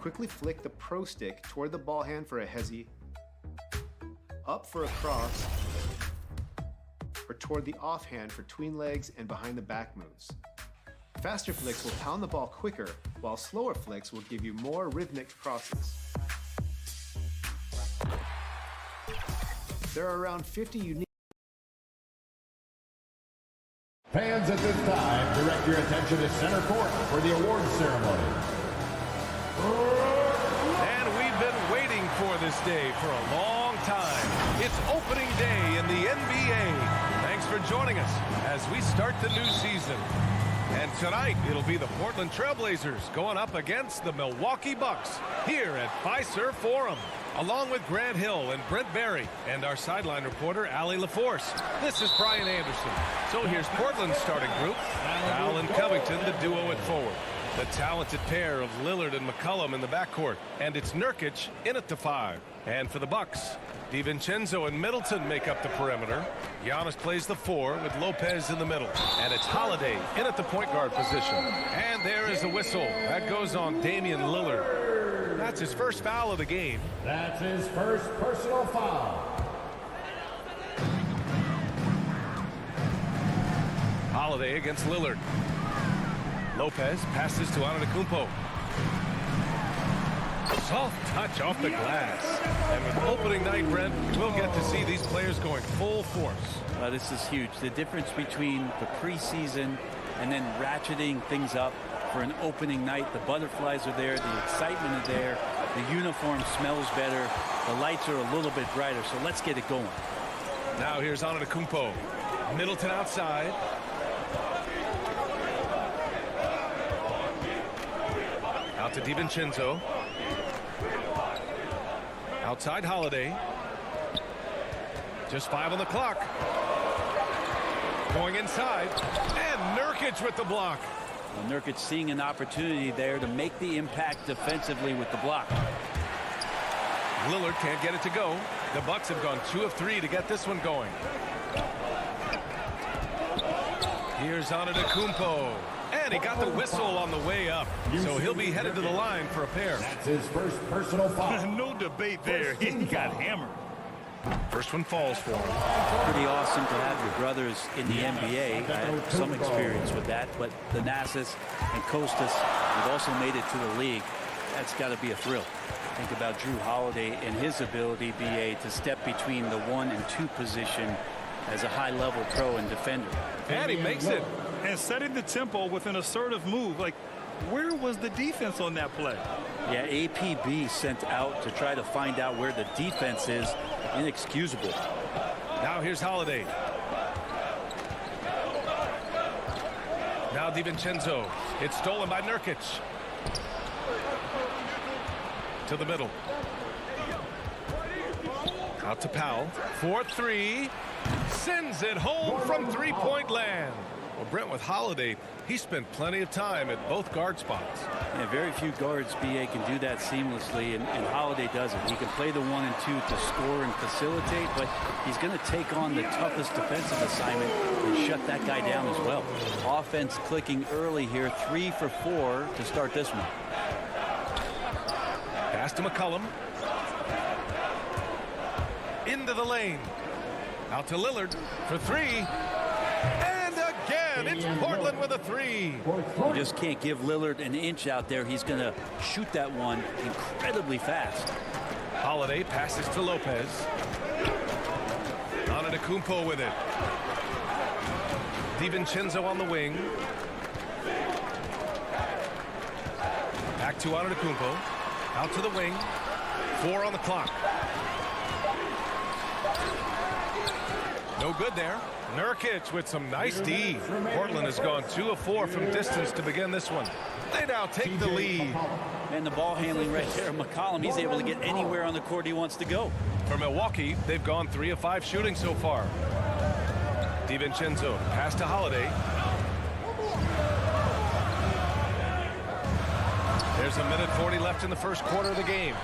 Quickly flick the pro stick toward the ball hand for a hezi, up for a cross, or toward the offhand for tween legs and behind the back moves. Faster flicks will pound the ball quicker, while slower flicks will give you more rhythmic crosses. There are around 50 unique. Fans, at this time, direct your attention to center court for the awards ceremony. And we've been waiting for this day for a long time. It's opening day in the NBA. Thanks for joining us as we start the new season. And tonight, it'll be the Portland Trailblazers going up against the Milwaukee Bucks here at Fiserv Forum, along with Grant Hill and Brent Barry and our sideline reporter, Allie LaForce. This is Brian Anderson. So here's Portland's starting group. Al and Covington, the duo at forward. The talented pair of Lillard and McCollum in the backcourt. And it's Nurkic in at the 5. And for the Bucks, DiVincenzo and Middleton make up the perimeter. Giannis plays the 4 with Lopez in the middle. And it's Holiday in at the point guard position. And there is a whistle. That goes on Damian Lillard. That's his first foul of the game. That's his first personal foul. Holiday against Lillard. Lopez passes to Antetokounmpo. Soft touch off the glass. And with opening night, Brent, we'll get to see these players going full force. This is huge. The difference between the preseason and then ratcheting things up for an opening night. The butterflies are there. The excitement is there. The uniform smells better. The lights are a little bit brighter. So let's get it going. Now here's Antetokounmpo. Middleton outside. Out to DiVincenzo. Outside Holiday. Just 5 on the clock. Going inside. And Nurkic with the block. Well, Nurkic seeing an opportunity there to make the impact defensively with the block. Lillard can't get it to go. The Bucks have gone 2 of 3 to get this one going. Here's Antetokounmpo. And he got the whistle on the way up. So he'll be headed to the line for a pair. That's his first personal foul. No debate there. He got hammered. First one falls for him. Pretty awesome to have your brothers in the NBA. I had some experience with that, but Thanasis and Kostas have also made it to the league. That's got to be a thrill. Think about Drew Holiday and his ability, BA, to step between the 1 and 2 position as a high-level pro and defender. And he makes it. And setting the tempo with an assertive move. Like, where was the defense on that play? Yeah, APB sent out to try to find out where the defense is. Inexcusable. Now here's Holiday. Now DiVincenzo. It's stolen by Nurkic. To the middle. Out to Powell. 4-3. Sends it home from three-point land. Well, Brent, with Holiday, he spent plenty of time at both guard spots. Yeah, very few guards, BA, can do that seamlessly, and Holiday does it. He can play the 1 and 2 to score and facilitate, but he's going to take on the toughest defensive assignment and shut that guy down as well. Offense clicking early here, 3 for 4 to start this one. Pass to McCollum. Into the lane. Out to Lillard for 3. And again, it's Portland with a 3. You just can't give Lillard an inch out there. He's going to shoot that one incredibly fast. Holiday passes to Lopez. Antetokounmpo with it. DiVincenzo on the wing. Back to Antetokounmpo. Out to the wing. 4 on the clock. No good there. Nurkic with some nice D. Portland has gone 2 of 4 from distance to begin this one. They now take the lead. And the ball handling right there, McCollum, he's able to get anywhere on the court he wants to go. For Milwaukee, they've gone 3 of 5 shooting so far. DiVincenzo, pass to Holiday. There's 1:40 left in the first quarter of the game.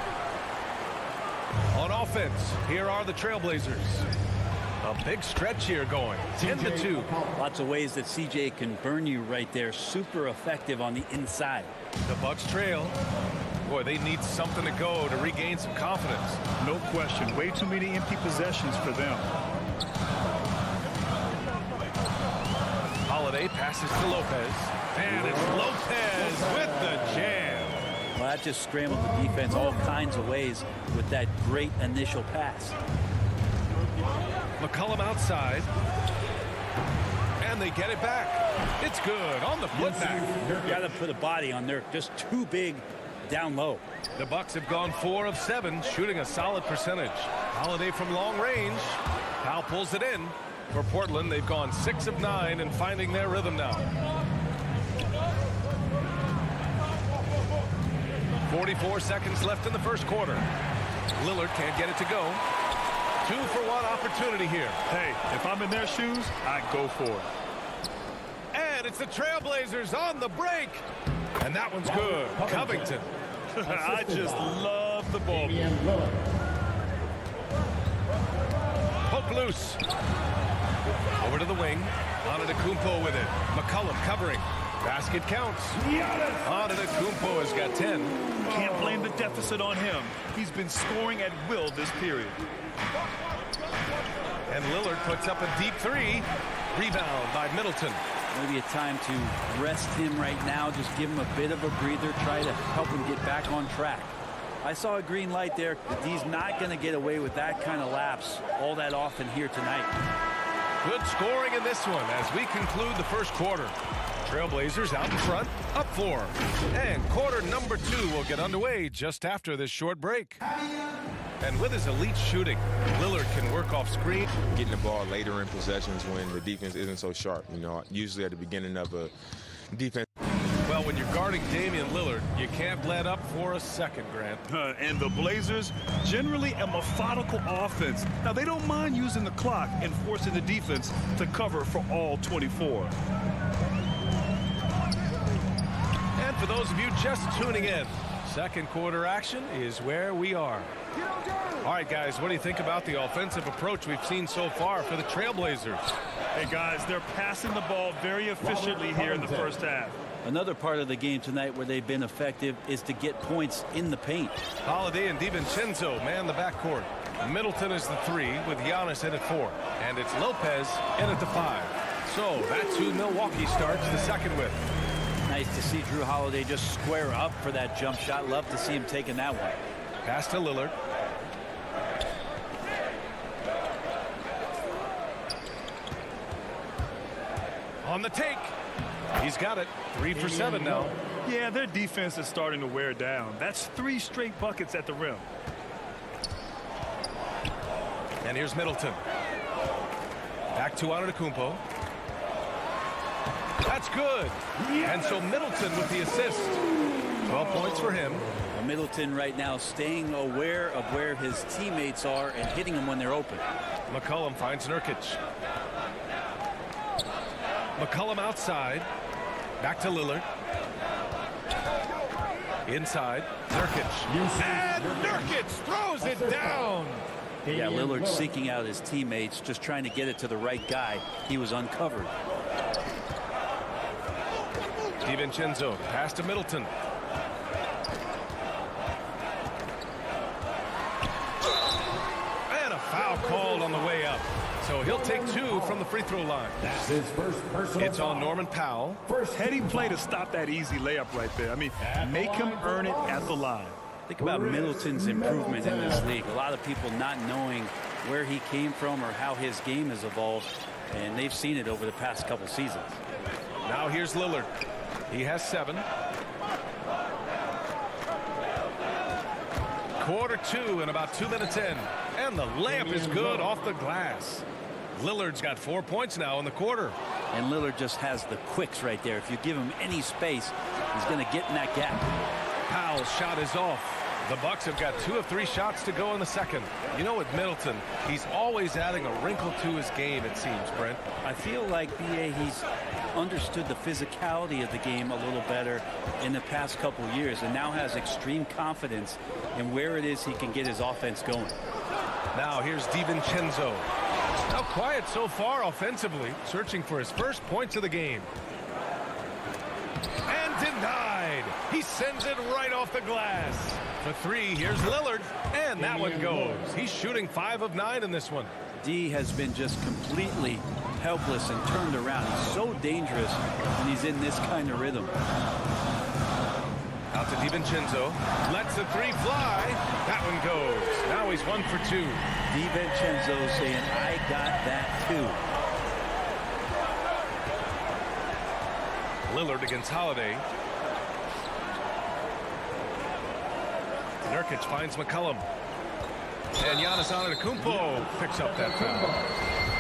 On offense, here are the Trailblazers. A big stretch here going. 10-2. Lots of ways that CJ can burn you right there. Super effective on the inside. The Bucks trail. Boy, they need something to go to regain some confidence. No question. Way too many empty possessions for them. Holiday passes to Lopez. And it's Lopez with the jam. Well, that just scrambled the defense all kinds of ways with that great initial pass. McCollum outside. And they get it back. It's good on the putback. Got to put a body on there. Just too big down low. The Bucks have gone 4 of 7, shooting a solid percentage. Holiday from long range. Powell pulls it in. For Portland, they've gone 6 of 9 and finding their rhythm now. 44 seconds left in the first quarter. Lillard can't get it to go. 2-for-1 opportunity here. Hey, if I'm in their shoes, I'd go for it. And it's the Trailblazers on the break. And that one's good. Covington. I just love the ball. Poke loose. Over to the wing. Antetokounmpo with it. McCollum covering. Basket counts. Antetokounmpo has got 10. Can't blame the deficit on him. He's been scoring at will this period. And Lillard puts up a deep 3. Rebound by Middleton. Maybe a time to rest him right now. Just give him a bit of a breather. Try to help him get back on track. I saw a green light there. He's not going to get away with that kind of lapse all that often here tonight. Good scoring in this one as we conclude the first quarter. Trailblazers out in front, up 4. And quarter number 2 will get underway just after this short break. And with his elite shooting, Lillard can work off screen. Getting the ball later in possessions when the defense isn't so sharp. You know, usually at the beginning of a defense. Well, when you're guarding Damian Lillard, you can't let up for a second, Grant. And the Blazers, generally a methodical offense. Now, they don't mind using the clock and forcing the defense to cover for all 24. And for those of you just tuning in, second quarter action is where we are. All right, guys, what do you think about the offensive approach we've seen so far for the Trailblazers? Hey, guys, they're passing the ball very efficiently here in the first half. Another part of the game tonight where they've been effective is to get points in the paint. Holiday and DiVincenzo man the backcourt. Middleton is the 3 with Giannis in at 4. And it's Lopez in at the 5. So that's who Milwaukee starts the second with. Nice to see Drew Holiday just square up for that jump shot. Love to see him taking that one. Pass to Lillard. On the take. He's got it. 3 for 7 now. Yeah, their defense is starting to wear down. That's 3 straight buckets at the rim. And here's Middleton. Back to Antetokounmpo. That's good. And so Middleton with the assist. 12 points for him. Middleton right now staying aware of where his teammates are and hitting them when they're open. McCollum finds Nurkic. McCollum outside. Back to Lillard. Inside. Nurkic. And Nurkic throws it down. Yeah, Lillard seeking out his teammates, just trying to get it to the right guy. He was uncovered. DiVincenzo, pass to Middleton. And a foul called on the way up. So he'll take 2 from the free throw line. That's his first personal It's on foul. Norman Powell. First heady play to stop that easy layup right there. I mean, make him earn it at the line. Think about Middleton's improvement in this league. A lot of people not knowing where he came from or how his game has evolved, and they've seen it over the past couple seasons. Now here's Lillard. He has 7. Quarter 2 and about 2 minutes in. And the layup is good off the glass. Lillard's got 4 points now in the quarter. And Lillard just has the quicks right there. If you give him any space, he's going to get in that gap. Powell's shot is off. The Bucks have got 2 of 3 shots to go in the second. You know, with Middleton, he's always adding a wrinkle to his game, it seems, Brent. I feel like, B.A., he's understood the physicality of the game a little better in the past couple years and now has extreme confidence in where it is he can get his offense going. Now here's DiVincenzo. Now quiet so far offensively, searching for his first points of the game. And denied. He sends it right off the glass. For 3, here's Lillard. And that one goes. He's shooting 5 of 9 in this one. D has been just completely helpless and turned around. He's so dangerous when he's in this kind of rhythm. Out to DiVincenzo. Lets the 3 fly. That one goes. Now he's 1 for 2. DiVincenzo saying, I got that too. Lillard against Holiday. Nurkic finds McCollum. And Giannis Antetokounmpo picks up that foul.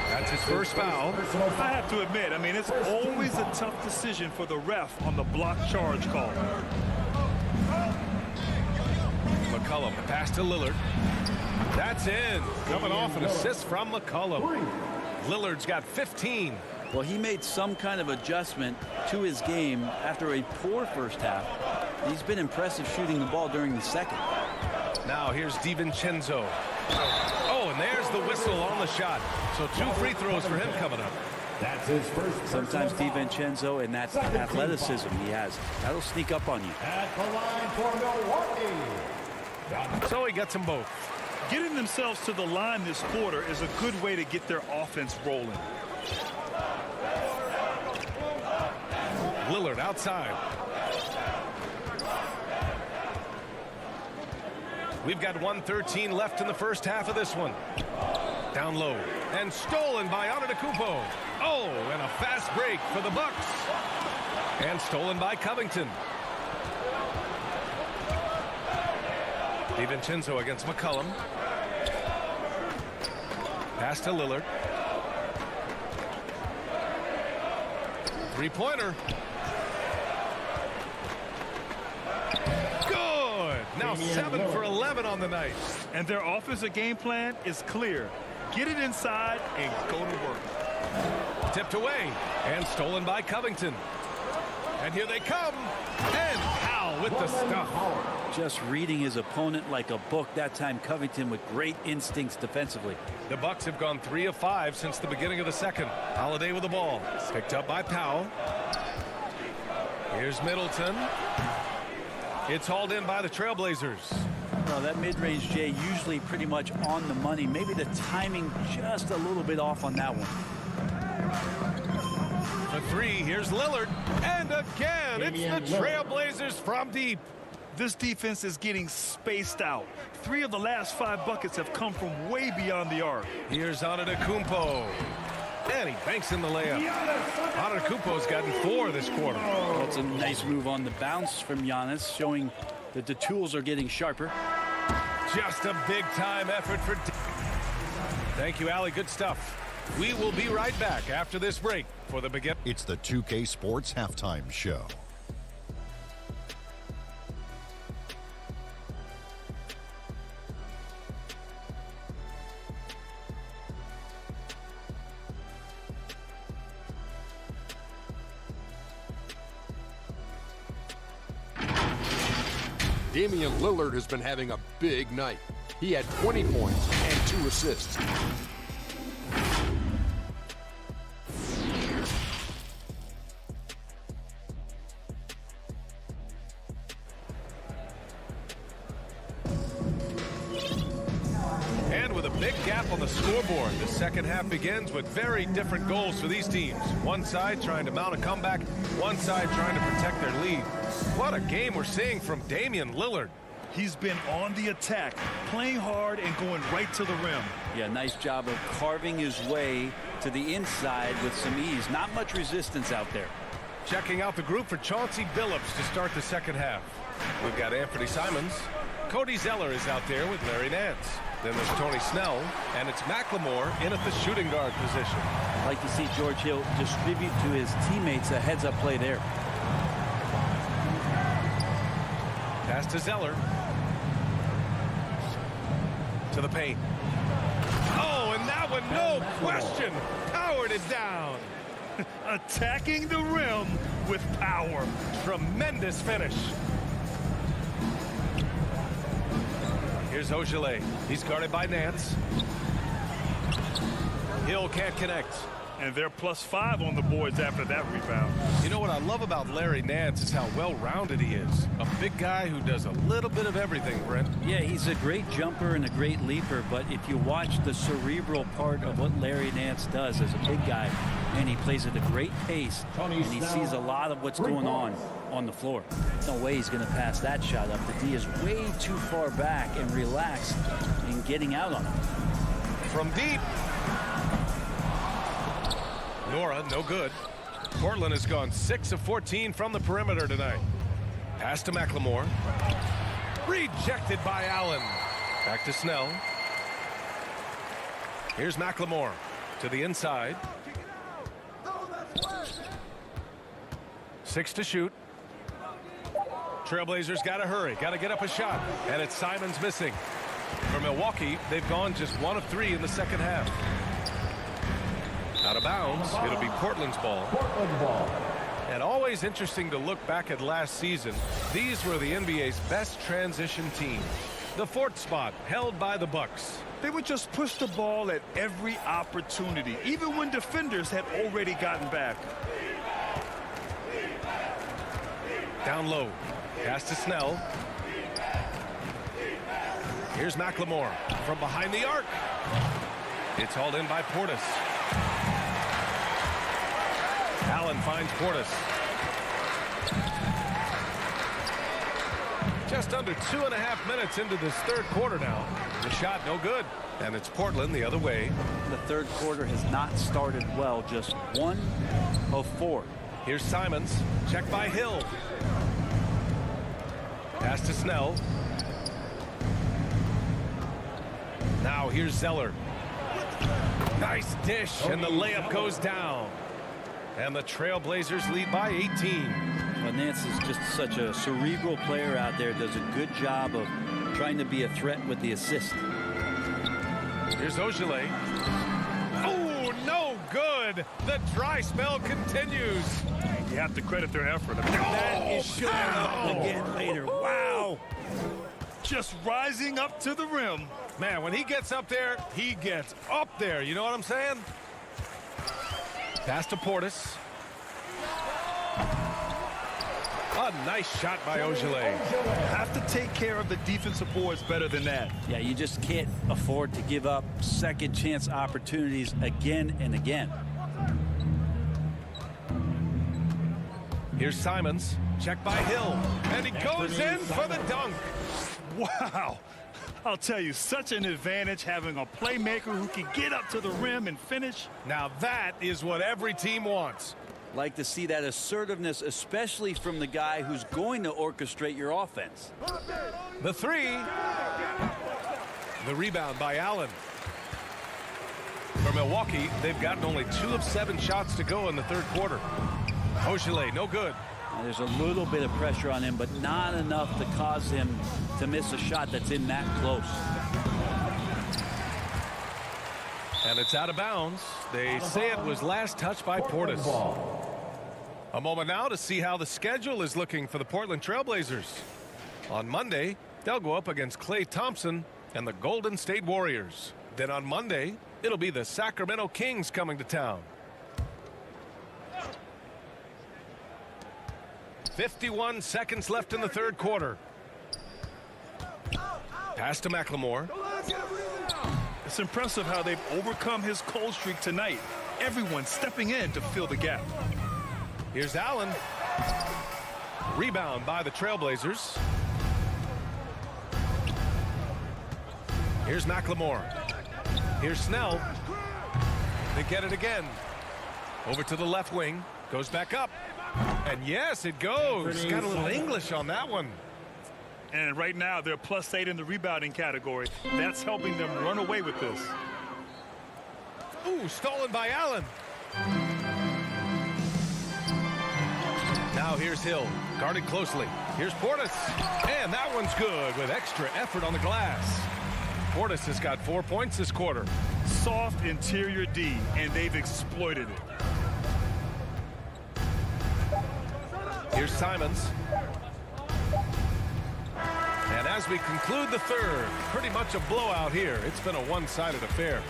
That's his first foul. I have to admit, I mean, it's always a tough decision for the ref on the block charge call. McCollum, pass to Lillard. That's in. Coming off an assist from McCollum. Lillard's got 15. Well, he made some kind of adjustment to his game after a poor first half. He's been impressive shooting the ball during the second. Now here's DiVincenzo. Oh, and there's the whistle on the shot. So 2 free throws for him coming up. That's his first. Sometimes DiVincenzo and that athleticism he has, that'll sneak up on you. At the line for Milwaukee. So he gets them both. Getting themselves to the line this quarter is a good way to get their offense rolling. Lillard outside. We've got 1:13 left in the first half of this one. Down low and stolen by Antetokounmpo. Oh, and a fast break for the Bucks. And stolen by Covington. DiVincenzo against McCollum. Pass to Lillard. Three-pointer. Good. Now 7 for 11 on the night. And their offensive game plan is clear. Get it inside and go to work. Tipped away and stolen by Covington. And here they come. And Powell with the stuff. Just reading his opponent like a book. That time Covington with great instincts defensively. The Bucks have gone 3 of 5 since the beginning of the second. Holiday with the ball. Picked up by Powell. Here's Middleton. It's hauled in by the Trailblazers. Well, that mid-range, Jay, usually pretty much on the money. Maybe the timing just a little bit off on that one. For three, here's Lillard. And again, it's the Trailblazers from deep. This defense is getting spaced out. 3 of the last 5 buckets have come from way beyond the arc. Here's Antetokounmpo. And he banks in the layup. Antetokounmpo's gotten 4 this quarter. Well, it's a nice move on the bounce from Giannis, showing that the tools are getting sharper. Just a big-time effort for... Thank you, Allie. Good stuff. We will be right back after this break for the begin. It's the 2K Sports Halftime Show. Damian Lillard has been having a big night. He had 20 points and 2 assists. And with a big gap on the scoreboard, the second half begins with very different goals for these teams. One side trying to mount a comeback, one side trying to protect their lead. What a game we're seeing from Damian Lillard. He's been on the attack, playing hard and going right to the rim. Yeah, nice job of carving his way to the inside with some ease. Not much resistance out there. Checking out the group for Chauncey Billups to start the second half. We've got Anthony Simons. Cody Zeller is out there with Larry Nance. Then there's Tony Snell, and it's McLemore in at the shooting guard position. I'd like to see George Hill distribute to his teammates a heads-up play there. Pass to Zeller. To the paint. Oh, and that one, no question, powered it down. Attacking the rim with power. Tremendous finish. Here's Ogilvy. He's guarded by Nance. Hill can't connect. And they're +5 on the boards after that rebound. You know what I love about Larry Nance is how well-rounded he is. A big guy who does a little bit of everything, Brent. Yeah, he's a great jumper and a great leaper, but if you watch the cerebral part of what Larry Nance does as a big guy, and he plays at a great pace, and he sees a lot of what's going on the floor. No way he's going to pass that shot up. The D is way too far back and relaxed in getting out on him. From deep. Nora, no good. Portland has gone 6 of 14 from the perimeter tonight. Pass to McLemore. Rejected by Allen. Back to Snell. Here's McLemore to the inside. 6 to shoot. Trailblazers got to hurry, got to get up a shot. And it's Simons missing. For Milwaukee, they've gone just 1 of 3 in the second half. Out of bounds, it'll be Portland's ball. And always interesting to look back at last season. These were the NBA's best transition teams. The 4th spot held by the Bucks. They would just push the ball at every opportunity, even when defenders had already gotten back. Down low. Pass to Snell. Here's McLemore from behind the arc. It's hauled in by Portis. Allen finds Portis. Just under 2.5 minutes into this third quarter now. The shot no good. And it's Portland the other way. The third quarter has not started well. Just 1 of 4. Here's Simons. Check by Hill. Pass to Snell. Now here's Zeller. Nice dish, and the layup goes down. And the Trailblazers lead by 18. Well, Nance is just such a cerebral player out there. Does a good job of trying to be a threat with the assist. Here's Ogilvy. Oh, no good. The dry spell continues. You have to credit their effort. That is showing up again later. Wow. Just rising up to the rim. Man, when he gets up there, he gets up there. You know what I'm saying? Pass to Portis. A nice shot by Ogilvy. Have to take care of the defensive boards better than that. Yeah, you just can't afford to give up second chance opportunities again and again. Here's Simons. Check by Hill. And he goes in for the dunk. Wow. I'll tell you, such an advantage having a playmaker who can get up to the rim and finish. Now that is what every team wants. Like to see that assertiveness, especially from the guy who's going to orchestrate your offense. The three. The rebound by Allen. For Milwaukee, they've gotten only 2 of 7 shots to go in the third quarter. Ogilvy, no good. Now, there's a little bit of pressure on him, but not enough to cause him to miss a shot that's in that close. And it's out of bounds. They say it was last touched by Portis. A moment now to see how the schedule is looking for the Portland Trailblazers. On Monday, they'll go up against Klay Thompson and the Golden State Warriors. Then on Monday, it'll be the Sacramento Kings coming to town. 51 seconds left in the third quarter. Pass to McLemore. It's impressive how they've overcome his cold streak tonight. Everyone stepping in to fill the gap. Here's Allen. Rebound by the Trailblazers. Here's McLemore. Here's Snell. They get it again. Over to the left wing. Goes back up. And yes, it goes. Got a little English on that one. And right now, they're +8 in the rebounding category. That's helping them run away with this. Ooh, stolen by Allen. Now here's Hill, guarded closely. Here's Portis. And that one's good with extra effort on the glass. Portis has got 4 points this quarter. Soft interior D, and they've exploited it. Here's Simons. And as we conclude the third, pretty much a blowout here. It's been a one-sided affair.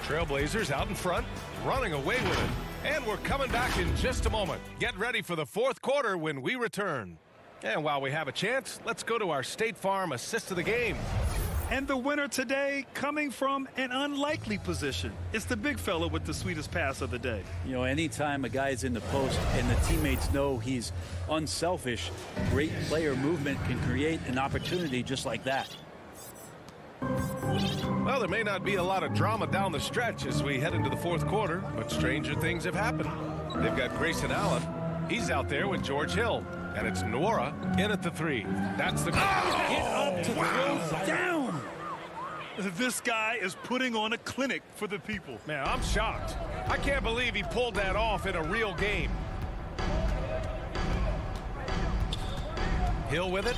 Trailblazers out in front, running away with it. And we're coming back in just a moment. Get ready for the fourth quarter when we return. And while we have a chance, let's go to our State Farm assist of the game. And the winner today coming from an unlikely position. It's the big fella with the sweetest pass of the day. You know, anytime a guy's in the post and the teammates know he's unselfish, great player movement can create an opportunity just like that. Well, there may not be a lot of drama down the stretch as we head into the fourth quarter, but stranger things have happened. They've got Grayson Allen. He's out there with George Hill. And it's Nwora in at the three. That's the Get up to throw down. This guy is putting on a clinic for the people. Man, I'm shocked. I can't believe he pulled that off in a real game. Hill with it.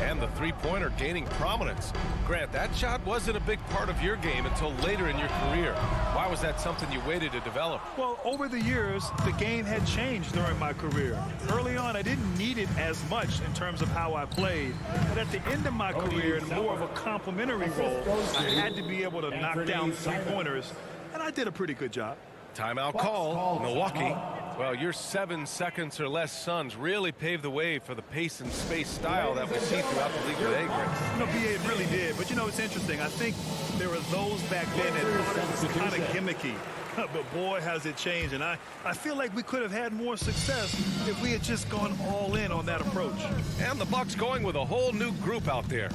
And the three-pointer gaining prominence. Grant, that shot wasn't a big part of your game until later in your career. Why was that something you waited to develop? Well, over the years, the game had changed during my career. Early on, I didn't need it as much in terms of how I played. But at the end of my career, in more of a complementary role, I had to be able to knock down three-pointers, and I did a pretty good job. Timeout call, Milwaukee. Well, your 7 seconds or less Suns really paved the way for the pace and space style that we see throughout the league today, Grant. No, BA, it really did. But, you know, it's interesting. I think there were those back then that thought it was kind of gimmicky But boy, has it changed. And I feel like we could have had more success if we had just gone all in on that approach. And the Bucks going with a whole new group out there.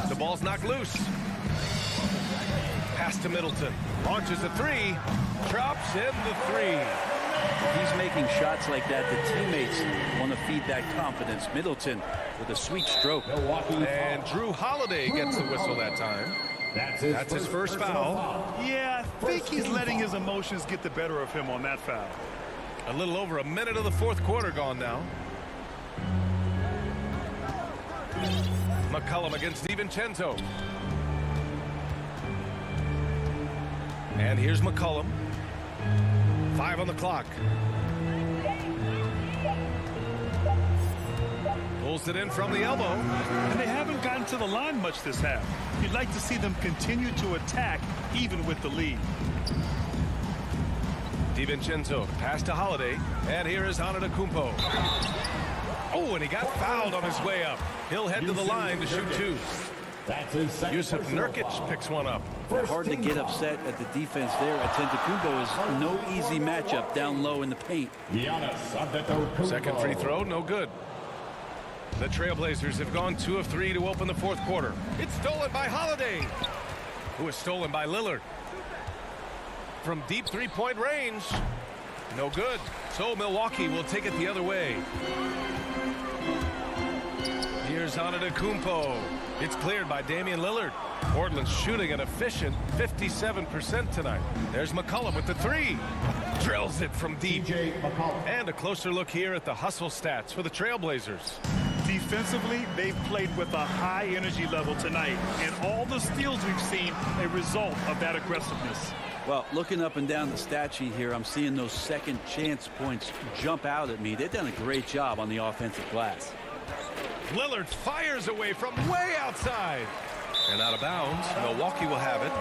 The ball's knocked loose. Pass to Middleton. Launches a three. Drops in the three. He's making shots like that. The teammates want to feed that confidence. Middleton with a sweet stroke. And Drew Holiday gets the whistle that time. That's his first foul. Yeah, I think he's letting his emotions get the better of him on that foul. A little over a minute of the fourth quarter gone now. McCollum against DiVincenzo. And here's McCollum. 5 on the clock. Pulls it in from the elbow. And they haven't gotten to the line much this half. You'd like to see them continue to attack even with the lead. DiVincenzo pass to Holiday. And here is Antetokounmpo. Oh, and he got fouled on his way up. He'll head to the line to shoot two. Yusuf Nurkic picks one up. Hard to get upset at the defense there. Antetokounmpo is no easy matchup down low in the paint. Second free throw, no good. The Trailblazers have gone 2 of 3 to open the fourth quarter. It's stolen by Holiday, who is stolen by Lillard. From deep three-point range, no good. So Milwaukee will take it the other way. Here's Antetokounmpo. It's cleared by Damian Lillard. Portland's shooting an efficient 57% tonight. There's McCollum with the three. Drills it from deep. And a closer look here at the hustle stats for the Trailblazers. Defensively, they've played with a high energy level tonight. And all the steals we've seen, a result of that aggressiveness. Well, looking up and down the stat sheet here, I'm seeing those second chance points jump out at me. They've done a great job on the offensive glass. Lillard fires away from way outside. And out of bounds. Milwaukee will have it.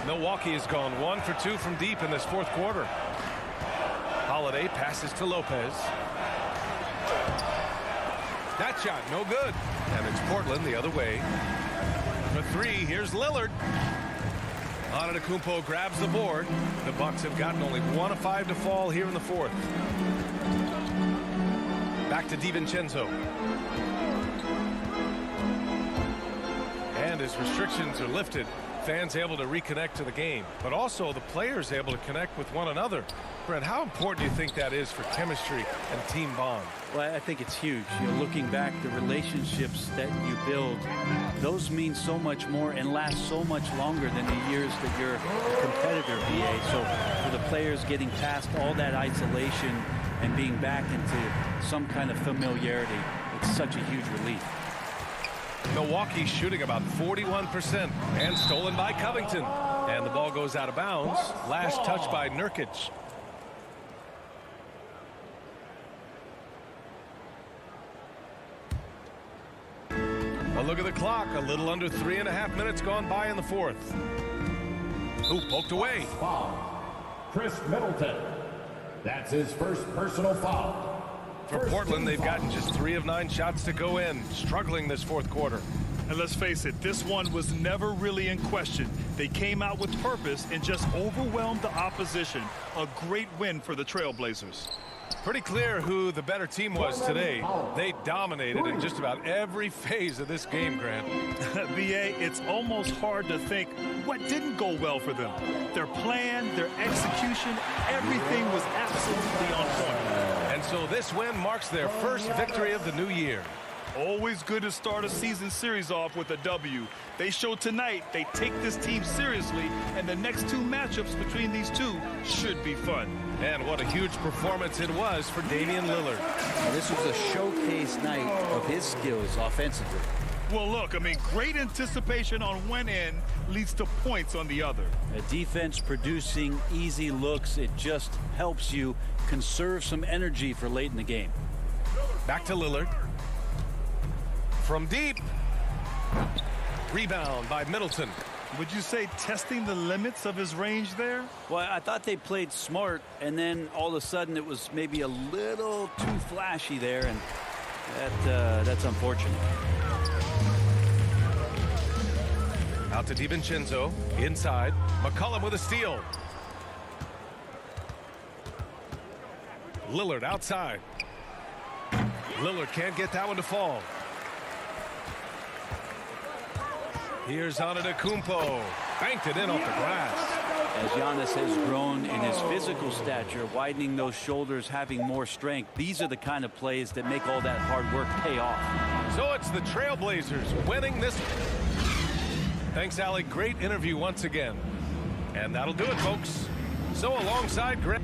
Milwaukee has gone 1 for 2 from deep in this fourth quarter. Holiday passes to Lopez. That shot, no good. And it's Portland the other way. For three, here's Lillard. Antetokounmpo grabs the board. The Bucks have gotten only 1 of 5 to fall here in the fourth. Back to DiVincenzo. And as restrictions are lifted, fans able to reconnect to the game, but also the players able to connect with one another. Brent, how important do you think that is for chemistry and team bond? Well, I think it's huge. Looking back, the relationships that you build, those mean so much more and last so much longer than the years that you're a competitor, BA. So for the players getting past all that isolation and being back into some kind of familiarity, it's such a huge relief. Milwaukee shooting about 41% and stolen by Covington. And the ball goes out of bounds. Last touch by Nurkic. A look at the clock. A little under 3.5 minutes gone by in the fourth. Ooh, poked away. Chris Middleton. That's his first personal foul. For Portland, they've gotten just 3 of 9 shots to go in, struggling this fourth quarter. And let's face it, this one was never really in question. They came out with purpose and just overwhelmed the opposition. A great win for the Trailblazers. Pretty clear who the better team was today. They dominated in just about every phase of this game, Grant. BA, it's almost hard to think what didn't go well for them. Their plan, their execution, everything was absolutely on point. And so this win marks their first victory of the new year. Always good to start a season series off with a W. They showed tonight they take this team seriously, and the next 2 matchups between these two should be fun. And what a huge performance it was for Damian Lillard. Now, this was a showcase night of his skills offensively. Well, look, I mean, great anticipation on one end leads to points on the other. A defense producing easy looks, it just helps you conserve some energy for late in the game. Back to Lillard. From deep. Rebound by Middleton. Would you say testing the limits of his range there? Well, I thought they played smart, and then all of a sudden it was maybe a little too flashy there, and that's unfortunate. Out to DiVincenzo. Inside. McCollum with a steal. Lillard outside. Lillard can't get that one to fall. Here's Antetokounmpo. Banked it in off the glass. As Giannis has grown in his physical stature, widening those shoulders, having more strength, these are the kind of plays that make all that hard work pay off. So it's the Trailblazers winning this. Thanks, Allie. Great interview once again. And that'll do it, folks. So alongside Greg.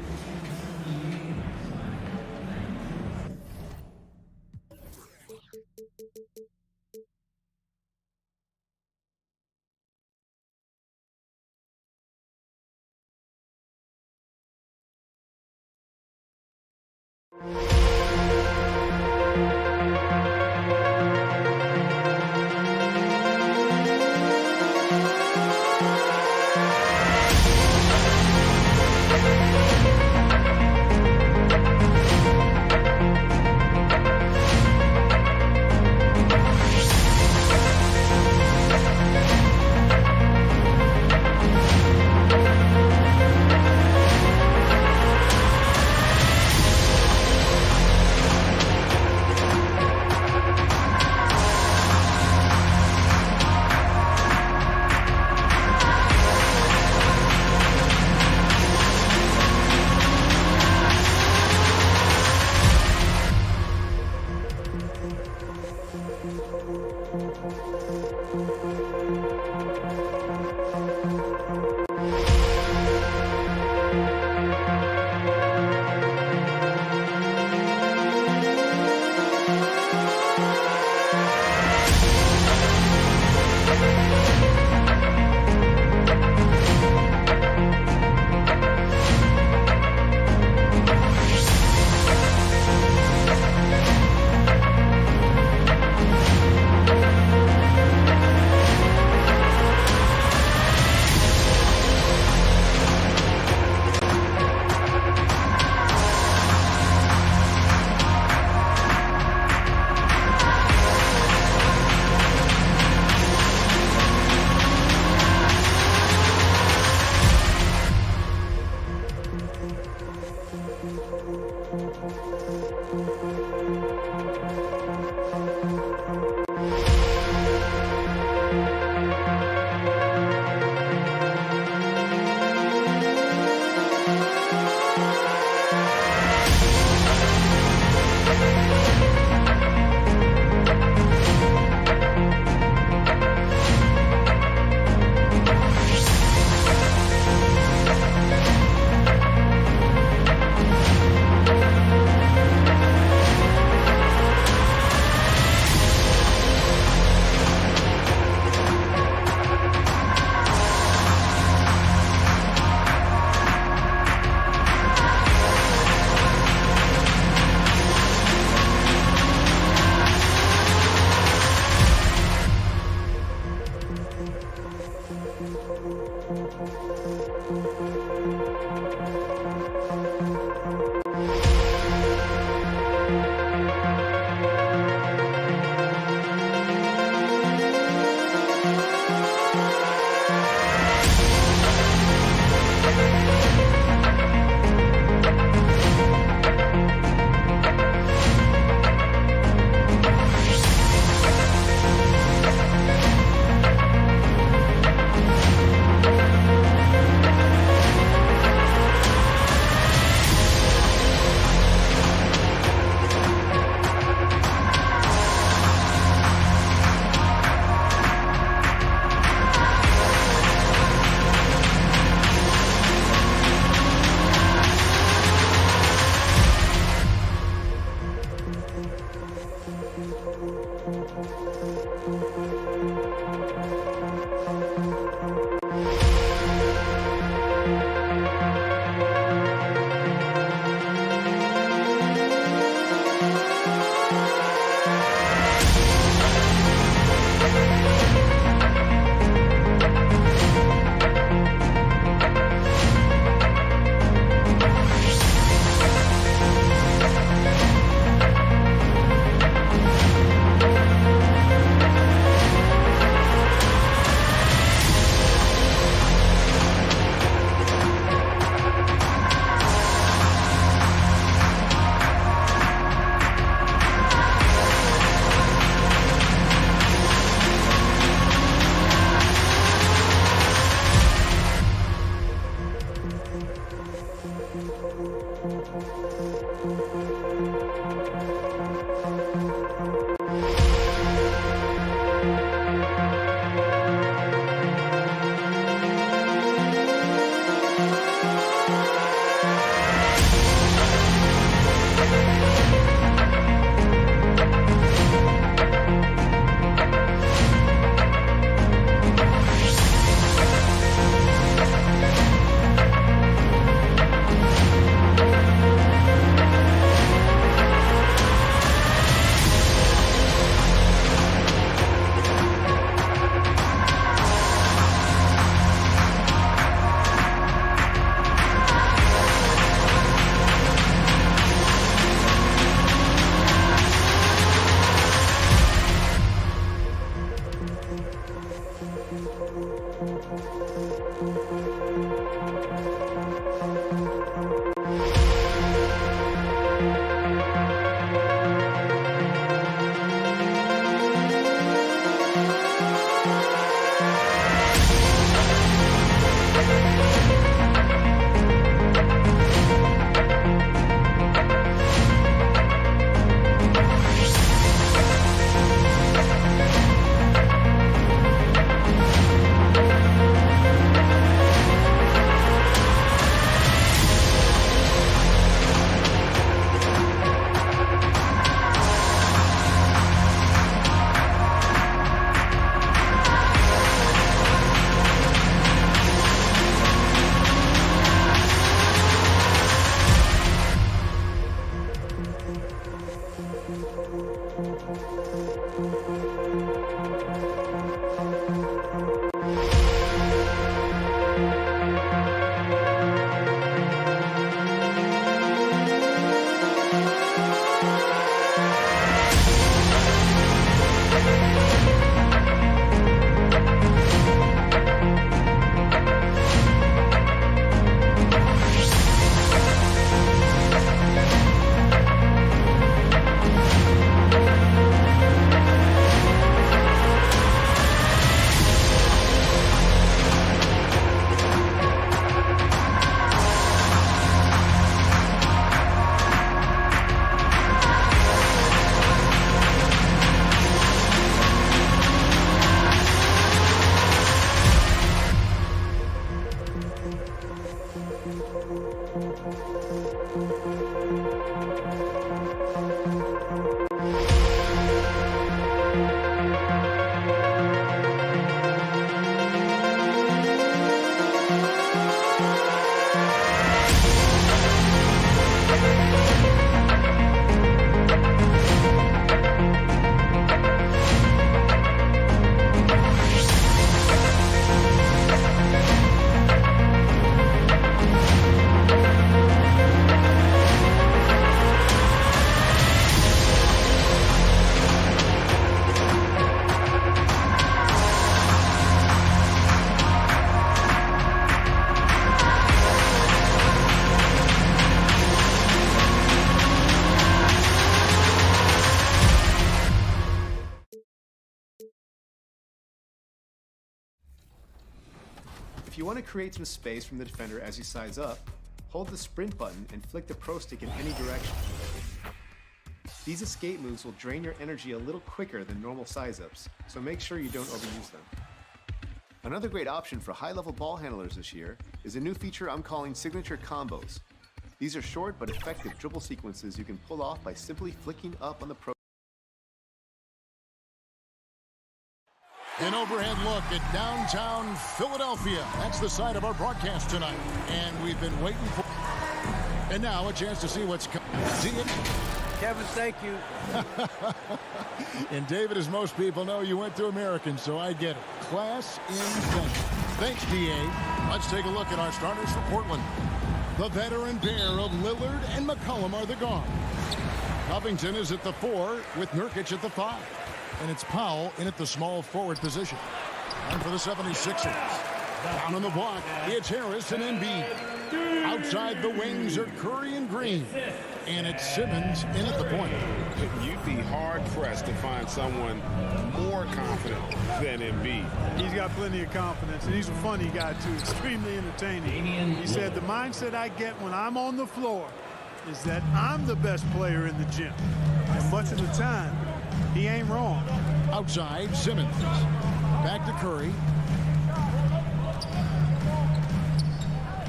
If you want to create some space from the defender as he size up, hold the sprint button and flick the pro stick in any direction. These escape moves will drain your energy a little quicker than normal size ups, so make sure you don't overuse them. Another great option for high-level ball handlers this year is a new feature I'm calling signature combos. These are short but effective dribble sequences you can pull off by simply flicking up on the pro. An overhead look at downtown Philadelphia. That's the side of our broadcast tonight. And we've been waiting for... And now a chance to see what's coming. Kevin, thank you. And David, as most people know, you went to American, so I get it. Class in session. Thanks, DA. Let's take a look at our starters for Portland. The veteran pair of Lillard and McCollum are the guards. Covington is at the 4 with Nurkic at the 5. And it's Powell in at the small forward position. And for the 76ers, down on the block, it's Harris and Embiid. Outside the wings are Curry and Green. And it's Simmons in at the point. You'd be hard-pressed to find someone more confident than Embiid. He's got plenty of confidence, and he's a funny guy, too. Extremely entertaining. He said, the mindset I get when I'm on the floor is that I'm the best player in the gym. And much of the time, he ain't wrong. Outside, Simmons. Back to Curry.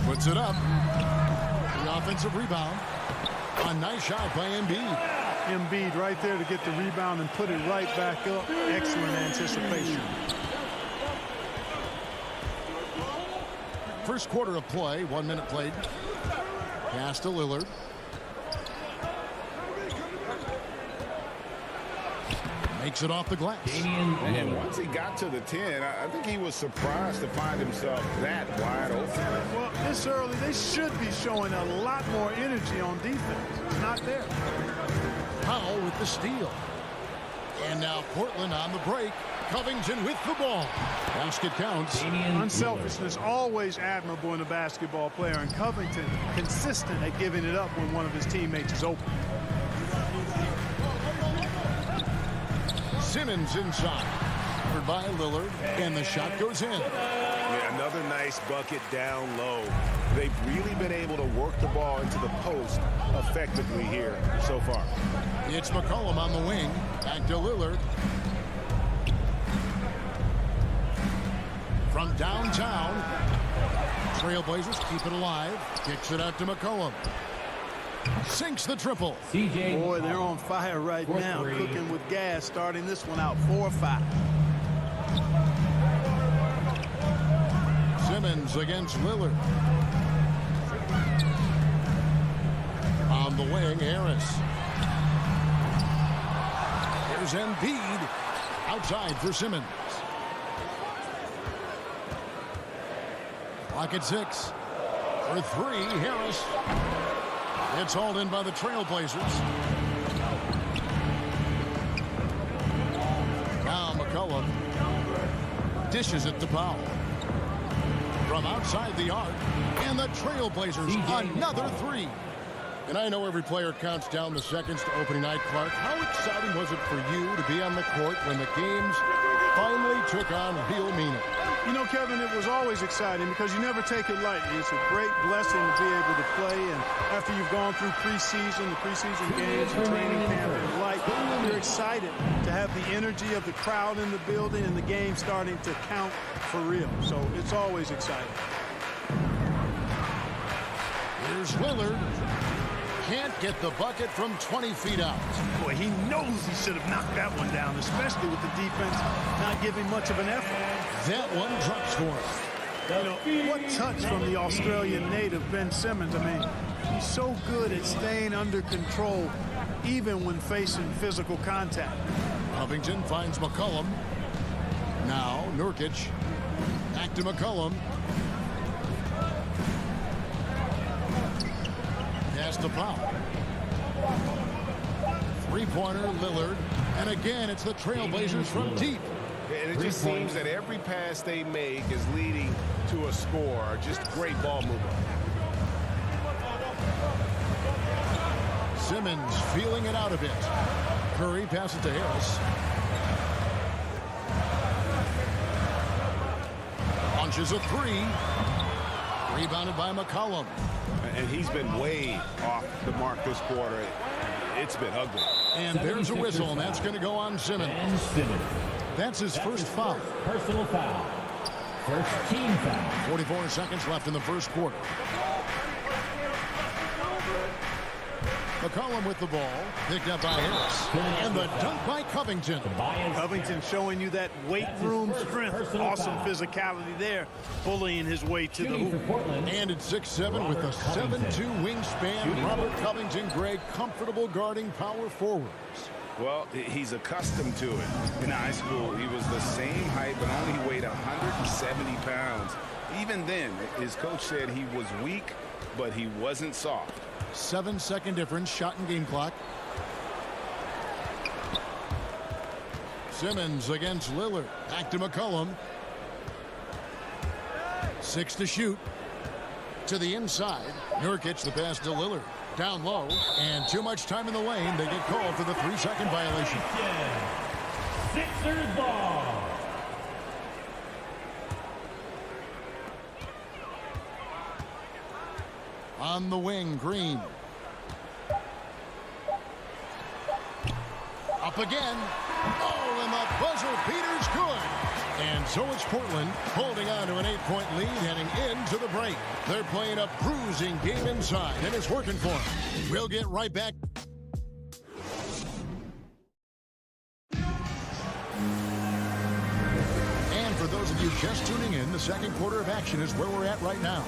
Puts it up. The offensive rebound. A nice shot by Embiid. Embiid right there to get the rebound and put it right back up. Excellent anticipation. First quarter of play, 1 minute played. Pass to Lillard. Makes it off the glass. And once he got to the 10, I think he was surprised to find himself that wide open. Well, this early, they should be showing a lot more energy on defense. It's not there. Powell with the steal. And now Portland on the break. Covington with the ball. Basket counts. Unselfishness always admirable in a basketball player, and Covington consistent at giving it up when one of his teammates is open. Simmons inside. Covered by Lillard, and the shot goes in. Yeah, another nice bucket down low. They've really been able to work the ball into the post effectively here so far. It's McCollum on the wing. Back to Lillard. From downtown, Trailblazers keep it alive. Kicks it out to McCollum. Sinks the triple. Boy, they're on fire right now. Cooking with gas, starting this one out 4-5. Simmons against Lillard. On the wing, Harris. Here's Embiid. Outside for Simmons. Clock at 6. For 3, Harris. It's hauled in by the Trailblazers. Now McCollum dishes it to Powell. From outside the arc, and the Trailblazers another 3. And I know every player counts down the seconds to opening night, Clark. How exciting was it for you to be on the court when the games finally took on real meaning? You know, Kevin, it was always exciting because you never take it lightly. It's a great blessing to be able to play, and after you've gone through the preseason games, the training camp, and the like, you're excited to have the energy of the crowd in the building and the game starting to count for real. So it's always exciting. Here's Lillard. Can't get the bucket from 20 feet out. Boy, he knows he should have knocked that one down, especially with the defense not giving much of an effort. That one drops for him. You know, what touch from the Australian native, Ben Simmons. I mean, he's so good at staying under control, even when facing physical contact. Covington finds McCollum. Now, Nurkic. Back to McCollum. Pass to Powell. Three-pointer, Lillard. And again, it's the Trailblazers from deep. And it just seems that every pass they make is leading to a score. Just great ball movement. Simmons feeling it out a bit. Curry passes to Harris. Launches a 3. Rebounded by McCollum. And he's been way off the mark this quarter. It's been ugly. And there's a whistle, and that's going to go on Simmons. That's his first foul. Personal foul. First team foul. 44 seconds left in the first quarter. McCollum with the ball. Picked up by Harris. And the dunk by Covington. Covington showing you that weight room strength. Awesome physicality there. Bullying his way to the hoop. And at 6'7" with a 7'2" wingspan, Robert Covington, Greg, comfortable guarding power forwards. Well, he's accustomed to it. In high school, he was the same height, but only weighed 170 pounds. Even then, his coach said he was weak, but he wasn't soft. 7-second difference, shot and game clock. Simmons against Lillard. Back to McCollum. 6 to shoot. To the inside. Nurkic, the pass to Lillard. Down low. And too much time in the lane. They get called for the 3-second violation. Sixers ball. On the wing, Green. Up again. Oh, and the buzzer beater's good. And so it's Portland holding on to an 8-point lead heading into the break. They're playing a bruising game inside, and it's working for them. We'll get right back. And for those of you just tuning in, the second quarter of action is where we're at right now.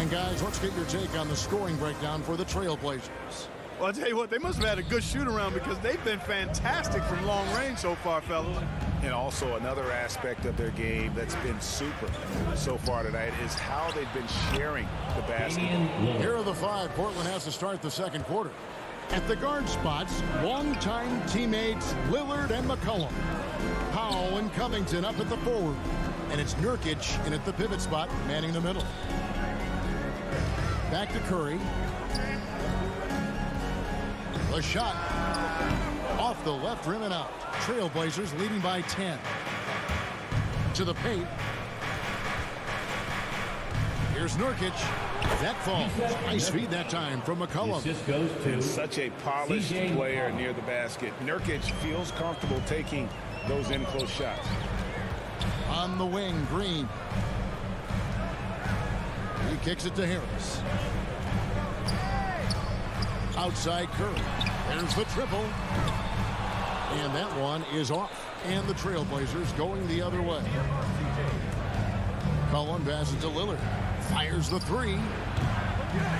And guys, let's get your take on the scoring breakdown for the Trailblazers. Well, I'll tell you what, they must have had a good shoot-around because they've been fantastic from long range so far, fellas. And also another aspect of their game that's been super so far tonight is how they've been sharing the basketball. Here are the 5 Portland has to start the second quarter. At the guard spots, longtime teammates Lillard and McCollum. Powell and Covington up at the forward. And it's Nurkic in at the pivot spot, manning the middle. Back to Curry. The shot off the left rim and out. Trailblazers leading by 10. To the paint. Here's Nurkic. That falls. Nice feed that time from McCollum. Such a polished player near the basket. Nurkic feels comfortable taking those in-close shots. On the wing, Green. He kicks it to Harris. Outside Curry. There's the triple. And that one is off. And the Trailblazers going the other way. Cullen passes to Lillard. Fires the 3.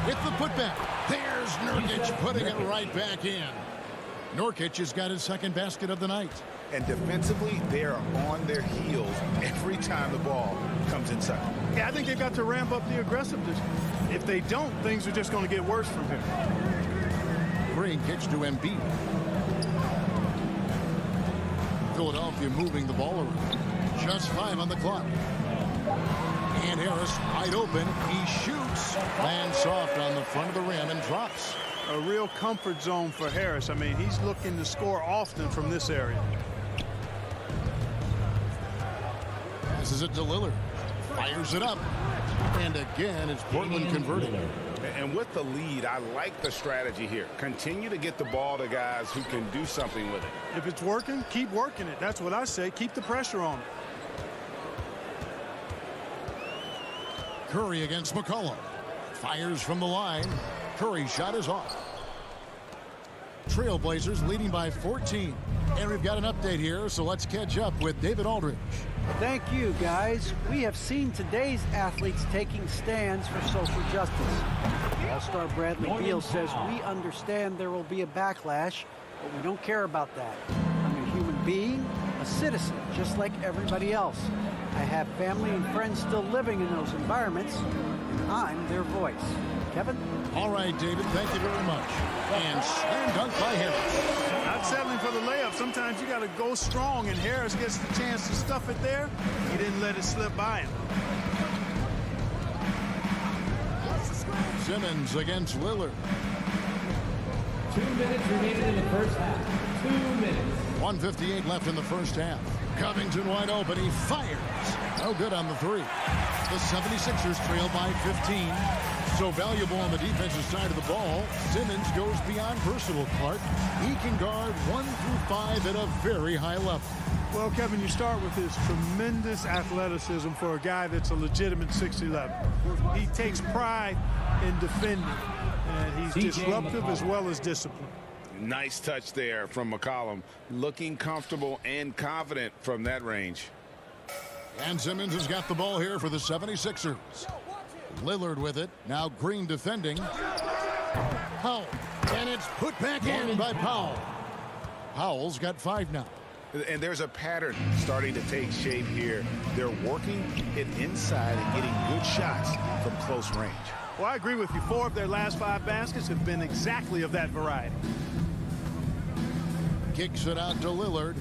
With the putback. There's Nurkic putting it right back in. Nurkic has got his second basket of the night. And defensively, they are on their heels every time the ball comes inside. Yeah, I think they've got to ramp up the aggressiveness. If they don't, things are just going to get worse from here. Green kicks to Embiid. Philadelphia moving the ball around. Just 5 on the clock. And Harris wide open. He shoots. Lands soft on the front of the rim and drops. A real comfort zone for Harris. I mean, he's looking to score often from this area. This is it to Lillard. Fires it up. And again, it's Portland converting. And with the lead, I like the strategy here. Continue to get the ball to guys who can do something with it. If it's working, keep working it. That's what I say. Keep the pressure on it. Curry against McCollum. Fires from the line. Curry's shot is off. Trailblazers leading by 14. And we've got an update here, so let's catch up with David Aldridge. Thank you, guys. We have seen today's athletes taking stands for social justice. All-Star Bradley Beal says, we understand there will be a backlash, but we don't care about that. I'm a human being, a citizen, just like everybody else. I have family and friends still living in those environments, and I'm their voice. Kevin? All right, David, thank you very much. And slam dunk by Harris. Not settling for the layup. Sometimes you got to go strong, and Harris gets the chance to stuff it there. He didn't let it slip by him. Simmons against Lillard. 2 minutes remaining in the first half. 2 minutes. 1:58 left in the first half. Covington wide open. He fires. No good on the three. The 76ers trail by 15. So valuable on the defensive side of the ball. Simmons goes beyond personal, Clark. He can guard 1 through 5 at a very high level. Well, Kevin, you start with his tremendous athleticism for a guy that's a legitimate 6'11". He takes pride in defending, and he's disruptive as well as disciplined. Nice touch there from McCollum. Looking comfortable and confident from that range. And Simmons has got the ball here for the 76ers. Lillard with it. Now Green defending. Powell. And it's put back in by Powell. Powell's got 5 now. And there's a pattern starting to take shape here. They're working it inside and getting good shots from close range. Well, I agree with you. 4 of their last 5 baskets have been exactly of that variety. Kicks it out to Lillard.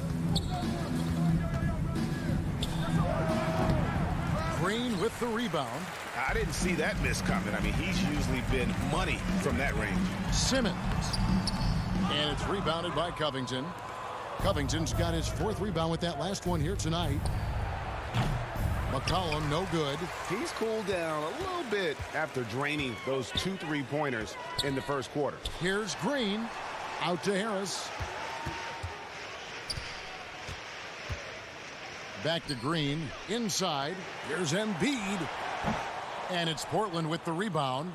Green with the rebound. I didn't see that miss coming. I mean, he's usually been money from that range. Simmons. And it's rebounded by Covington. Covington's got his 4th rebound with that last one here tonight. McCollum, no good. He's cooled down a little bit after draining those 2 3-pointers in the first quarter. Here's Green. Out to Harris. Back to Green. Inside. Here's Embiid. And it's Portland with the rebound.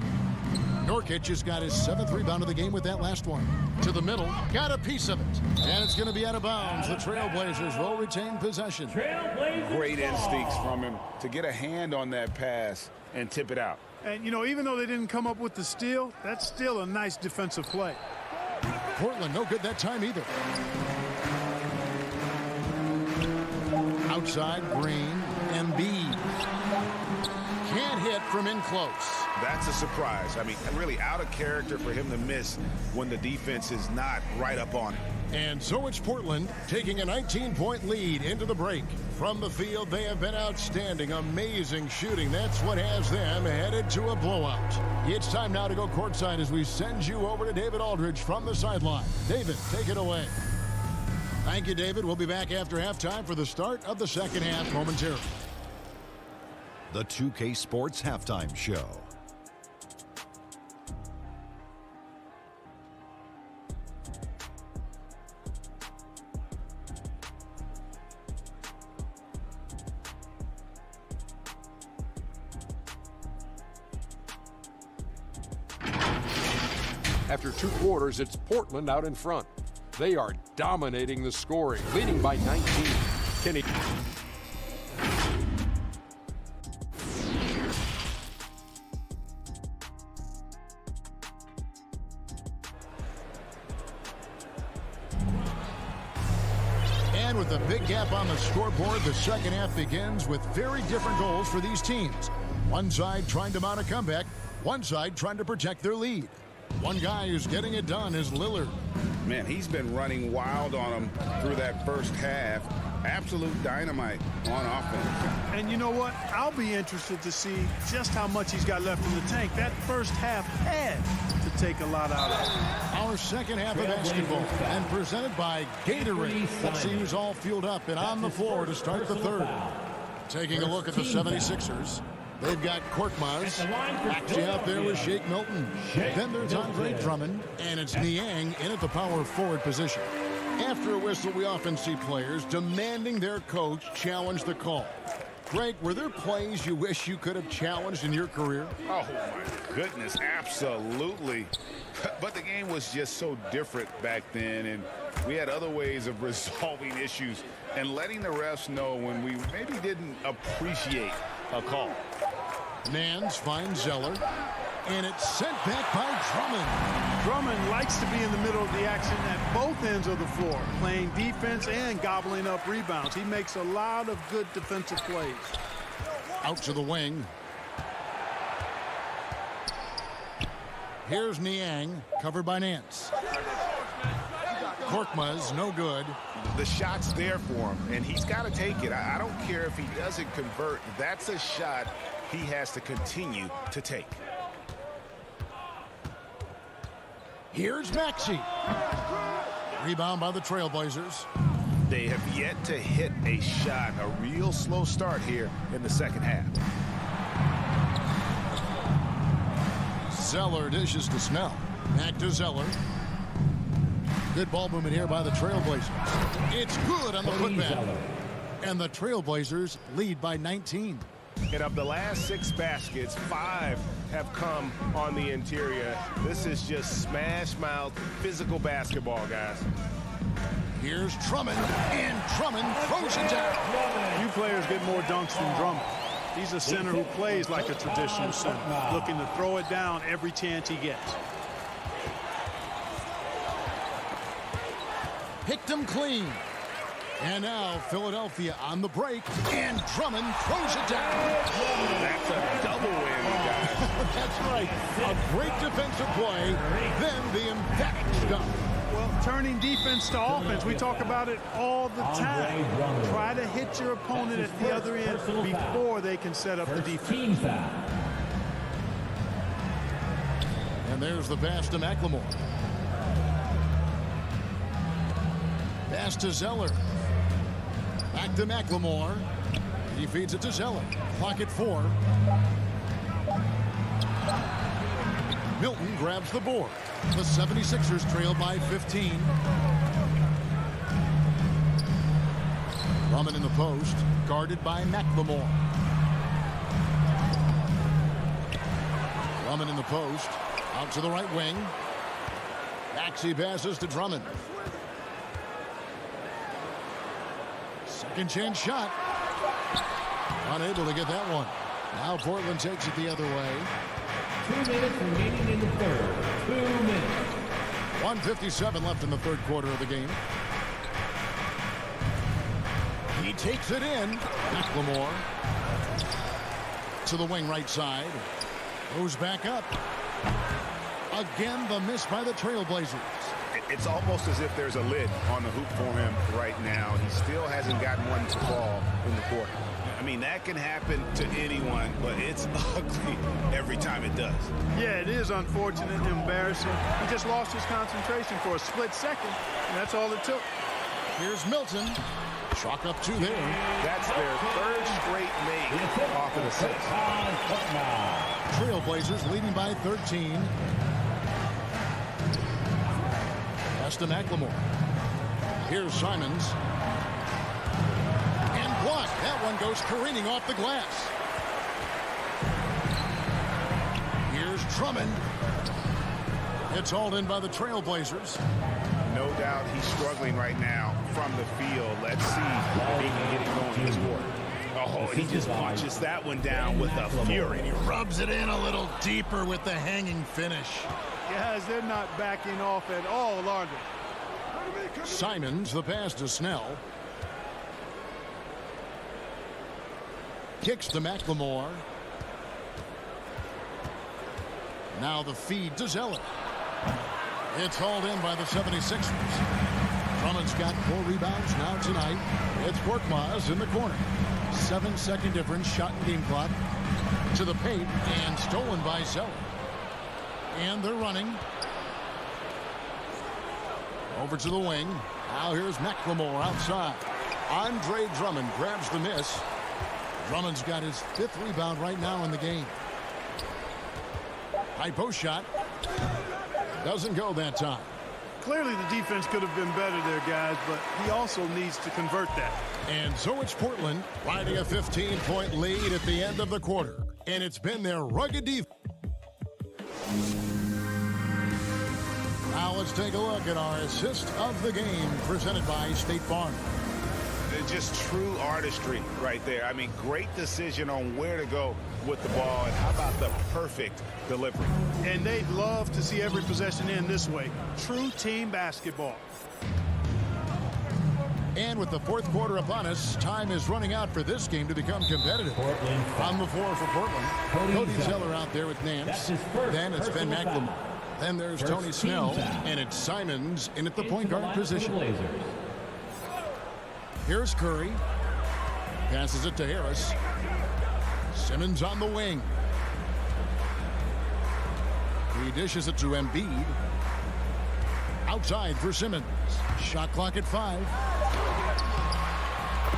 Nurkic has got his 7th rebound of the game with that last one. To the middle. Got a piece of it. And it's going to be out of bounds. The Trailblazers will retain possession. Great instincts from him to get a hand on that pass and tip it out. And, you know, even though they didn't come up with the steal, that's still a nice defensive play. Portland no good that time either. Outside, Green. Embiid. Can't hit from in close. That's a surprise. I mean, really out of character for him to miss when the defense is not right up on it. And so it's Portland taking a 19-point lead into the break. From the field, they have been outstanding. Amazing shooting. That's what has them headed to a blowout. It's time now to go courtside as we send you over to David Aldridge from the sideline. David, take it away. Thank you, David. We'll be back after halftime for the start of the second half momentarily. The 2K Sports Halftime Show. After 2 quarters, it's Portland out in front. They are dominating the scoring, leading by 19. Kenny. with a big gap on the scoreboard, the second half begins with very different goals for these teams. One side trying to mount a comeback, one side trying to protect their lead. One guy who's getting it done is Lillard. Man, he's been running wild on him through that first half. Absolute dynamite on offense. And you know what? I'll be interested to see just how much he's got left in the tank. That first half had to take a lot out of it. Our second half of basketball, and presented by Gatorade. Let's see who's all fueled up and on the floor to start the third. Taking a look at the 76ers. They've got Korkmaz actually out there with Shake Milton. Then there's Andre Drummond, and it's Niang in at the power forward position. After a whistle, we often see players demanding their coach challenge the call. Greg, were there plays you wish you could have challenged in your career? Oh, my goodness, absolutely. But the game was just so different back then, and we had other ways of resolving issues and letting the refs know when we maybe didn't appreciate a call. Nance finds Zeller, and it's sent back by Drummond. Drummond likes to be in the middle of the action at both ends of the floor, playing defense and gobbling up rebounds. He makes a lot of good defensive plays. Out to the wing. Here's Niang, covered by Nance. Korkmaz, no good. The shot's there for him, and he's got to take it. I don't care if he doesn't convert. That's a shot he has to continue to take. Here's Maxey. Rebound by the Trailblazers. They have yet to hit a shot. A real slow start here in the second half. Zeller dishes to Snell. Back to Zeller. Good ball movement here by the Trailblazers. It's good on the putback. And the Trailblazers lead by 19. And of the last 6 baskets, 5 have come on the interior. This is just smash-mouth physical basketball, guys. Here's Drummond, and Drummond throws it down. Few players get more dunks than Drummond. He's a center who plays like a traditional center, looking to throw it down every chance he gets. Picked him clean. And now Philadelphia on the break, and Drummond throws it down. That's a double win, guys. That's right. A great defensive play, then the emphatic stop. Well, turning defense to offense, we talk about it all the time. Try to hit your opponent at the other end before they can set up the defense. And there's the pass to McLemore. Pass to Zeller. Back to McLemore. He feeds it to Zeller. Clock at 4. Milton grabs the board. The 76ers trail by 15. Drummond in the post, guarded by McLemore. Drummond in the post, out to the right wing. Maxey passes to Drummond. Second chance shot. Unable to get that one. Now Portland takes it the other way. 2 minutes remaining in the third. 2 minutes. 1:57 left in the third quarter of the game. He takes it in. McLemore to the wing right side. Goes back up. Again, the miss by the Trailblazers. It's almost as if there's a lid on the hoop for him right now. He still hasn't gotten one to fall in the court. I mean, that can happen to anyone, but it's ugly every time it does. Yeah, it is unfortunate and embarrassing. He just lost his concentration for a split second, and that's all it took. Here's Milton. Chalk up 2 there. That's their 3rd straight make off of the 6. Trailblazers leading by 13. Pass to McLemore. Here's Simons. And blocked. That one goes careening off the glass. Here's Drummond. It's hauled in by the Trailblazers. No doubt he's struggling right now from the field. Let's see if he can get it going this quarter. Oh, he just punches that one down with a fury. He rubs it in a little deeper with the hanging finish. Guys, they're not backing off at all, are they? Simons, the pass to Snell. Kicks to McLemore. Now the feed to Zeller. It's hauled in by the 76ers. Drummond's got 4 rebounds now tonight. It's Korkmaz in the corner. 7-second difference, shot and game clock. To the paint and stolen by Zeller. And they're running. Over to the wing. Now here's McLemore outside. Andre Drummond grabs the miss. Drummond's got his 5th rebound right now in the game. High post shot. Doesn't go that time. Clearly the defense could have been better there, guys, but he also needs to convert that. And so it's Portland riding a 15-point lead at the end of the quarter. And it's been their rugged defense. Now let's take a look at our assist of the game presented by State Farm. Just true artistry right there. I mean, great decision on where to go with the ball, and how about the perfect delivery? And they'd love to see every possession end this way. True team basketball. And with the 4th quarter upon us, time is running out for this game to become competitive. Portland. On the floor for Portland. Cody Zeller out there with Nance. Then it's Ben McLemore. Then there's Tony Snell, and it's Simons in at the point guard position. Here's Curry. Passes it to Harris. Simmons on the wing. He dishes it to Embiid. Outside for Simmons. Shot clock at 5.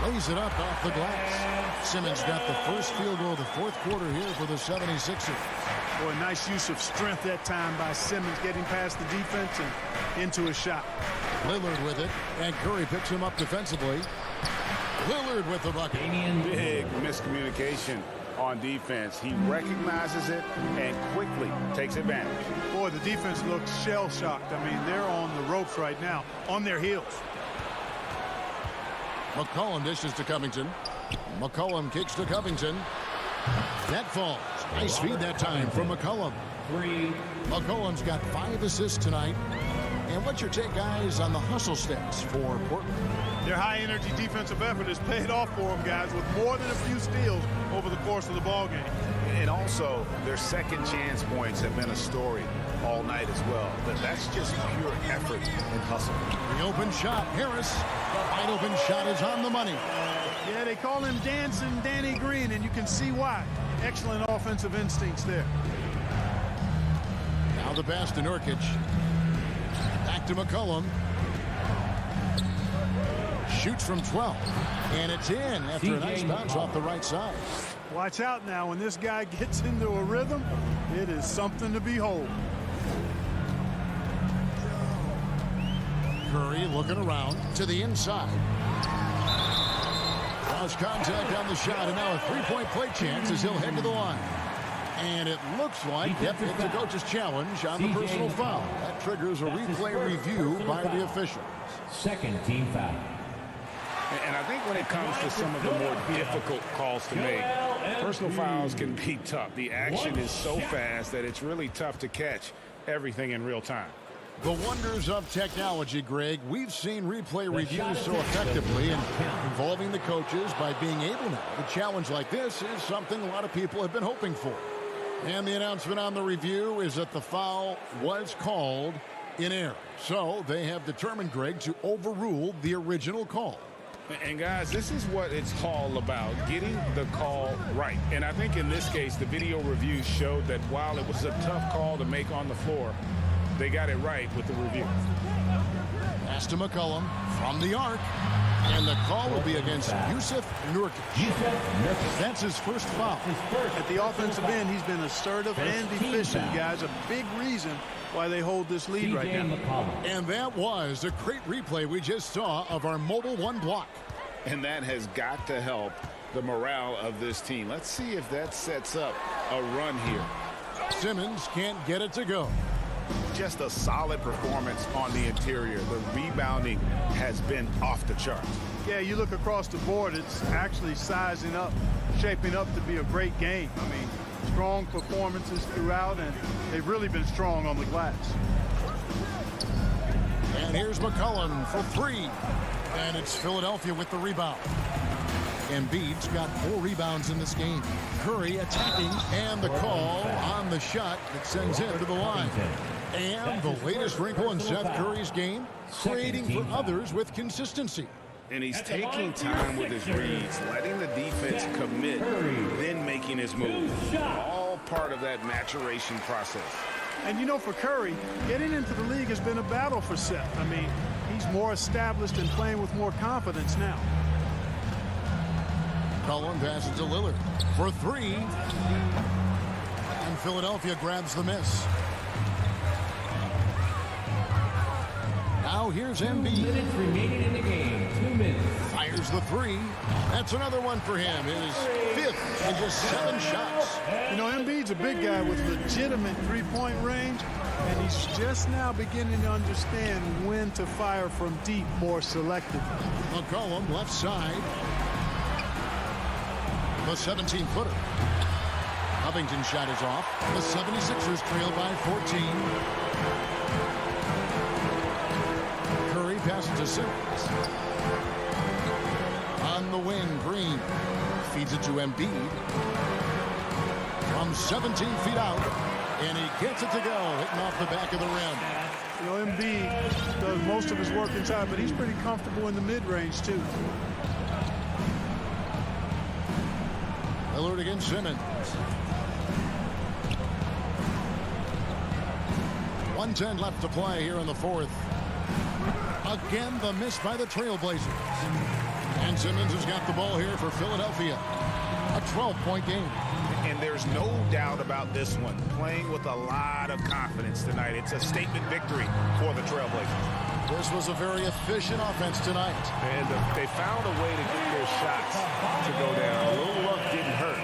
Lays it up off the glass. Simmons got the first field goal of the 4th quarter here for the 76ers. Boy, nice use of strength that time by Simmons, getting past the defense and into a shot. Lillard with it, and Curry picks him up defensively. Lillard with the bucket. Big miscommunication on defense. He recognizes it and quickly takes advantage. Boy, the defense looks shell-shocked. I mean, they're on the ropes right now, on their heels. McCollum dishes to Covington. McCollum kicks to Covington. That falls. Nice feed that time from McCollum. McCollum's got 5 assists tonight. And what's your take, guys, on the hustle stats for Portland? Their high-energy defensive effort has paid off for them, guys, with more than a few steals over the course of the ballgame. And also, their second chance points have been a story all night as well. But that's just pure effort and hustle. The open shot, Harris. The wide open shot is on the money. Yeah, they call him Dancing Danny Green, and you can see why. Excellent offensive instincts there. Now the pass to Nurkic. Back to McCollum. Shoots from 12. And it's in after a nice bounce off the right side. Watch out now. When this guy gets into a rhythm, it is something to behold. Curry looking around to the inside. Lost contact on the shot, and now a 3-point play chance as he'll head to the line. And it looks like, it's a coach's challenge on the personal foul. That triggers a replay review by the officials. Second team foul. And I think when it comes to some of the more difficult calls to make, personal fouls can be tough. The action is so fast that it's really tough to catch everything in real time. The wonders of technology, Greg. We've seen replay reviews so effectively and involving the coaches by being able now. A challenge like this is something a lot of people have been hoping for. And the announcement on the review is that the foul was called in error. So they have determined, Greg, to overrule the original call. And guys, this is what it's all about, getting the call right. And I think in this case, the video review showed that while it was a tough call to make on the floor, they got it right with the review. Pass to McCollum from the arc. And the call will be against Yusuf Nurkic. That's his first foul. At the offensive end, he's been assertive and efficient, guys. A big reason why they hold this lead right now. And that was a great replay we just saw of our Mobile One block. And that has got to help the morale of this team. Let's see if that sets up a run here. Simmons can't get it to go. Just a solid performance on the interior. The rebounding has been off the charts. Yeah, you look across the board, it's actually sizing up, shaping up to be a great game. I mean, strong performances throughout, and they've really been strong on the glass. And here's McCollum for 3. And it's Philadelphia with the rebound. Embiid's got 4 rebounds in this game. Curry attacking, and the call on the shot that sends him to the line. And the latest wrinkle in Seth Curry's game, creating for others with consistency. And he's taking time with his reads, letting the defense commit, then making his move. All part of that maturation process. And you know, for Curry, getting into the league has been a battle for Seth. I mean, he's more established and playing with more confidence now. Cullen passes to Lillard for 3. And Philadelphia grabs the miss. Now here's Embiid. 2 minutes remaining in the game. 2 minutes. Fires the 3. That's another one for him. His 5th in just 7 shots. You know, Embiid's a big guy with legitimate three-point range, and he's just now beginning to understand when to fire from deep more selectively. McCollum left side. The 17-footer. Covington's shot is off. The 76ers trail by 14. Curry passes to Simmons. On the wing, Green feeds it to Embiid. From 17 feet out, and he gets it to go, hitting off the back of the rim. You know, Embiid does most of his work inside, but he's pretty comfortable in the mid-range, too. Lillard against Simmons. 1:10 left to play here in the 4th. Again, the miss by the Trailblazers. And Simmons has got the ball here for Philadelphia. A 12-point game. And there's no doubt about this one. Playing with a lot of confidence tonight. It's a statement victory for the Trailblazers. This was a very efficient offense tonight. And they found a way to get their shots to go down. A little luck didn't hurt.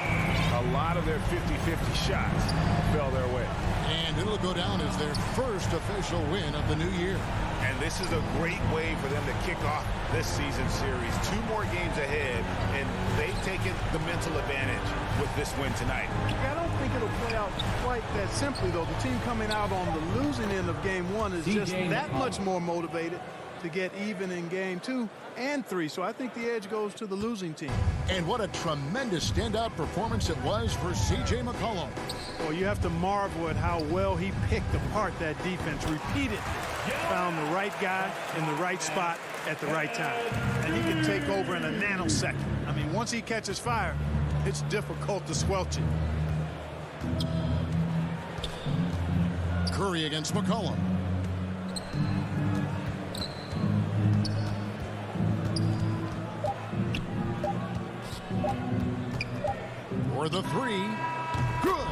A lot of their 50-50 shots fell their way. And it'll go down as their first official win of the new year. And this is a great way for them to kick off this season series. 2 more games ahead, and they've taken the mental advantage with this win tonight. I don't think it'll play out quite that simply, though. The team coming out on the losing end of game 1 is just that much more motivated to get even in game 2 and 3. So I think the edge goes to the losing team. And what a tremendous standout performance it was for C.J. McCollum. Well, you have to marvel at how well he picked apart that defense repeatedly. Found the right guy in the right spot at the right time. And he can take over in a nanosecond. I mean, once he catches fire, it's difficult to squelch it. Curry against McCollum. For the 3. Good.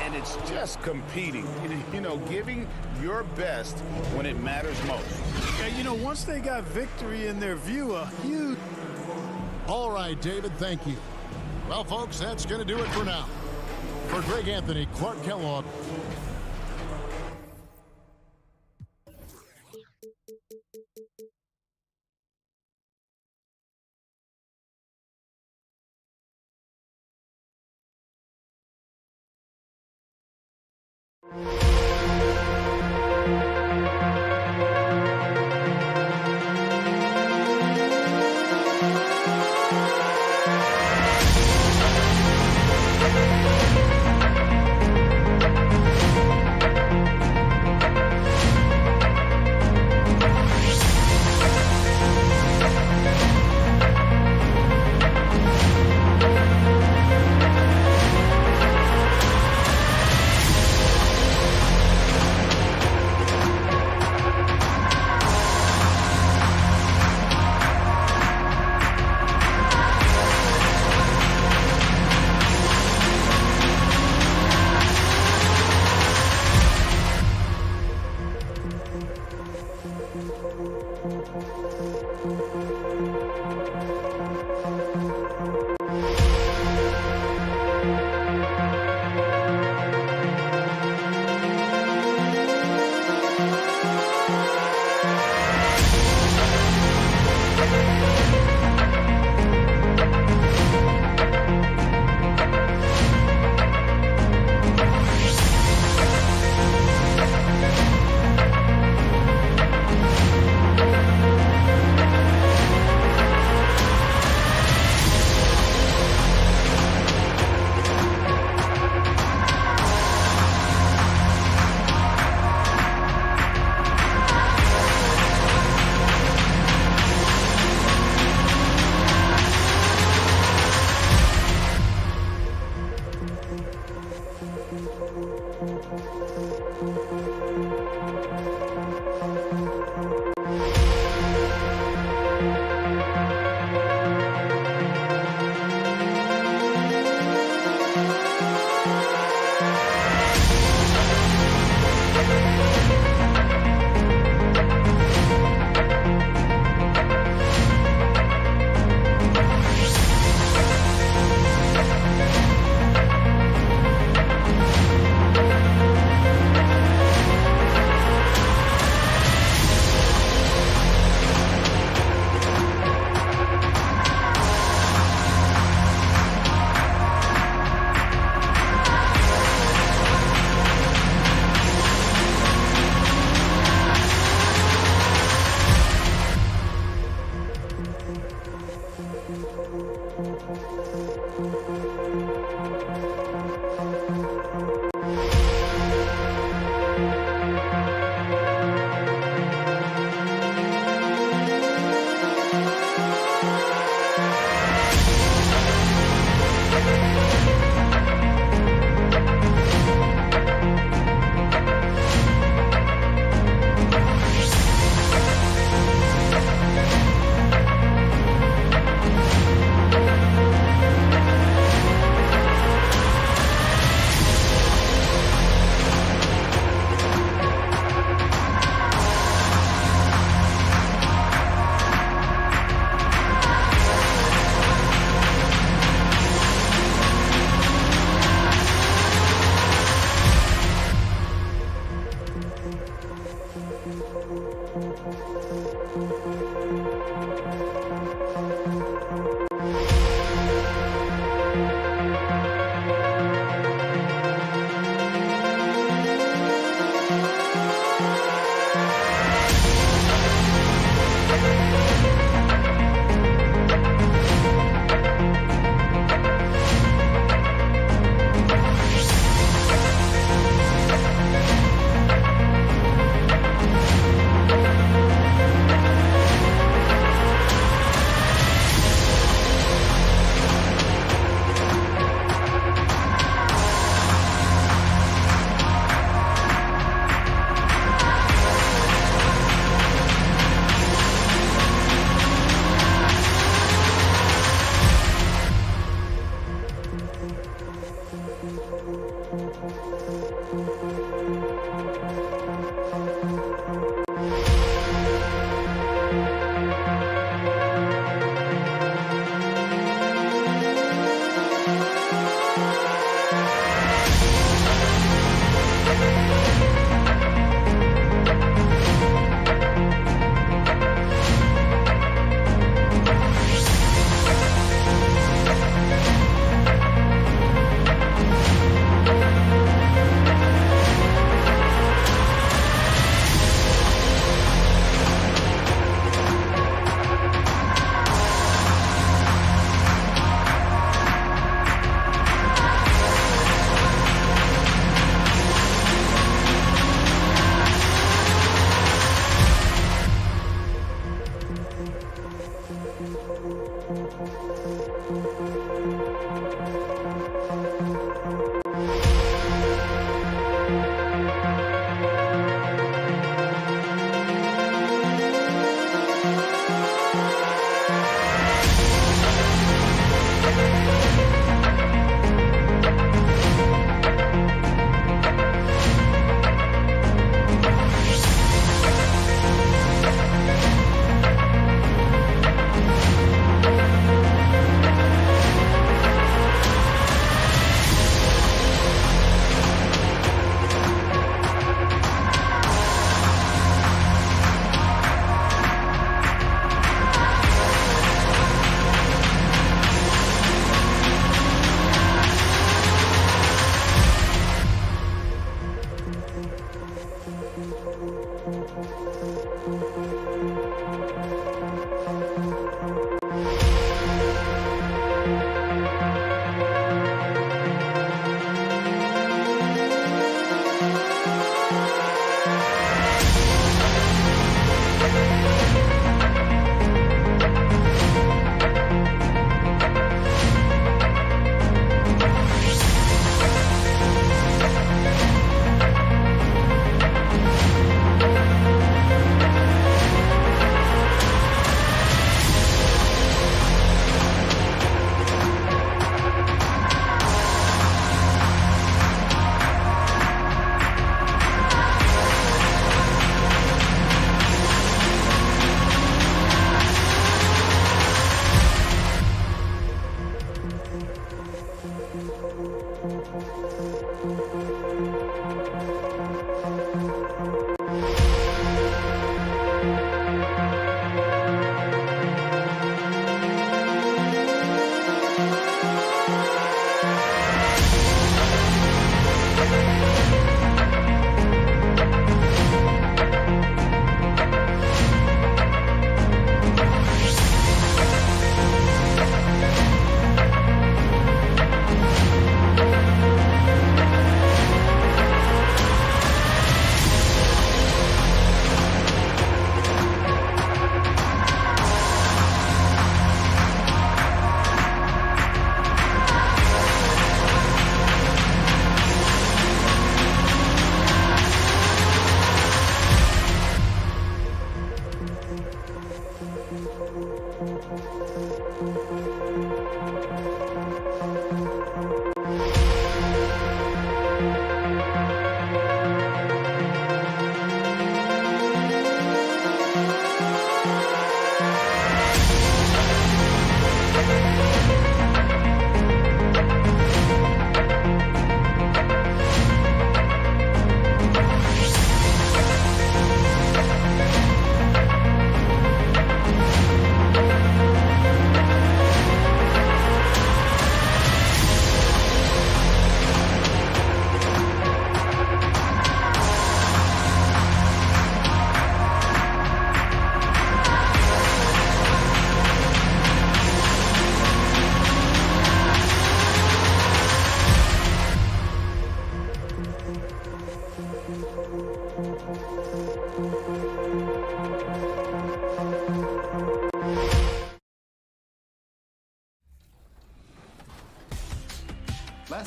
And it's just competing. You know, giving your best when it matters most. Yeah, you know, once they got victory in their view, a huge... All right, David, thank you. Well, folks, that's going to do it for now. For Greg Anthony, Clark Kellogg.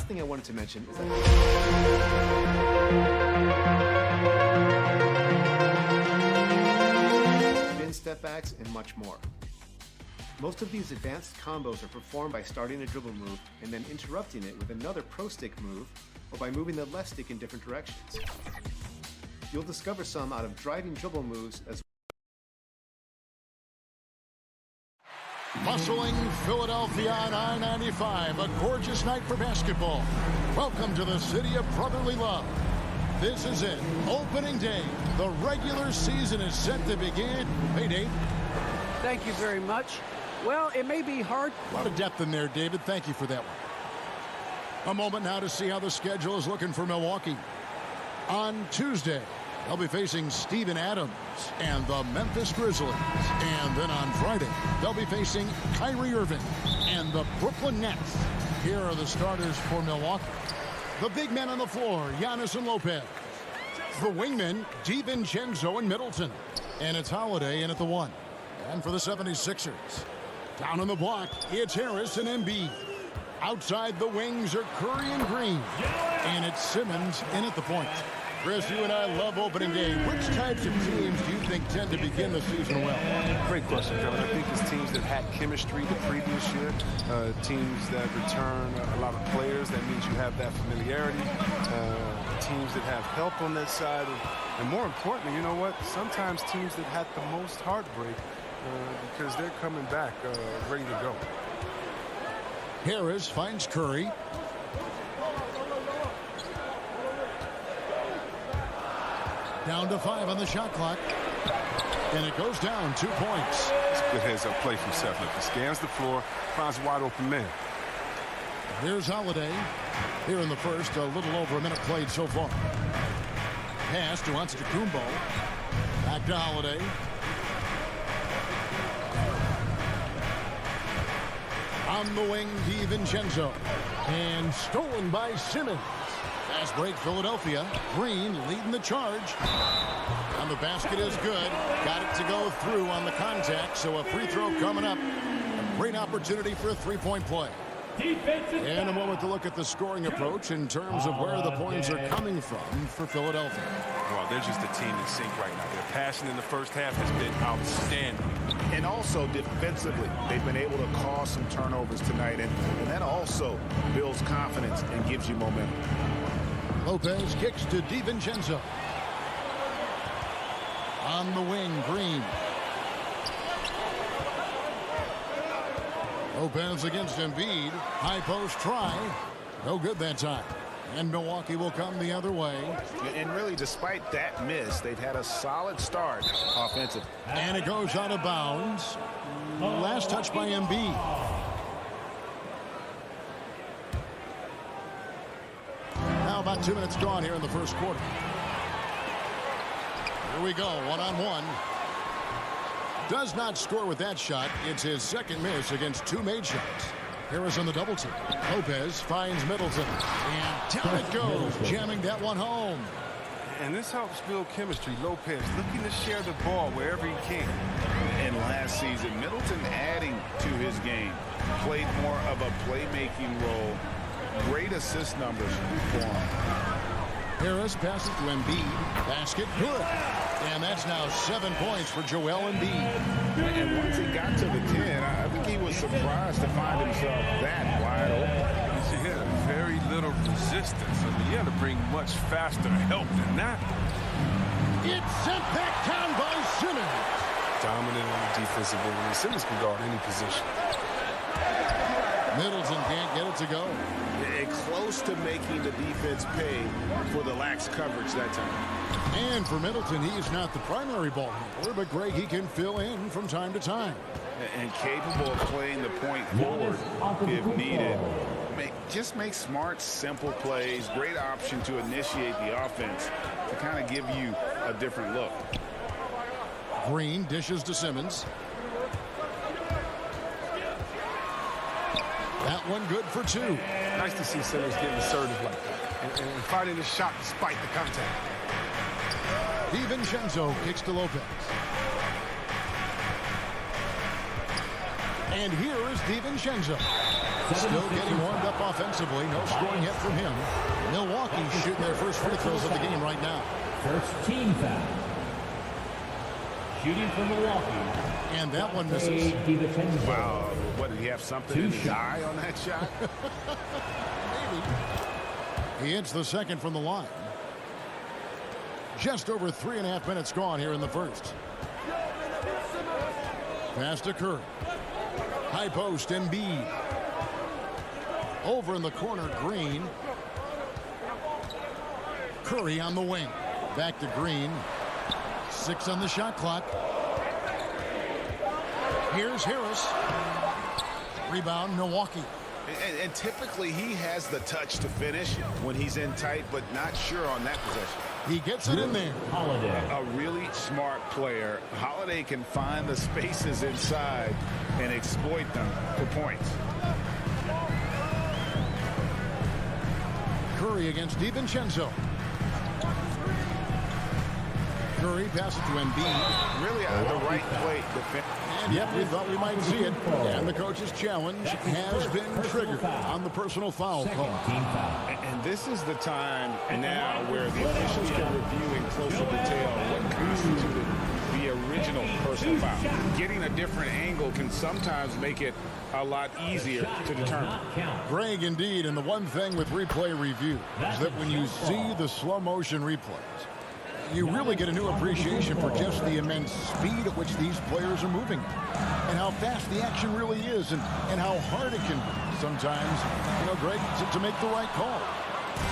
last thing I wanted to mention is that spin step backs and much more. Most of these advanced combos are performed by starting a dribble move and then interrupting it with another pro stick move or by moving the left stick in different directions. You'll discover some out of driving dribble moves as Bustling Philadelphia on I-95, a gorgeous night for basketball. Welcome to the city of brotherly love. This is it, opening day. The regular season is set to begin. Hey, Dave. Thank you very much. Well, it may be hard. A lot of depth in there, David. Thank you for that one. A moment now to see how the schedule is looking for Milwaukee. On Tuesday, they'll be facing Steven Adams and the Memphis Grizzlies. And then on Friday, they'll be facing Kyrie Irving and the Brooklyn Nets. Here are the starters for Milwaukee. The big men on the floor, Giannis and Lopez. The wingmen, DiVincenzo and Middleton. And it's Holiday in at the 1. And for the 76ers, down on the block, it's Harris and Embiid. Outside the wings are Curry and Green. And it's Simmons in at the point. Chris, you and I love opening day. Which types of teams do you think tend to begin the season well? Great question, Kevin. I think it's teams that had chemistry the previous year, teams that return a lot of players. That means you have that familiarity. Teams that have help on that side. And more importantly, you know what? Sometimes teams that had the most heartbreak because they're coming back ready to go. Harris finds Curry. Down to 5 on the shot clock. And it goes down 2 points. It's a good heads-up play from Seth. He scans the floor, finds a wide-open man. Here's Holiday. Here in the first, a little over a minute played so far. Pass to Antetokounmpo. Back to Holiday. On the wing, DiVincenzo. And stolen by Simmons. Fast break, Philadelphia. Green leading the charge. And the basket is good. Got it to go through on the contact, so a free throw coming up. A great opportunity for a three-point play. And a moment to look at the scoring approach in terms of where the points are coming from for Philadelphia. Well, they're just a team in sync right now. Their passion in the first half has been outstanding. And also defensively, they've been able to cause some turnovers tonight, and that also builds confidence and gives you momentum. Lopez kicks to DiVincenzo. On the wing, Green. Lopez against Embiid. High post try. No good that time. And Milwaukee will come the other way. And really, despite that miss, they've had a solid start offensively. And it goes out of bounds. Last touch by Embiid. Now about 2 minutes gone here in the first quarter. Here we go, one-on-one. Does not score with that shot. It's his second miss against 2 made shots. Harris on the double team. Lopez finds Middleton. And down it goes, jamming that one home. And this helps build chemistry. Lopez looking to share the ball wherever he can. And last season, Middleton adding to his game. Played more of a playmaking role. Great assist numbers for him. Harris passes to Embiid. Basket good. And that's now 7 points for Joel Embiid. And once he got to the 10, I think he was surprised to find himself that wide open. He had very little resistance. I mean, you had to bring much faster help than that. It's sent back down by Simmons. Dominant on the defensive end. Simmons can guard any position. Middleton can't get it to go. And close to making the defense pay for the lax coverage that time. And for Middleton, he's not the primary ball handler, but Greg, he can fill in from time to time. And capable of playing the point forward if needed. Just make smart, simple plays. Great option to initiate the offense to kind of give you a different look. Green dishes to Simmons. That one good for 2. Nice to see Simmons getting assertive like that and fighting his shot despite the contact. DiVincenzo kicks to Lopez. And here is DiVincenzo. Still getting warmed up offensively. No scoring yet from him. Milwaukee shooting their first free throws of the game right now. First team foul. Shooting for Milwaukee. And that one misses. Wow. What, did he have something in his eye on that shot? Maybe. He hits the second from the line. Just over 3.5 minutes gone here in the first. Pass to Curry. High post, Embiid. Over in the corner, Green. Curry on the wing. Back to Green. 6 on the shot clock. Here's Harris. Rebound, Milwaukee. And typically he has the touch to finish when he's in tight, but not sure on that possession. He gets it in there. Holiday. A really smart player. Holiday can find the spaces inside and exploit them for points. Curry against DiVincenzo. Curry passes to Embiid. Really the right play defense. And yep, we thought we might see it. And the coach's challenge has been triggered on the personal foul call. And this is the time now where the officials can review in closer detail what constituted the original personal foul. Getting a different angle can sometimes make it a lot easier to determine. Greg, indeed, and the one thing with replay review is that when you see the slow motion replays, you really get a new appreciation for just the immense speed at which these players are moving and how fast the action really is and how hard it can be sometimes, Greg, to make the right call.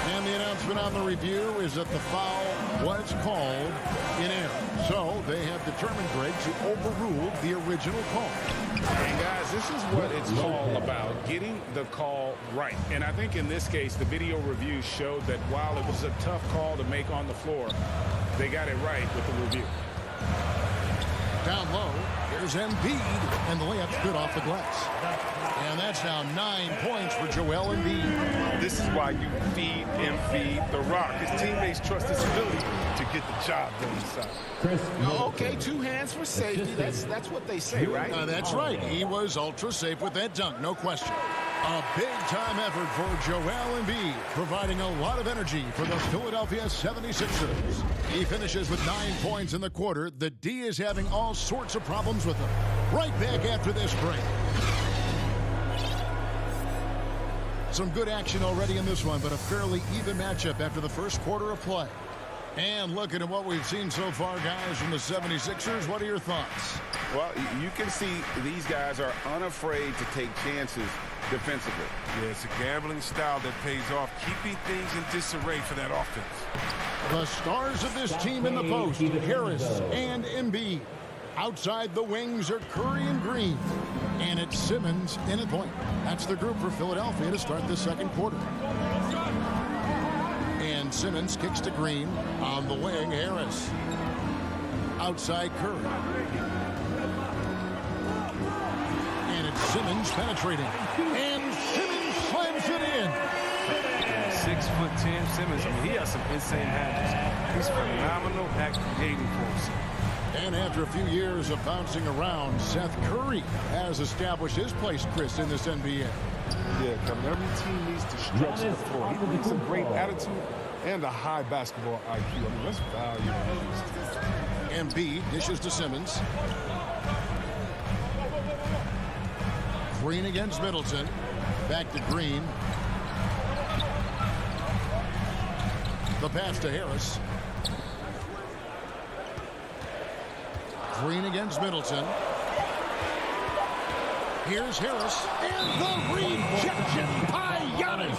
And the announcement on the review is that the foul was called in error. So they have determined, Greg, to overrule the original call. And guys, this is what it's all about, getting the call right. And I think in this case, the video review showed that while it was a tough call to make on the floor, they got it right with the review. Down low, here's Embiid, and the layup's good off the glass. And that's now 9 points for Joel Embiid. This is why you feed Embiid the rock. His teammates trust his ability to get the job done inside. Okay, 2 hands for safety. That's what they say, right? That's right. He was ultra safe with that dunk, no question. A big-time effort for Joel Embiid, providing a lot of energy for the Philadelphia 76ers. He finishes with 9 points in the quarter. The D is having all sorts of problems with him. Right back after this break. Some good action already in this one, but a fairly even matchup after the first quarter of play. And looking at what we've seen so far, guys, from the 76ers, what are your thoughts? Well, you can see these guys are unafraid to take chances defensively. Yeah, it's a gambling style that pays off, keeping things in disarray for that offense. The stars of this team in the post, Harris and Embiid. Outside the wings are Curry and Green. And it's Simmons in at point. That's the group for Philadelphia to start the second quarter. And Simmons kicks to Green. On the wing, Harris. Outside Curry. And it's Simmons penetrating. And Simmons slams it in. 6'10" Simmons, he has some insane handles. He's phenomenal at creating for himself. And after a few years of bouncing around, Seth Curry has established his place, Chris, in this NBA. Yeah, Kevin, every team needs to stretch the floor. He needs a great attitude and a high basketball IQ. I mean, that's valuable. Embiid dishes to Simmons. Green against Middleton. Back to Green. The pass to Harris. Green against Middleton. Here's Harris. And the rejection by Giannis.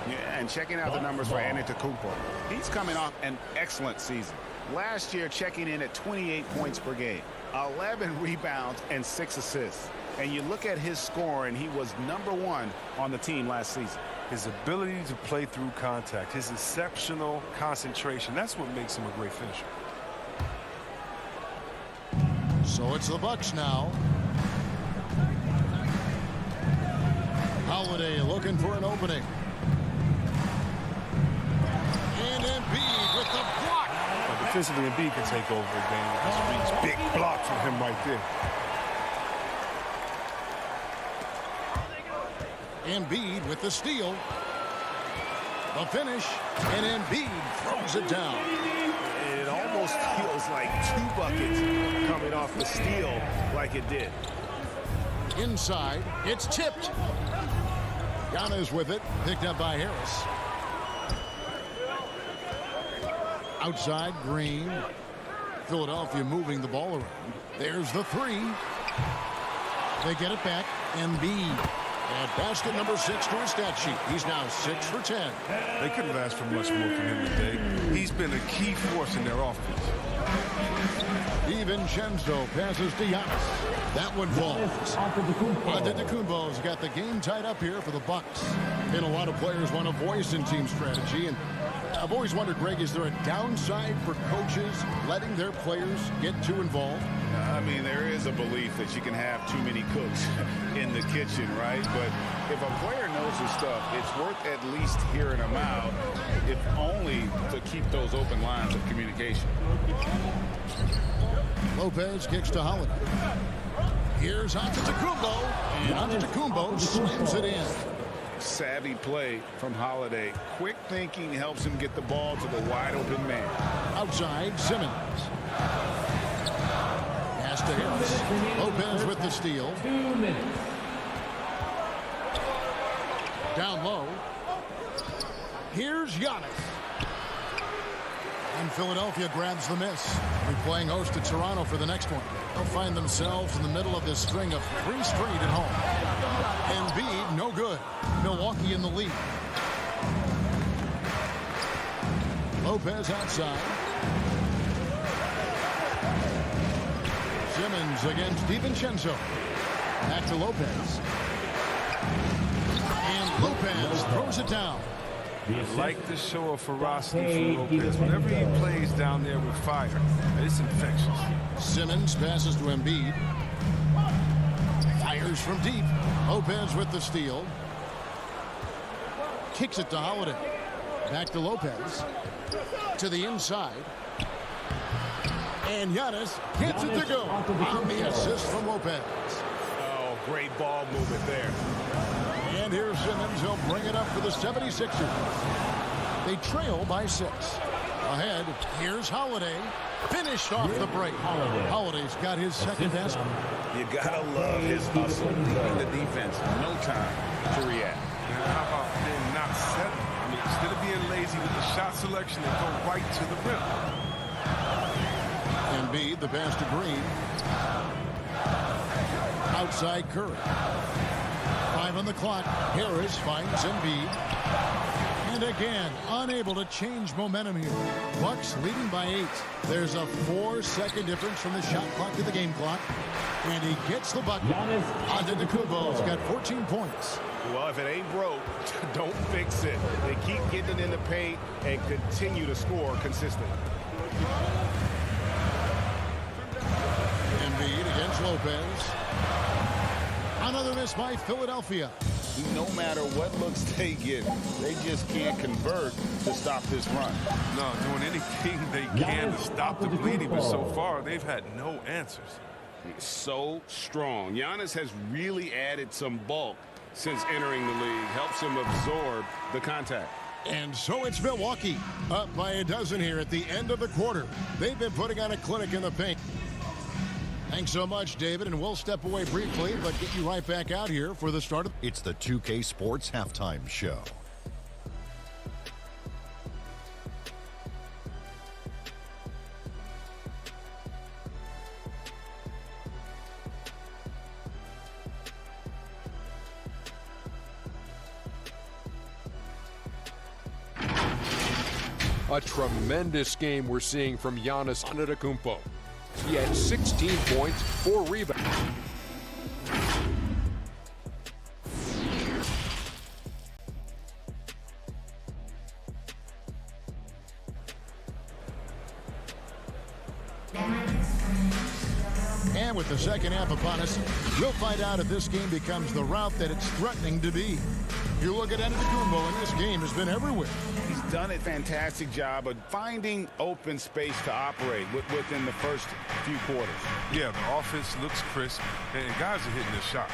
Yeah, and checking out the numbers for Antetokounmpo. He's coming off an excellent season. Last year, checking in at 28 points per game, 11 rebounds, and 6 assists. And you look at his score, and he was #1 on the team last season. His ability to play through contact, his exceptional concentration, that's what makes him a great finisher. So it's the Bucks now. Holiday looking for an opening. And Embiid with the block. Defensively, Embiid can take over a game with his reach. Big block from him right there. Embiid with the steal. The finish, and Embiid throws it down. It almost feels like 2 buckets coming off the steal like it did. Inside, it's tipped. Giannis with it, picked up by Harris. Outside, Green. Philadelphia moving the ball around. There's the 3. They get it back. Embiid. And basket number 6 to his stat sheet. He's now 6 for 10. They couldn't ask for much more from him today. He's been a key force in their offense. DiVincenzo passes to Giannis. That one falls. Antetokounmpo's got the game tied up here for the Bucks. And a lot of players want a voice in team strategy. And I've always wondered, Greg, is there a downside for coaches letting their players get too involved? I mean, there is a belief that you can have too many cooks in the kitchen, right? But if a player knows his stuff, it's worth at least hearing him out, if only to keep those open lines of communication. Lopez kicks to Holiday. Here's Antetokounmpo, and Antetokounmpo slams it in. Savvy play from Holiday. Quick thinking helps him get the ball to the wide open man. Outside, Simmons. Pass to Harris. Lopez with the steal. 2 minutes. Down low. Here's Giannis. And Philadelphia grabs the miss. We're playing host to Toronto for the next one. They'll find themselves in the middle of this string of 3 straight at home. Embiid, no good. Milwaukee in the lead. Lopez outside. Simmons against DiVincenzo. Back to Lopez. And Lopez throws it down. I like the show of ferocity from Lopez. Whenever he plays down there with fire, it's infectious. Simmons passes to Embiid. Fires from deep. Lopez with the steal. Kicks it to Holiday. Back to Lopez. To the inside. And Giannis gets it to go on the assist from Lopez. Oh, great ball movement there. And here's Simmons. He'll bring it up for the 76ers. They trail by 6. Ahead, here's Holiday. Finished off the break. Holiday's got his second basket. You gotta love his hustle, leaving the defense no time to react. And how about them not settle? I mean, instead of being lazy with the shot selection, they go right to the rim. Embiid, the pass to Green. Outside Curry. 5 on the clock. Harris finds Embiid. And again, unable to change momentum here. Bucks leading by 8. There's a 4-second difference from the shot clock to the game clock. And he gets the bucket. Antetokounmpo's got 14 points. Well, if it ain't broke, don't fix it. They keep getting it in the paint and continue to score consistently. Embiid against Lopez. Another miss by Philadelphia. No matter what looks they get, they just can't convert to stop this run. No, doing anything they can to stop the bleeding, but so far they've had no answers. He's so strong. Giannis has really added some bulk since entering the league. Helps him absorb the contact. And so it's Milwaukee, up by a dozen here at the end of the quarter. They've been putting on a clinic in the paint. Thanks so much, David, and we'll step away briefly, but get you right back out here for the start of... It's the 2K Sports Halftime Show. A tremendous game we're seeing from Giannis Antetokounmpo. He had 16 points, 4 rebounds. And with the second half upon us, we'll find out if this game becomes the route that it's threatening to be. You look at Antetokounmpo, and this game has been everywhere. He's done a fantastic job of finding open space to operate within the first few quarters. Yeah, the offense looks crisp, and guys are hitting their shots.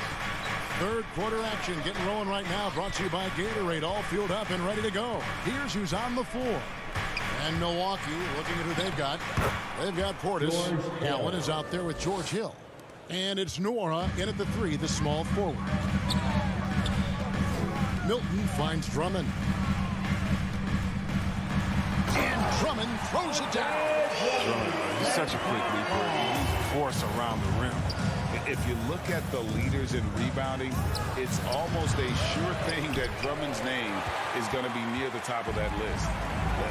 Third quarter action getting rolling right now, brought to you by Gatorade, all fueled up and ready to go. Here's who's on the floor. And Milwaukee, looking at who they've got. They've got Portis. Allen is out there with George Hill. And it's Nora in at the 3, the small forward. Milton finds Drummond. And Drummond throws it down. Drummond, he's such a quick leaper. He's force around the rim. If you look at the leaders in rebounding, it's almost a sure thing that Drummond's name is going to be near the top of that list.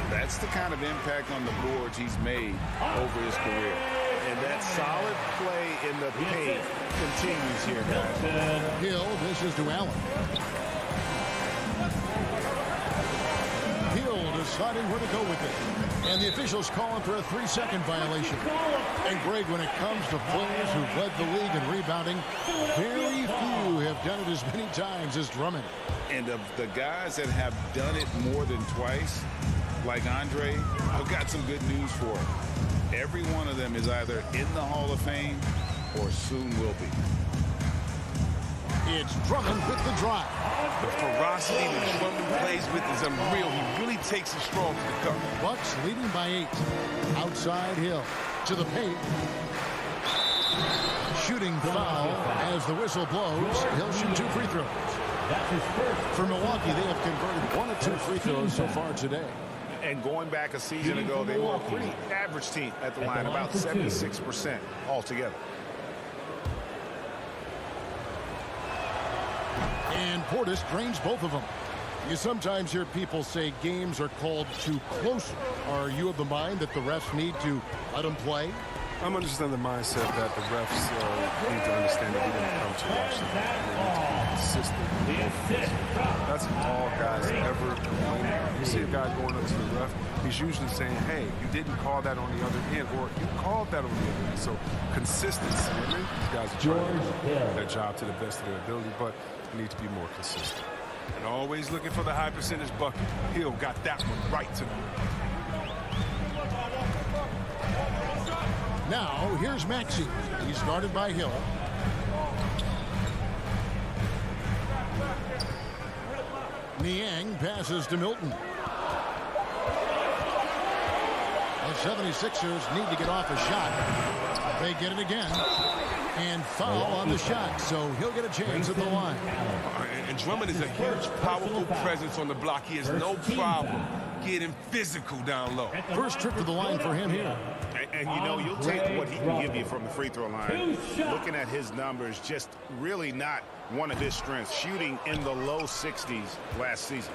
That's the kind of impact on the boards he's made over his career. And that solid play in the paint continues here, guys. Hill dishes to Allen. Hill deciding where to go with it. And the officials calling for a 3-second violation. And Greg, when it comes to players who've led the league in rebounding, very few have done it as many times as Drummond. And of the guys that have done it more than twice, like Andre, I've got some good news for him. Every one of them is either in the Hall of Fame or soon will be. It's Drummond with the drive. The ferocity that Drummond plays with is unreal. He really takes it strong to the cup. Bucks leading by 8. Outside Hill to the paint. Shooting foul as the whistle blows. He'll shoot 2 free throws. For Milwaukee, they have converted 1 of 2 free throws so far today. And going back a season ago, they were a pretty average team at the line, about 76% altogether. And Portis drains both of them. You sometimes hear people say games are called too close. Are you of the mind that the refs need to let them play? I'm understanding the mindset that the refs need to understand that we didn't come to watch them. They need to be consistent. That's all guys ever do. You see a guy going up to the ref, he's usually saying, hey, you didn't call that on the other end, or you called that on the other end. So consistency. I mean, these guys are trying to do their job to the best of their ability, but they need to be more consistent. And always looking for the high percentage bucket. Hill got that one right to the rim. Now, here's Maxey. He's guarded by Hill. Niang passes to Milton. The 76ers need to get off a shot. They get it again. And foul on the shot, so he'll get a chance at the line. And Drummond is a huge, powerful presence on the block. He has no problem getting physical down low. First trip to the line for him here. And you know, you'll take what he can give you from the free throw line. Looking at his numbers, just really not one of his strengths. Shooting in the low 60s last season.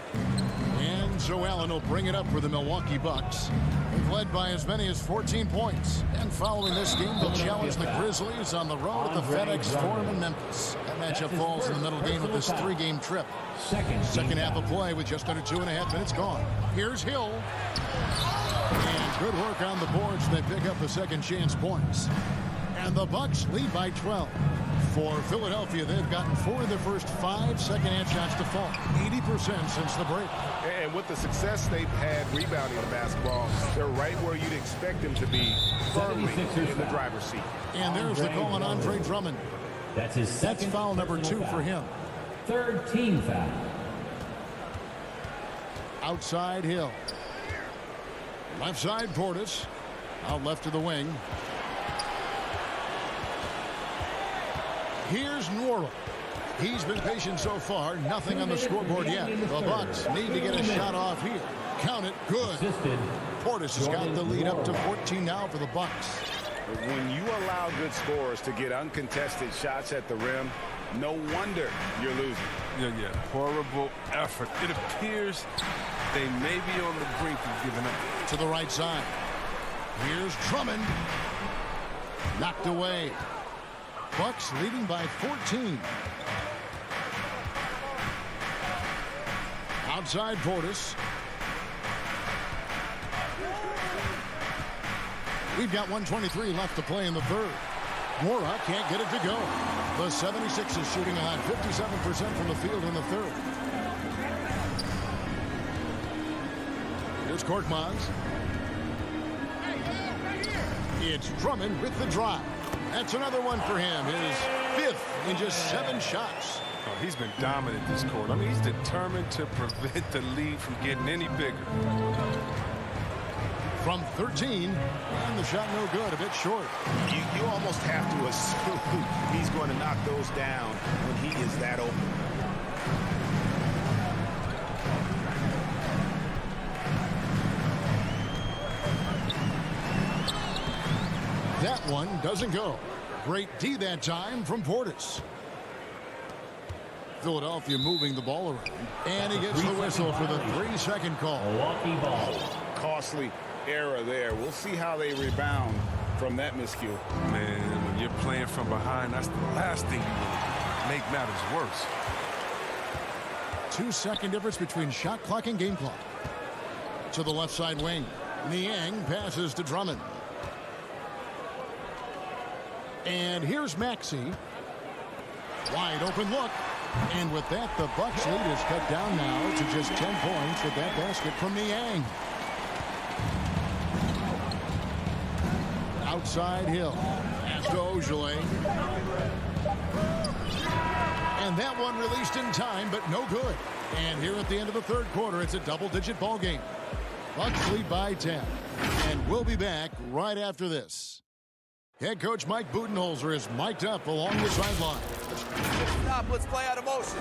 And Joe Allen will bring it up for the Milwaukee Bucks. They've led by as many as 14 points. And following this game, they'll challenge the Grizzlies on the road at the FedEx Forum in Memphis. That matchup falls in the middle game of this 3-game trip. Second half of play with just under 2.5 minutes gone. Here's Hill. And good work on the boards. They pick up the second chance points. And the Bucks lead by 12. For Philadelphia, they've gotten 4 of their first 5 second-hand shots to fall. 80% since the break. And with the success they've had rebounding the basketball, they're right where you'd expect them to be, firmly in the driver's seat. And there's the call on Andre Drummond. That's foul number 2 for him. Third team foul. Outside Hill. Left side Portis. Out left to the wing. Here's Nora. He's been patient so far. Nothing on the scoreboard yet. The Bucks need to get a shot off here. Count it. Good. Portis has got the lead up to 14 now for the Bucks. When you allow good scorers to get uncontested shots at the rim, no wonder you're losing. Yeah. Horrible effort. It appears they may be on the brink of giving up. To the right side. Here's Drummond. Knocked away. Bucks leading by 14. Outside Portis. We've got 1:23 left to play in the third. Mora can't get it to go. The 76ers shooting a hot 57% from the field in the third. Here's Korkmaz. It's Drummond with the drive. That's another one for him. His 5th in just 7 shots. Oh, he's been dominant this quarter. I mean, he's determined to prevent the lead from getting any bigger. From 13, and the shot no good, a bit short. You almost have to assume he's going to knock those down when he is that open. That one doesn't go. Great D that time from Portis. Philadelphia moving the ball around. And he gets the whistle for the 3-second call. Costly error there. We'll see how they rebound from that miscue. Man, when you're playing from behind, that's the last thing you want. Make matters worse. 2-second difference between shot clock and game clock. To the left side wing. Niang passes to Drummond. And here's Maxey. Wide open look. And with that, the Bucks lead is cut down now to just 10 points with that basket from Niang. Outside Hill. Pass to Ojale. And that one released in time, but no good. And here at the end of the 3rd quarter, it's a double-digit ball game. Bucks lead by 10. And we'll be back right after this. Head coach Mike Budenholzer is mic'd up along the sideline. Stop, let's play out of motion.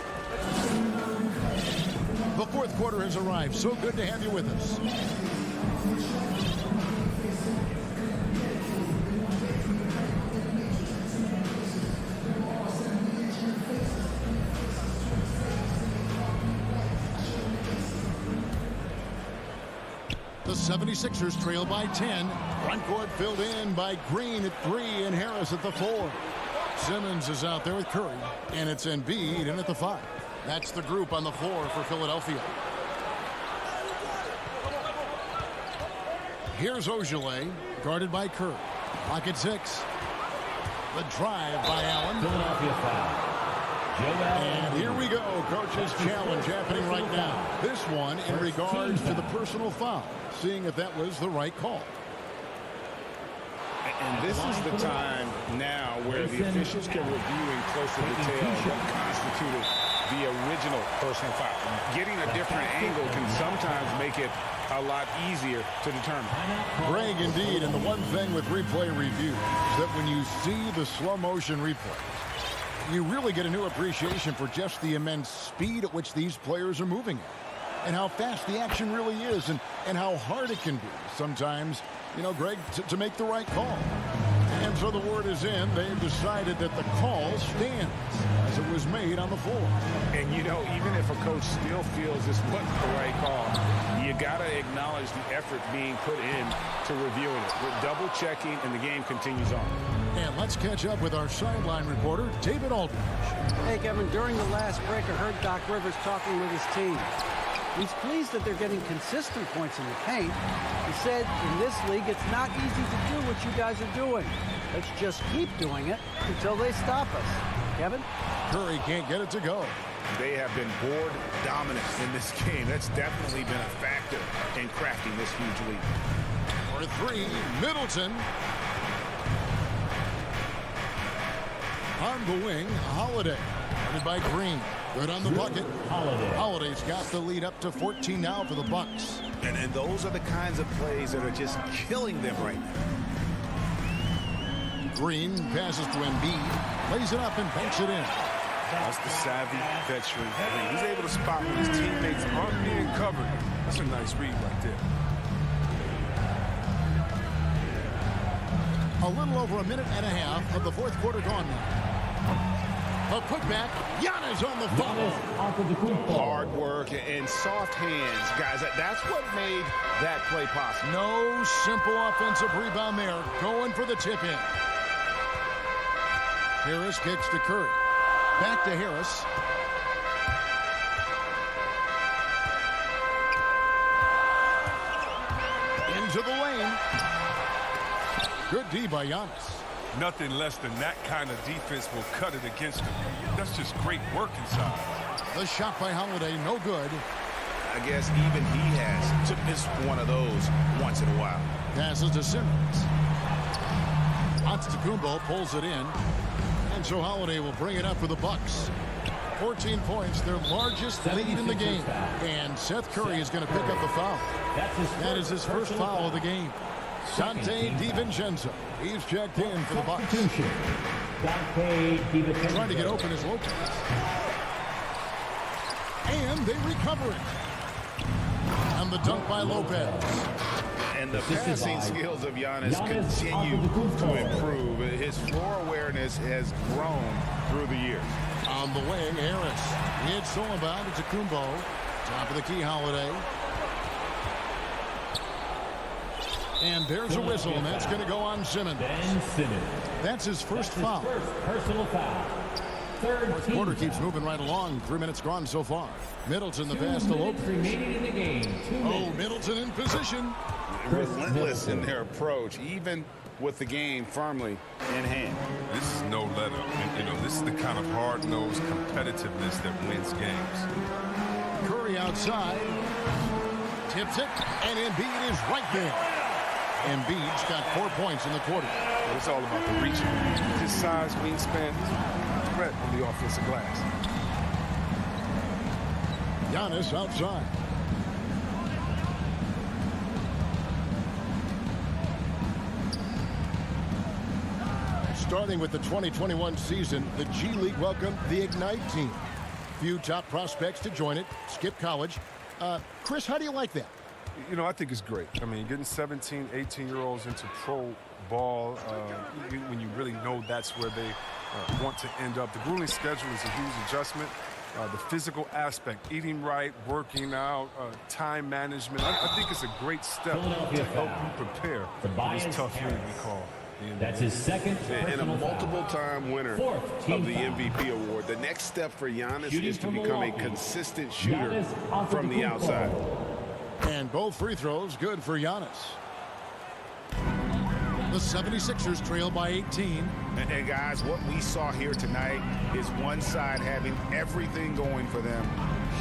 The 4th quarter has arrived. So good to have you with us. The 76ers trail by 10. Front court filled in by Green at 3 and Harris at the 4. Simmons is out there with Curry, and it's Embiid in at the 5. That's the group on the floor for Philadelphia. Here's Ojale, guarded by Curry. Clock at 6. The drive by Allen. Philadelphia foul. And here we go, coach's challenge happening right now. This one in regards to the personal foul, seeing if that was the right call. And this is the time now where the officials can review in closer detail what constituted the original personal foul. Getting a different angle can sometimes make it a lot easier to determine. Greg, indeed, and the one thing with replay review is that when you see the slow motion replay, you really get a new appreciation for just the immense speed at which these players are moving at, and how fast the action really is, and how hard it can be sometimes, you know, Greg, to make the right call. And so the word is in. They've decided that the call stands as it was made on the floor. And, you know, even if a coach still feels this wasn't the right call, you got to acknowledge the effort being put in to reviewing it. We're double checking, and the game continues on. And let's catch up with our sideline reporter, David Aldridge. Hey, Kevin, during the last break, I heard Doc Rivers talking with his team. He's pleased that they're getting consistent points in the paint. He said, in this league, it's not easy to do what you guys are doing. Let's just keep doing it until they stop us. Kevin? Curry can't get it to go. They have been board dominant in this game. That's definitely been a factor in crafting this huge lead. For 3, Middleton. On the wing, Holiday. Guarded by Green. Good on the bucket. Holiday's got the lead up to 14 now for the Bucks. And those are the kinds of plays that are just killing them right now. Green passes to Embiid. Lays it up and banks it in. That's the savvy veteran. He's able to spot when his teammates aren't being covered. That's a nice read right there. A little over a minute and a half of the 4th quarter gone now. A putback. Giannis on the phone. Hard work and soft hands, guys. That's what made that play possible. No simple offensive rebound there. Going for the tip-in. Harris kicks to Curry. Back to Harris. Into the lane. Good D by Giannis. Nothing less than that kind of defense will cut it against him. That's just great work inside. The shot by Holiday, no good. I guess even he has to miss one of those once in a while. Passes to Simmons. Antetokounmpo pulls it in. And so Holiday will bring it up for the Bucks. 14 points, their largest lead in the game. And Seth Curry is going to pick up the foul. That is his first foul of the game. Dante DiVincenzo. He's checked in for the Bucks. Trying to get open is Lopez. And they recover it. And the dunk by Lopez. And the passing skills of Giannis continue to improve. His floor awareness has grown through the years. On the wing, Harris. It's all about Antetokounmpo. Top of the key, Holiday. And there's a whistle, and that's going to go on Simmons. That's his first foul. Personal foul. Fourth quarter keeps moving right along. 3 minutes gone so far. Middleton the pass to Lopez. Remaining in the game. Oh, Middleton in position. Relentless in their approach, even with the game firmly in hand. This is no let up. And, this is the kind of hard-nosed competitiveness that wins games. Curry outside. Tips it, and Embiid is right there. Embiid's got 4 points in the quarter. It's all about the reach. His size, wingspan, threat on the offensive glass. Giannis outside. Starting with the 2021 season, the G League welcomed the Ignite team. Few top prospects to join it. Skip college. Chris, how do you like that? I think it's great. I mean, getting 17, 18-year-olds into pro ball when you really know that's where they want to end up. The grueling schedule is a huge adjustment. The physical aspect, eating right, working out, time management. I think it's a great step to help you prepare for this tough league we call. That's his second. And a multiple-time winner of the MVP award. The next step for Giannis is to become a consistent shooter from the outside. And both free throws good for Giannis. The 76ers trail by 18. And guys, what we saw here tonight is one side having everything going for them.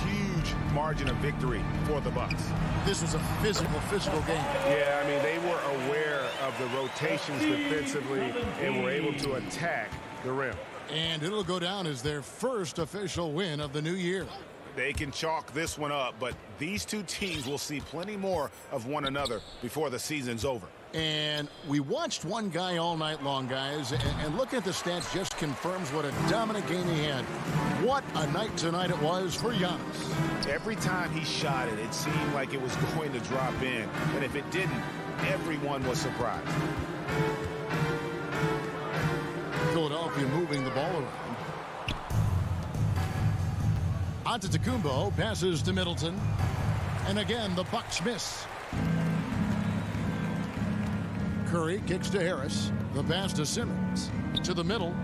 Huge margin of victory for the Bucks. This was a physical game. Yeah, I mean, they were aware of the rotations defensively and were able to attack the rim. And it'll go down as their first official win of the new year. They can chalk this one up, but these two teams will see plenty more of one another before the season's over. And we watched one guy all night long, guys, and looking at the stats just confirms what a dominant game he had. What a night tonight it was for Giannis. Every time he shot it, it seemed like it was going to drop in. And if it didn't, everyone was surprised. Philadelphia moving the ball around. Antetokounmpo passes to Middleton. And again, the Bucks miss. Curry kicks to Harris. The pass to Simmons. To the middle.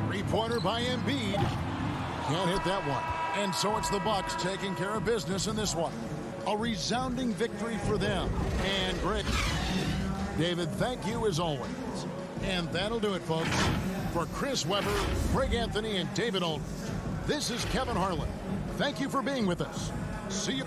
Three-pointer by Embiid. Can't hit that one. And so it's the Bucks taking care of business in this one. A resounding victory for them. And Greg, David, thank you as always. And that'll do it, folks. For Chris Webber, Greg Anthony, and David Aldridge, this is Kevin Harlan. Thank you for being with us. See you.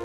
It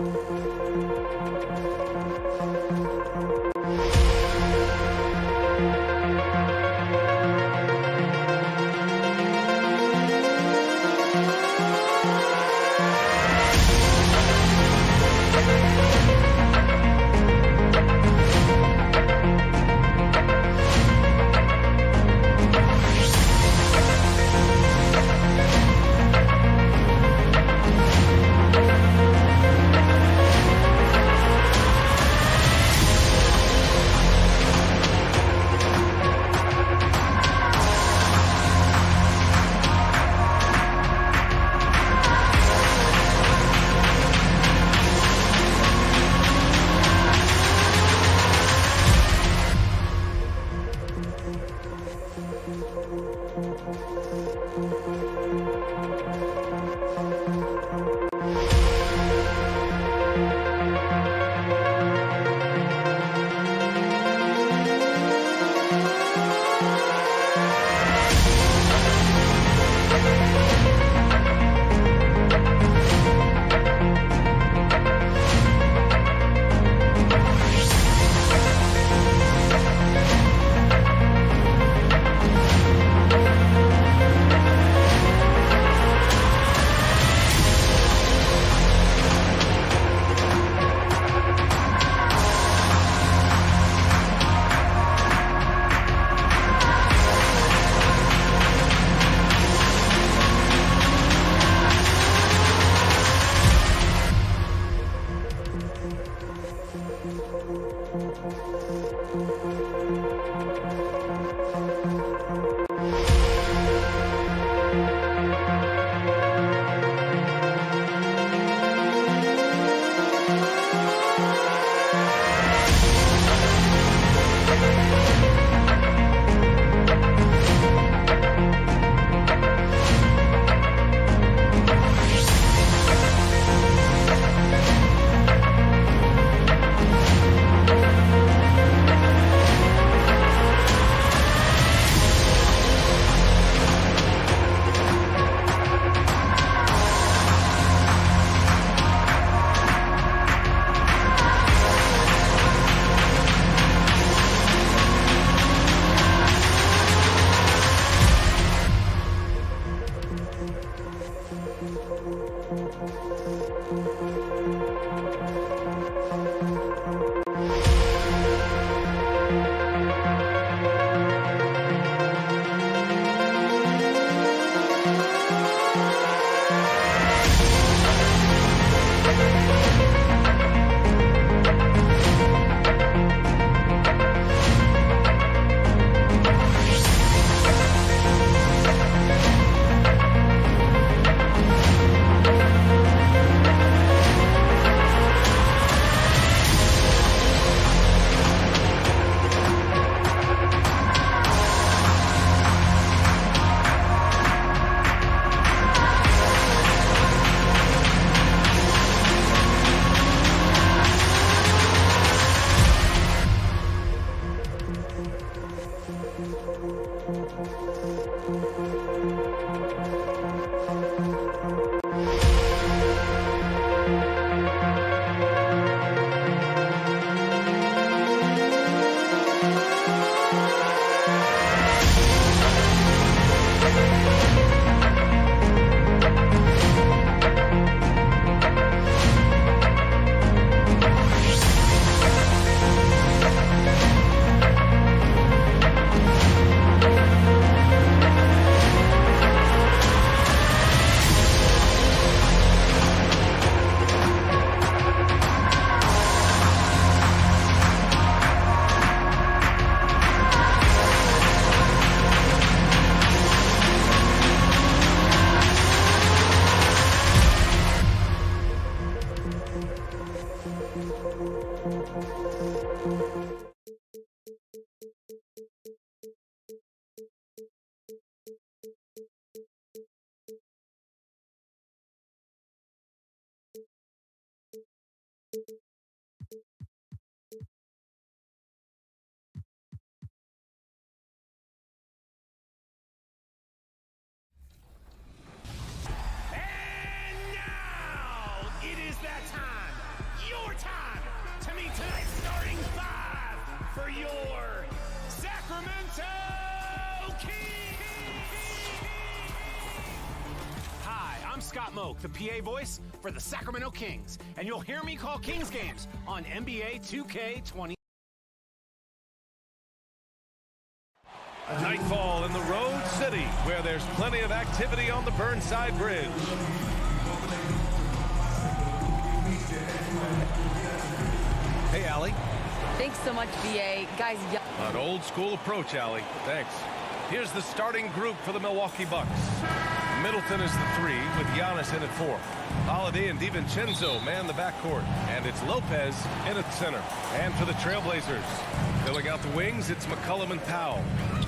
is that time. your Sacramento Kings! Hi, I'm Scott Moak, the PA voice for the Sacramento Kings, and you'll hear me call Kings games on NBA 2K20. Nightfall in the Road City, where there's plenty of activity on the Burnside Bridge. Hey, Allie. Thanks so much, VA. Guys, An old school approach, Allie. Thanks. Here's the starting group for the Milwaukee Bucks. Middleton is the 3 with Giannis in at 4. Holiday and DiVincenzo man the backcourt. And it's Lopez in at center. And for the Trailblazers, filling out the wings, it's McCollum and Powell.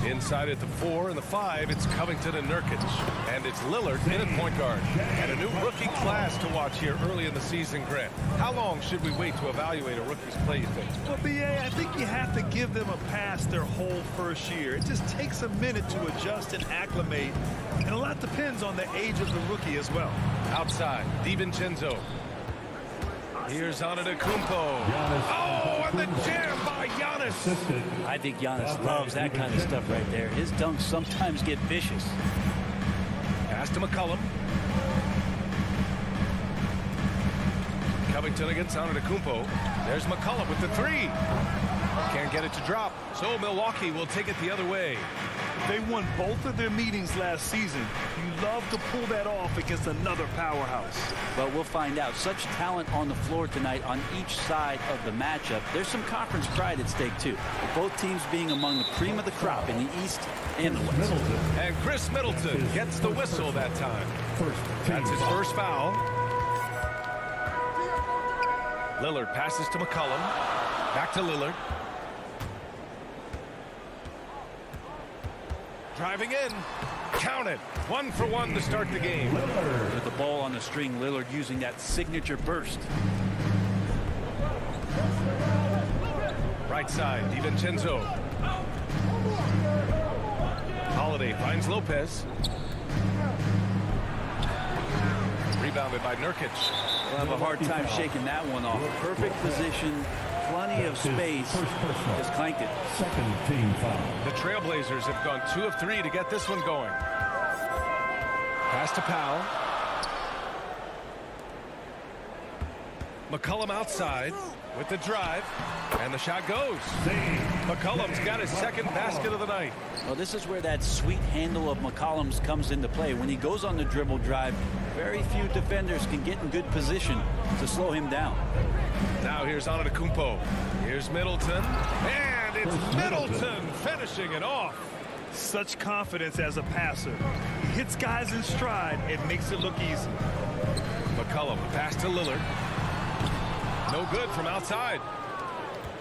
Inside at the 4 and the 5, it's Covington and Nurkic. And it's Lillard in at point guard. And a new rookie class to watch here early in the season, Grant. How long should we wait to evaluate a rookie's play, you think? Well, BA, I think you have to give them a pass their whole first year. It just takes a minute to adjust and acclimate. And a lot depends on the age of the rookie as well. Outside, DiVincenzo. Here's Antetokounmpo. Oh, and the jam by Giannis. I think Giannis loves that kind of stuff right there. His dunks sometimes get vicious. Pass to McCollum. Covington against Antetokounmpo. There's McCollum with the 3. Can't get it to drop. So Milwaukee will take it the other way. They won both of their meetings last season. You love to pull that off against another powerhouse. But we'll find out. Such talent on the floor tonight on each side of the matchup. There's some conference pride at stake, too. Both teams being among the cream of the crop in the East and the West. And Chris Middleton gets the whistle that time. That's his first foul. Lillard passes to McCollum. Back to Lillard. Driving in. Count it. 1 for 1 to start the game. With the ball on the string, Lillard using that signature burst. Right side, DiVincenzo. Holiday finds Lopez. Rebounded by Nurkic. We'll have a hard time shaking that one off. Perfect position. Plenty of space. Just clanked it. Second team foul. The Trailblazers have gone 2 of 3 to get this one going. Pass to Powell. McCollum outside with the drive. And the shot goes. McCollum's got his second basket of the night. Well, this is where that sweet handle of McCollum's comes into play. When he goes on the dribble drive, very few defenders can get in good position to slow him down. Now here's Antetokounmpo. Here's Middleton. And it's Middleton finishing it off. Such confidence as a passer. He hits guys in stride and makes it look easy. McCollum pass to Lillard. No good from outside.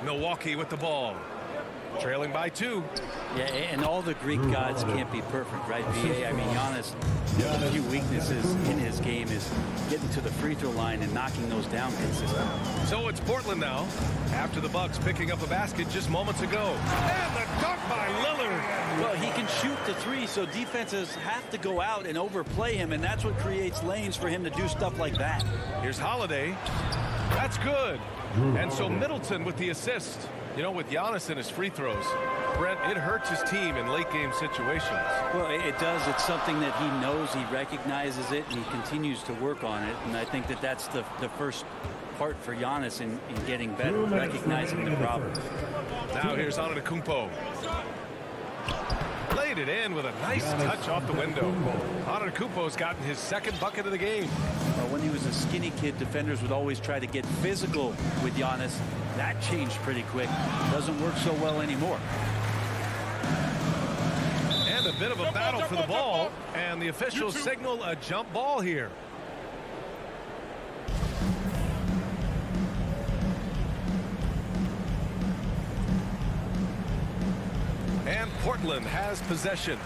Milwaukee with the ball. Trailing by 2. Yeah, and all the Greek gods can't be perfect, right, VA? I mean, Giannis, a few weaknesses in his game is getting to the free throw line and knocking those down consistently. So it's Portland now, after the Bucks picking up a basket just moments ago. And the dunk by Lillard. Well, he can shoot the 3, so defenses have to go out and overplay him, and that's what creates lanes for him to do stuff like that. Here's Holiday. That's good. And so Middleton with the assist. You know, with Giannis and his free throws, Brent, it hurts his team in late-game situations. Well, it does. It's something that he knows. He recognizes it, and he continues to work on it. And I think that that's the first part for Giannis in getting better, recognizing the problems. Now here's Antetokounmpo. Laid it in with a nice touch off the window. Antetokounmpo's gotten his second bucket of the game. Well, when he was a skinny kid, defenders would always try to get physical with Giannis. That changed pretty quick. Doesn't work so well anymore. And a bit of a battle for the ball. And the officials signal a jump ball here. And Portland has possession.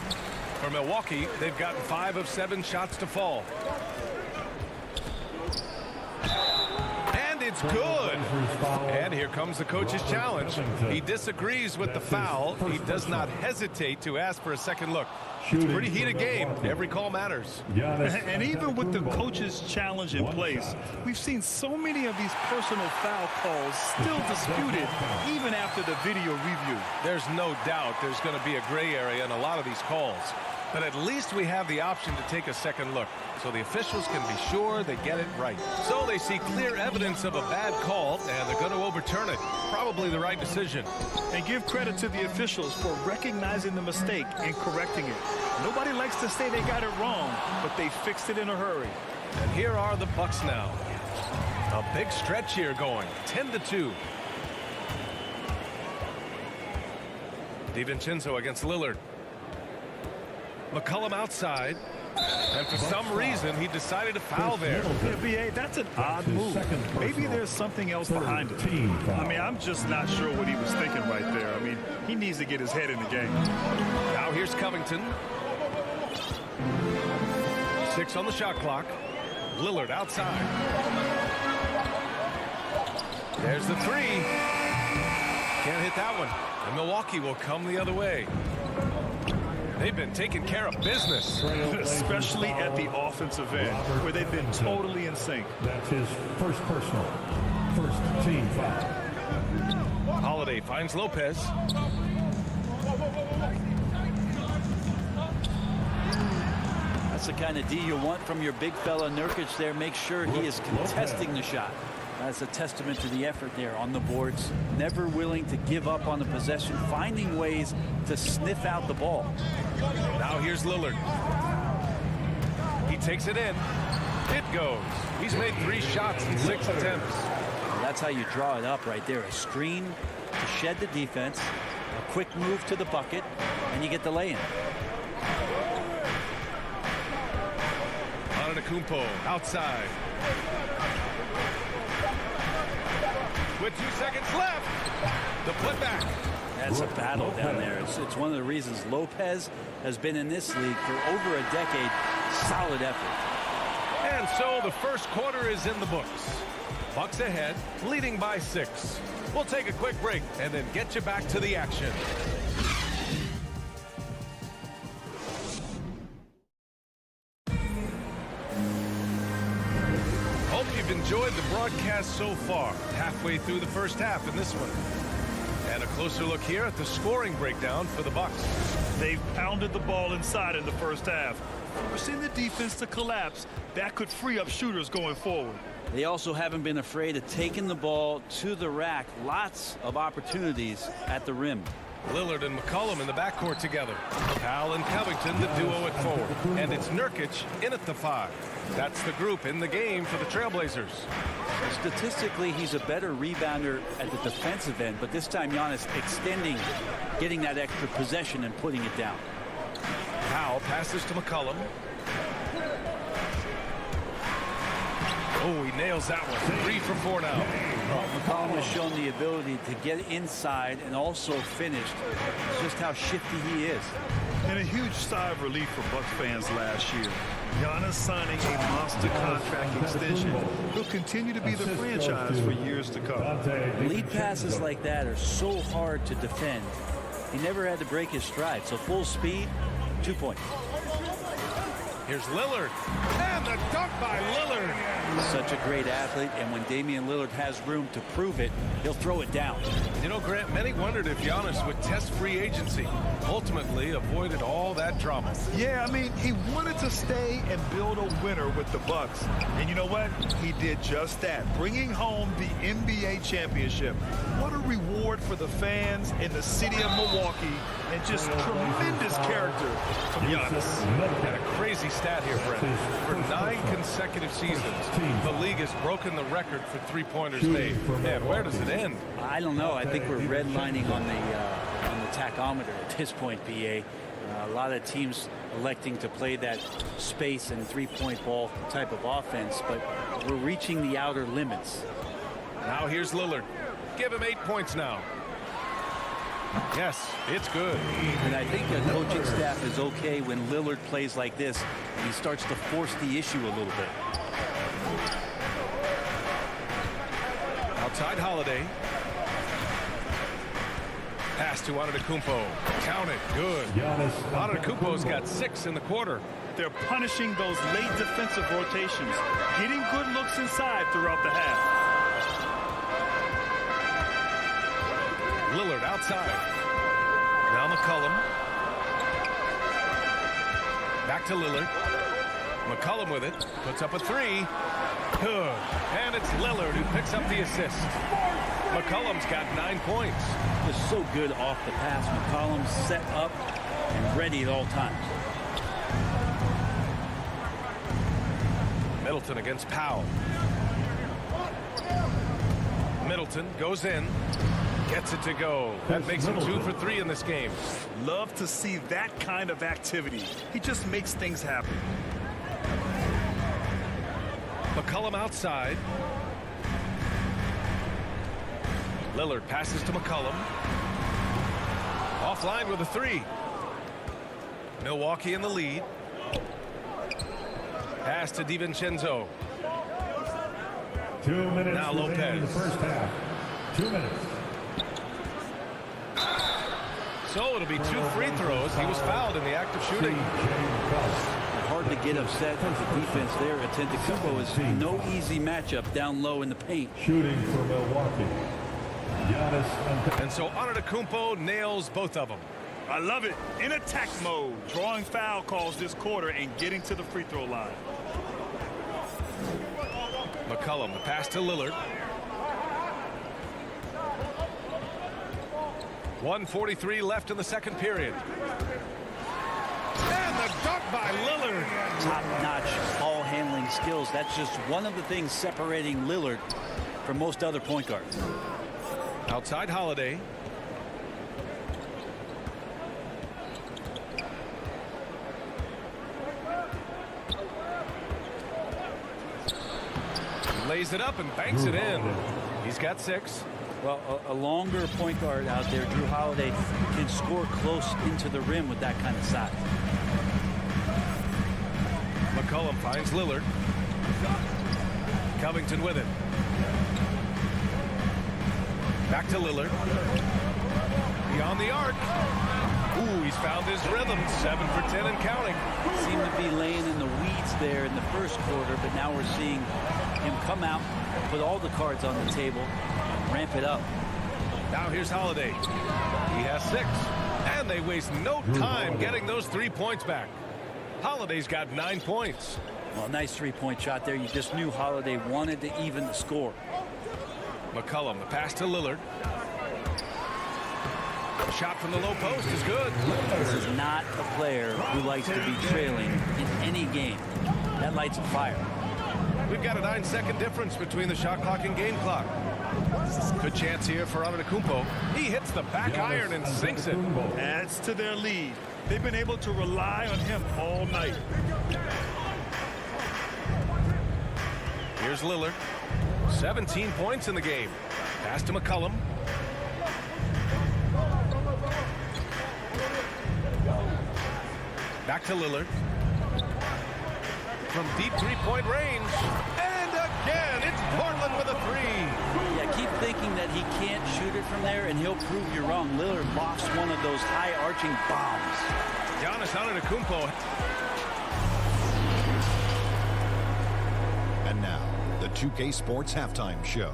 For Milwaukee, they've gotten 5 of 7 shots to fall. And It's good. And here comes the coach's challenge. He disagrees with the foul. He does not hesitate to ask for a second look. It's a pretty heated game. Every call matters. And even with the coach's challenge in place, we've seen so many of these personal foul calls still disputed even after the video review. There's no doubt there's going to be a gray area in a lot of these calls. But at least we have the option to take a second look, so the officials can be sure they get it right. So they see clear evidence of a bad call, and they're going to overturn it. Probably the right decision. And give credit to the officials for recognizing the mistake and correcting it. Nobody likes to say they got it wrong, but they fixed it in a hurry. And here are the Bucks now. A big stretch here going, 10-2. DiVincenzo against Lillard. McCollum outside, and for some reason he decided to foul there. Yeah, B.A., that's an odd move. Maybe there's something else behind it. I mean, I'm just not sure what he was thinking right there. I mean, he needs to get his head in the game. Now here's Covington. 6 on the shot clock. Lillard outside. There's the 3. Can't hit that one. And Milwaukee will come the other way. They've been taking care of business. Especially at the offensive end, where they've been totally in sync. That's his first personal. First team foul. Holiday finds Lopez. That's the kind of D you want from your big fella Nurkic there. Make sure he is contesting the shot. That's a testament to the effort there on the boards. Never willing to give up on the possession, finding ways to sniff out the ball. Now here's Lillard. He takes it in. It goes. He's made 3 shots in 6 attempts. That's how you draw it up right there. A screen to shed the defense, a quick move to the bucket, and you get the lay-in. Antetokounmpo outside. With 2 seconds left, the putback. That's a battle down there. It's one of the reasons Lopez has been in this league for over a decade. Solid effort. And so the first quarter is in the books. Bucks ahead, leading by 6. We'll take a quick break and then get you back to the action. Hope you've enjoyed the broadcast so far. Halfway through the first half in this one. And a closer look here at the scoring breakdown for the Bucks. They've pounded the ball inside in the first half, forcing the defense to collapse. That could free up shooters going forward. They also haven't been afraid of taking the ball to the rack. Lots of opportunities at the rim. Lillard and McCollum in the backcourt together. Powell and Covington, the duo at 4. And it's Nurkic in at the 5. That's the group in the game for the Trailblazers. Statistically, he's a better rebounder at the defensive end, but this time Giannis extending, getting that extra possession and putting it down. Powell passes to McCollum. Oh, he nails that one. 3 for 4 now. McCollum has shown the ability to get inside and also finish. Just how shifty he is. And a huge sigh of relief for Bucks fans last year. Giannis signing a monster contract extension. He'll continue to be the franchise for years to come. Lead passes like that are so hard to defend. He never had to break his stride. So full speed, 2 points. Here's Lillard. And the dunk by Lillard. Such a great athlete, and when Damian Lillard has room to prove it, he'll throw it down. You know, Grant, many wondered if Giannis would test free agency. Ultimately, avoided all that drama. Yeah, I mean, he wanted to stay and build a winner with the Bucks. And you know what? He did just that, bringing home the NBA championship. What a reward for the fans in the city of Milwaukee, and just tremendous character from Giannis. And a crazy stat here, Brent. For 9 consecutive seasons, the league has broken the record for three-pointers made. Man, where does it end? I don't know. I think we're redlining on the tachometer at this point, BA. A lot of teams electing to play that space and three-point ball type of offense, but we're reaching the outer limits. Now here's Lillard. Give him 8 points now. Yes, it's good. And I think the coaching staff is okay when Lillard plays like this and he starts to force the issue a little bit. Outside Holiday. Pass to Antetokounmpo. Count it. Good. Antetokounmpo's got 6 in the quarter. They're punishing those late defensive rotations, getting good looks inside throughout the half. Lillard outside. Now McCollum. Back to Lillard. McCollum with it. Puts up a 3. Good. And it's Lillard who picks up the assist. McCollum's got 9 points. Just so good off the pass. McCollum's set up and ready at all times. Middleton against Powell. Middleton goes in. Gets it to go. That makes him 2 for 3 in this game. Love to see that kind of activity. He just makes things happen. McCollum outside. Lillard passes to McCollum. Offline with a 3. Milwaukee in the lead. Pass to DiVincenzo. 2 minutes now in Lopez. the first half. 2 minutes. So it'll be 2 free throws. He was fouled in the act of shooting. Hard to get upset with the defense there. Antetokounmpo is no easy matchup down low in the paint. Shooting for Milwaukee. And so Antetokounmpo nails both of them. I love it. In attack mode, drawing foul calls this quarter and getting to the free throw line. McCollum, the pass to Lillard. 1:43 left in the second period. And the dunk by Lillard. Top-notch ball handling skills. That's just one of the things separating Lillard from most other point guards. Outside Holiday. Lays it up and banks it in. He's got 6. Well, a longer point guard out there, Drew Holiday, can score close into the rim with that kind of size. McCollum finds Lillard. Covington with it. Back to Lillard. Beyond the arc. Ooh, he's found his rhythm. 7 for 10 and counting. Seemed to be laying in the weeds there in the first quarter, but now we're seeing him come out, put all the cards on the table, and ramp it up. Now here's Holiday. He has 6. And they waste no time getting those 3 points back. Holiday's got 9 points. Well, nice three-point shot there. You just knew Holiday wanted to even the score. McCollum, the pass to Lillard. The shot from the low post is good. This is not a player who likes to be trailing in any game. That lights a fire. We've got a 9-second difference between the shot clock and game clock. Good chance here for Antetokounmpo. He hits the back iron and sinks it. Adds to their lead. They've been able to rely on him all night. Here's Lillard. 17 points in the game. Pass to McCollum. Back to Lillard. From deep three-point range. And again, it's Portland with a 3. Yeah, keep thinking that he can't shoot it from there, and he'll prove you wrong. Lillard lofts one of those high-arching bombs. Giannis Antetokounmpo. And now, the 2K Sports Halftime Show.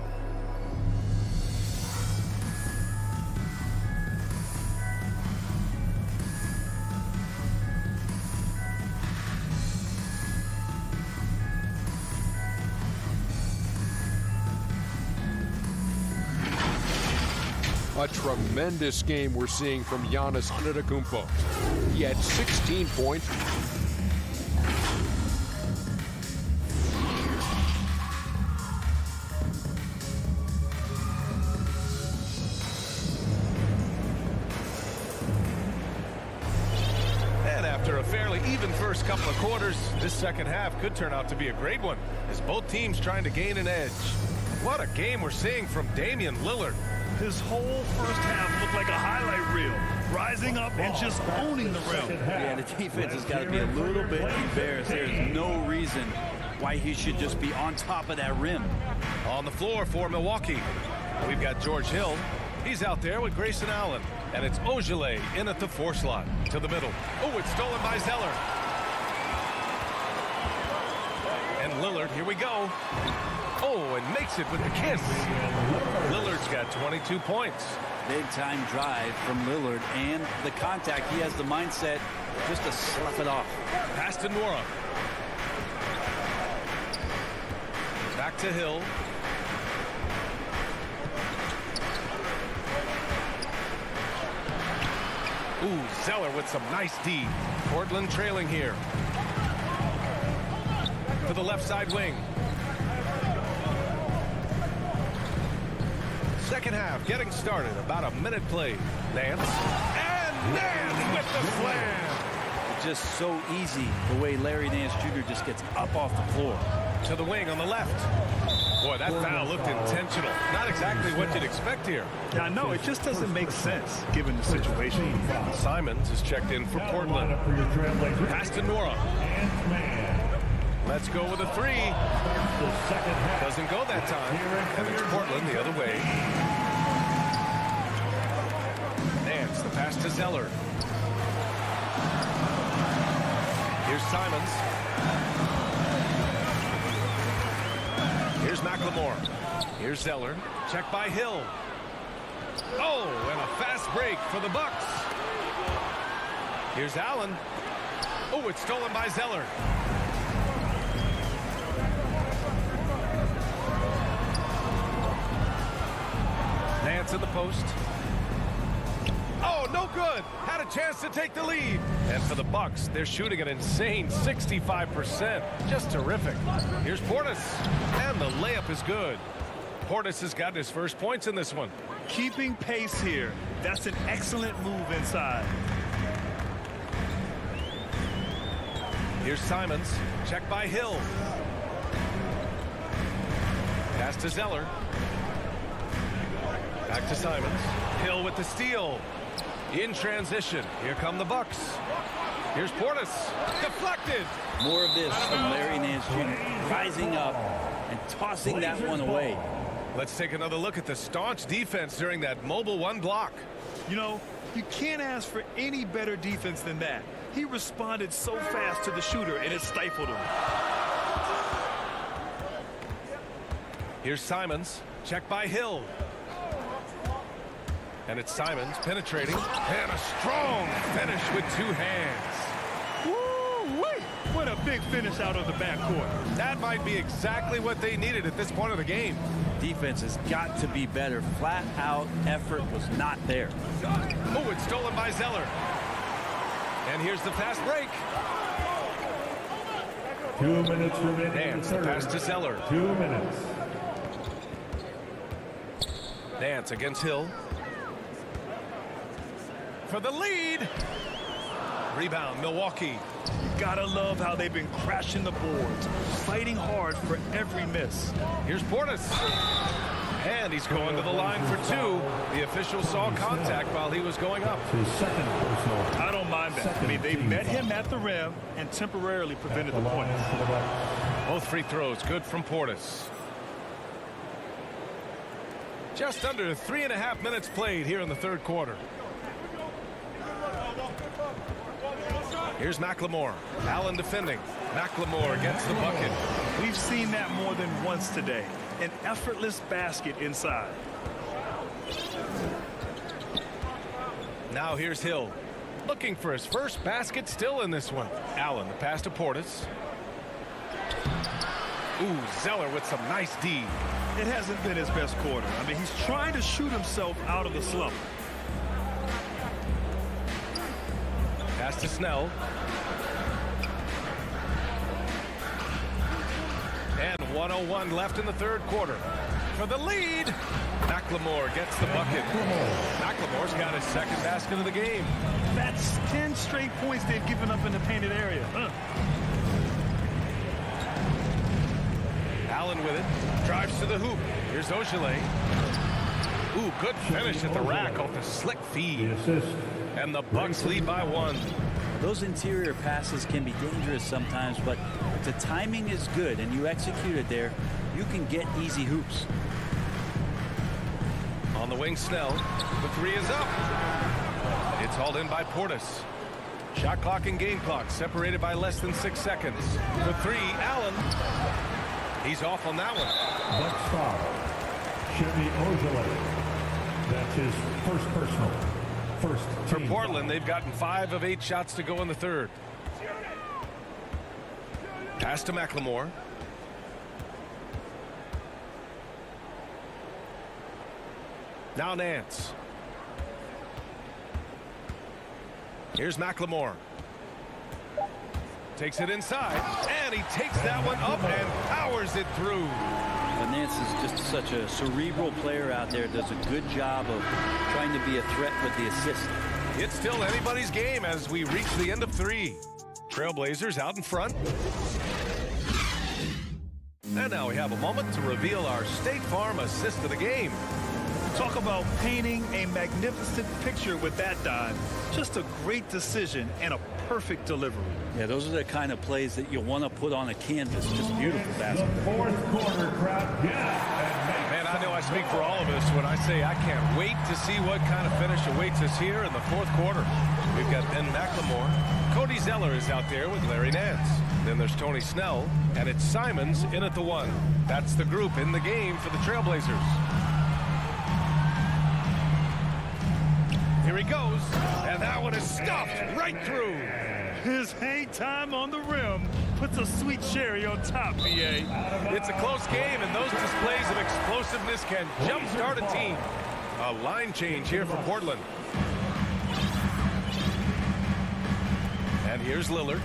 A tremendous game we're seeing from Giannis Antetokounmpo. He had 16 points. And after a fairly even first couple of quarters, this second half could turn out to be a great one, as both teams trying to gain an edge. What a game we're seeing from Damian Lillard. His whole first half looked like a highlight reel, rising up and just owning the rim. Yeah, the defense has got to be a little bit embarrassed. There's no reason why he should just be on top of that rim. On the floor for Milwaukee, we've got George Hill. He's out there with Grayson Allen. And it's Ogilvy in at the 4 slot to the middle. Oh, it's stolen by Zeller. And Lillard, here we go. Oh, and makes it with the kiss. Lillard's got 22 points. Big time drive from Lillard, and the contact. He has the mindset just to slough it off. Pass to Nora. Back to Hill. Ooh, Zeller with some nice D. Portland trailing here. To the left side wing. Second half getting started. About a minute played. Nance. And Nance with the slam. Just so easy the way Larry Nance Jr. just gets up off the floor. To the wing on the left. Boy, that foul looked intentional. Not exactly what you'd expect here. Yeah, I know. It just doesn't make sense given the situation. Simons is checked in for Portland. Pass to Nora. Let's go with a 3. Doesn't go that time. And it's Portland the other way. Nance, the pass to Zeller. Here's Simons. Here's McLemore. Here's Zeller. Check by Hill. Oh, and a fast break for the Bucks. Here's Allen. Oh, it's stolen by Zeller. Nance at the post. Oh, no good. Had a chance to take the lead. And for the Bucks, they're shooting an insane 65%. Just terrific. Here's Portis. And the layup is good. Portis has gotten his first points in this one. Keeping pace here. That's an excellent move inside. Here's Simons. Check by Hill. Pass to Zeller. Back to Simons. Hill with the steal. In transition. Here come the Bucks. Here's Portis. Deflected. More of this from Larry Nance Jr. rising up and tossing that one away. Let's take another look at the staunch defense during that mobile 1 block. You know, you can't ask for any better defense than that. He responded so fast to the shooter, and it stifled him. Here's Simons. Check by Hill. And it's Simons penetrating. And a strong finish with 2 hands. Woo-wee! What a big finish out of the backcourt. That might be exactly what they needed at this point of the game. Defense has got to be better. Flat out effort was not there. Oh, it's stolen by Zeller. And here's the fast break. 2 minutes remaining. Nance, the pass to Zeller. 2 minutes. Nance against Hill. For the lead. Rebound, Milwaukee. You gotta love how they've been crashing the boards, fighting hard for every miss. Here's Portis. And he's going to the line for 2. The official saw contact while he was going up. I don't mind that. I mean, they met him at the rim and temporarily prevented the points. Both free throws good from Portis. Just under 3.5 minutes played here in the third quarter. Here's McLemore. Allen defending. McLemore gets the bucket. We've seen that more than once today. An effortless basket inside. Now here's Hill. Looking for his first basket still in this one. Allen, the pass to Portis. Ooh, Zeller with some nice D. It hasn't been his best quarter. I mean, he's trying to shoot himself out of the slump. Pass to Snell. And 1:01 left in the third quarter. For the lead, McLemore gets the bucket. McLemore's got his second basket of the game. That's 10 straight points they've given up in the painted area. Allen with it. Drives to the hoop. Here's Ogilvy. Ooh, good finish at the rack off the slick feed. And the Bucks lead by 1. Those interior passes can be dangerous sometimes, but if the timing is good and you execute it there, you can get easy hoops. On the wing, Snell. The three is up. It's hauled in by Portis. Shot clock and game clock separated by less than 6 seconds. The three, Allen. He's off on that one. Next foul, Chevy Ojale. That's his first personal. First For Portland, they've gotten 5 of 8 shots to go in the third. Pass to McLemore. Now Nance. Here's McLemore. Takes it inside, and he takes that one up and powers it through. Nance is just such a cerebral player out there. Does a good job of trying to be a threat with the assist. It's still anybody's game as we reach the end of 3. Trailblazers out in front. And now we have a moment to reveal our State Farm assist of the game. Talk about painting a magnificent picture with that dive. Just a great decision and a perfect delivery. Yeah, those are the kind of plays that you want to put on a canvas. Just beautiful basketball. Fourth quarter crowd, Man, I know I speak for all of us when I say I can't wait to see what kind of finish awaits us here in the 4th quarter. We've got Ben McLemore. Cody Zeller is out there with Larry Nance. Then there's Tony Snell, and it's Simons in at the 1. That's the group in the game for the Trailblazers. Here he goes, and that one is stuffed right through. His hang time on the rim puts a sweet cherry on top, BA. It's a close game, and those displays of explosiveness can jumpstart a team. A line change here for Portland. And here's Lillard.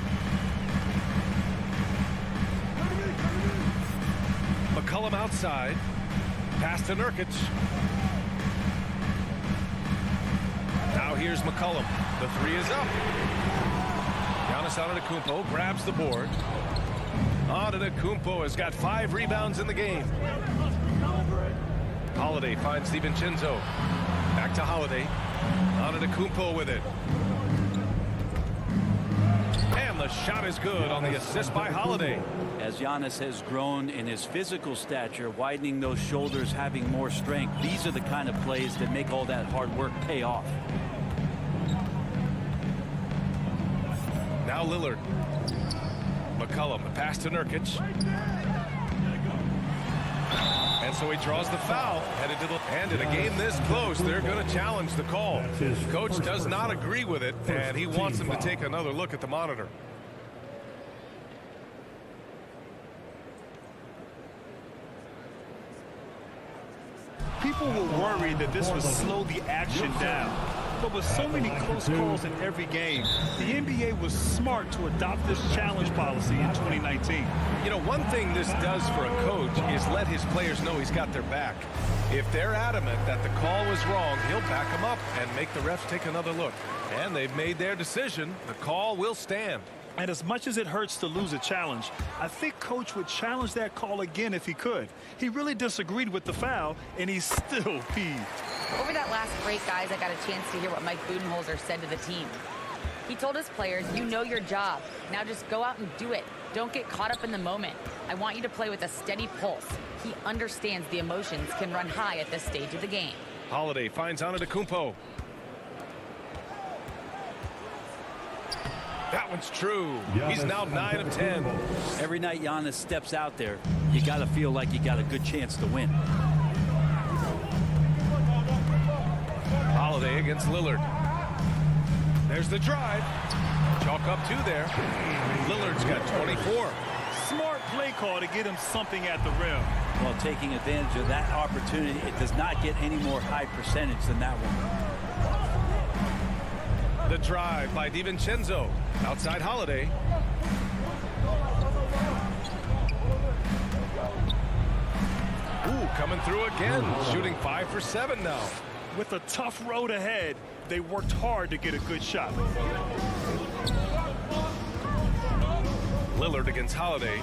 McCollum outside. Pass to Nurkic. Now here's McCollum. The three is up. Giannis Antetokounmpo grabs the board. Antetokounmpo has got 5 rebounds in the game. Holiday finds DiVincenzo. Back to Holiday. Antetokounmpo with it. And the shot is good on the assist by Holiday. As Giannis has grown in his physical stature, widening those shoulders, having more strength, these are the kind of plays that make all that hard work pay off. Now Lillard. McCollum, the pass to Nurkic. And so he draws the foul. Headed to the and in a game this close, they're going to challenge the call. Coach does not agree with it, and he wants him to take another look at the monitor. People were worried that this would slow the action down. But with so many close calls in every game, the NBA was smart to adopt this challenge policy in 2019. You know, one thing this does for a coach is let his players know he's got their back. If they're adamant that the call was wrong, he'll back them up and make the refs take another look. And they've made their decision. The call will stand. And as much as it hurts to lose a challenge, I think Coach would challenge that call again if he could. He really disagreed with the foul, and he's still peeved. Over that last break, guys, I got a chance to hear what Mike Budenholzer said to the team. He told his players, you know your job. Now just go out and do it. Don't get caught up in the moment. I want you to play with a steady pulse. He understands the emotions can run high at this stage of the game. Holiday finds Antetokounmpo. That one's true. He's now 9 of 10. Every night Giannis steps out there, you got to feel like you got a good chance to win. Holiday against Lillard. There's the drive. Chalk up 2 there. Lillard's got 24. Smart play call to get him something at the rim. Well, taking advantage of that opportunity, it does not get any more high percentage than that one. The drive by DiVincenzo. Outside Holiday. Ooh, coming through again. Shooting 5 for 7 now. With a tough road ahead, they worked hard to get a good shot. Lillard against Holiday.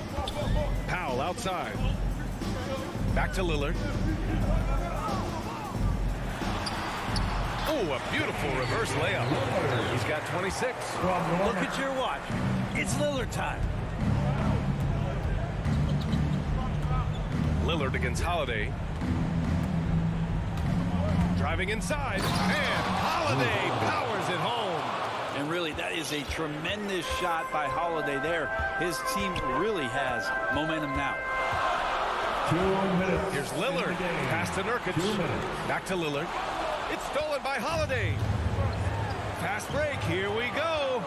Powell outside. Back to Lillard. Oh, a beautiful reverse layup. He's got 26. Look at your watch. It's Lillard time. Lillard against Holiday. Driving inside, and Holiday powers it home. And really, that is a tremendous shot by Holiday there. His team really has momentum now. 2 minutes. Here's Lillard. Pass to Nurkic. Back to Lillard. It's stolen by Holiday. Fast break. Here we go.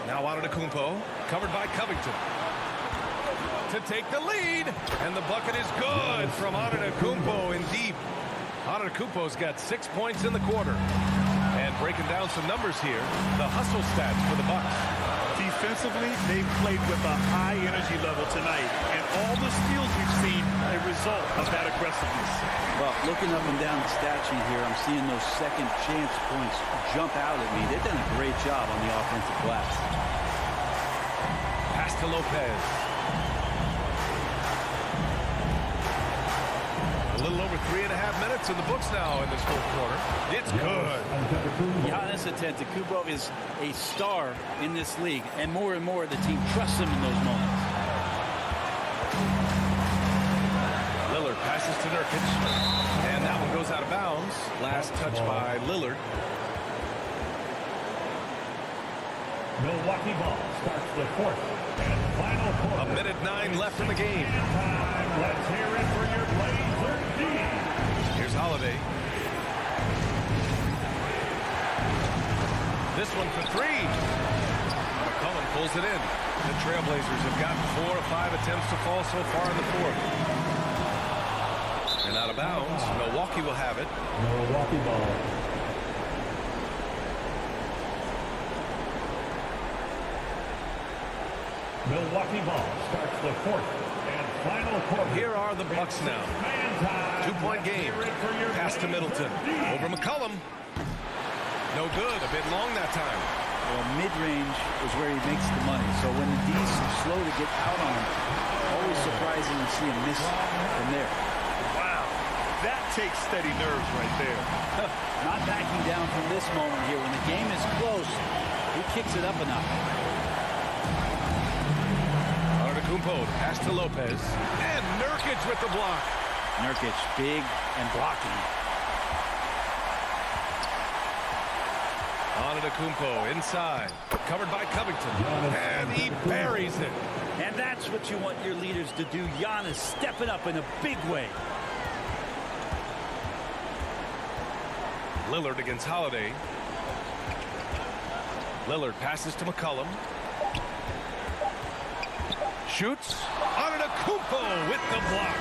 Now Antetokounmpo. Covered by Covington. To take the lead. And the bucket is good from Antetokounmpo in deep. Antetokounmpo's got 6 points in the quarter. And breaking down some numbers here, the hustle stats for the Bucks. Defensively, they've played with a high energy level tonight, and all the steals we've seen a result of that aggressiveness. Well, looking up and down the stat sheet here, I'm seeing those second chance points jump out at me. They've done a great job on the offensive glass. Pass to Lopez. A little over 3.5 minutes in the books now in this fourth quarter. It's good. Giannis Antetokounmpo is a star in this league, and more the team trusts him in those moments. Lillard passes to Nurkic, and that one goes out of bounds. Last touch by Lillard. Milwaukee ball starts the fourth and final quarter. 1:09 left in the game. Let's hear it for your Blazer D. Here's Holiday. This one for three. McCollum pulls it in. The Trailblazers have gotten 4 of 5 attempts to fall so far in the fourth. And out of bounds. Milwaukee will have it. Milwaukee ball. Milwaukee ball starts the fourth and final quarter. Here are the Bucks now. 2-point game. Pass to Middleton. Over McCollum. No good. A bit long that time. Well, mid-range is where he makes the money. So when the D's slow to get out on him, always surprising to see him miss from there. Wow. That takes steady nerves right there. Not backing down from this moment here. When the game is close, he kicks it up a notch. Antetokounmpo, pass to Lopez. And Nurkic with the block. Nurkic, big and blocking. Antetokounmpo inside. Covered by Covington. And he buries it. And that's what you want your leaders to do. Giannis stepping up in a big way. Lillard against Holiday. Lillard passes to McCollum. Shoots. Antetokounmpo with the block.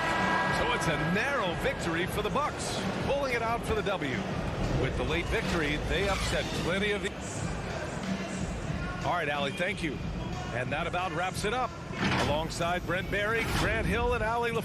So it's a narrow victory for the Bucks. Pulling it out for the W. With the late victory, they upset plenty of the... All right, Allie, thank you. And that about wraps it up. Alongside Brent Barry, Grant Hill, and Allie LaFleur.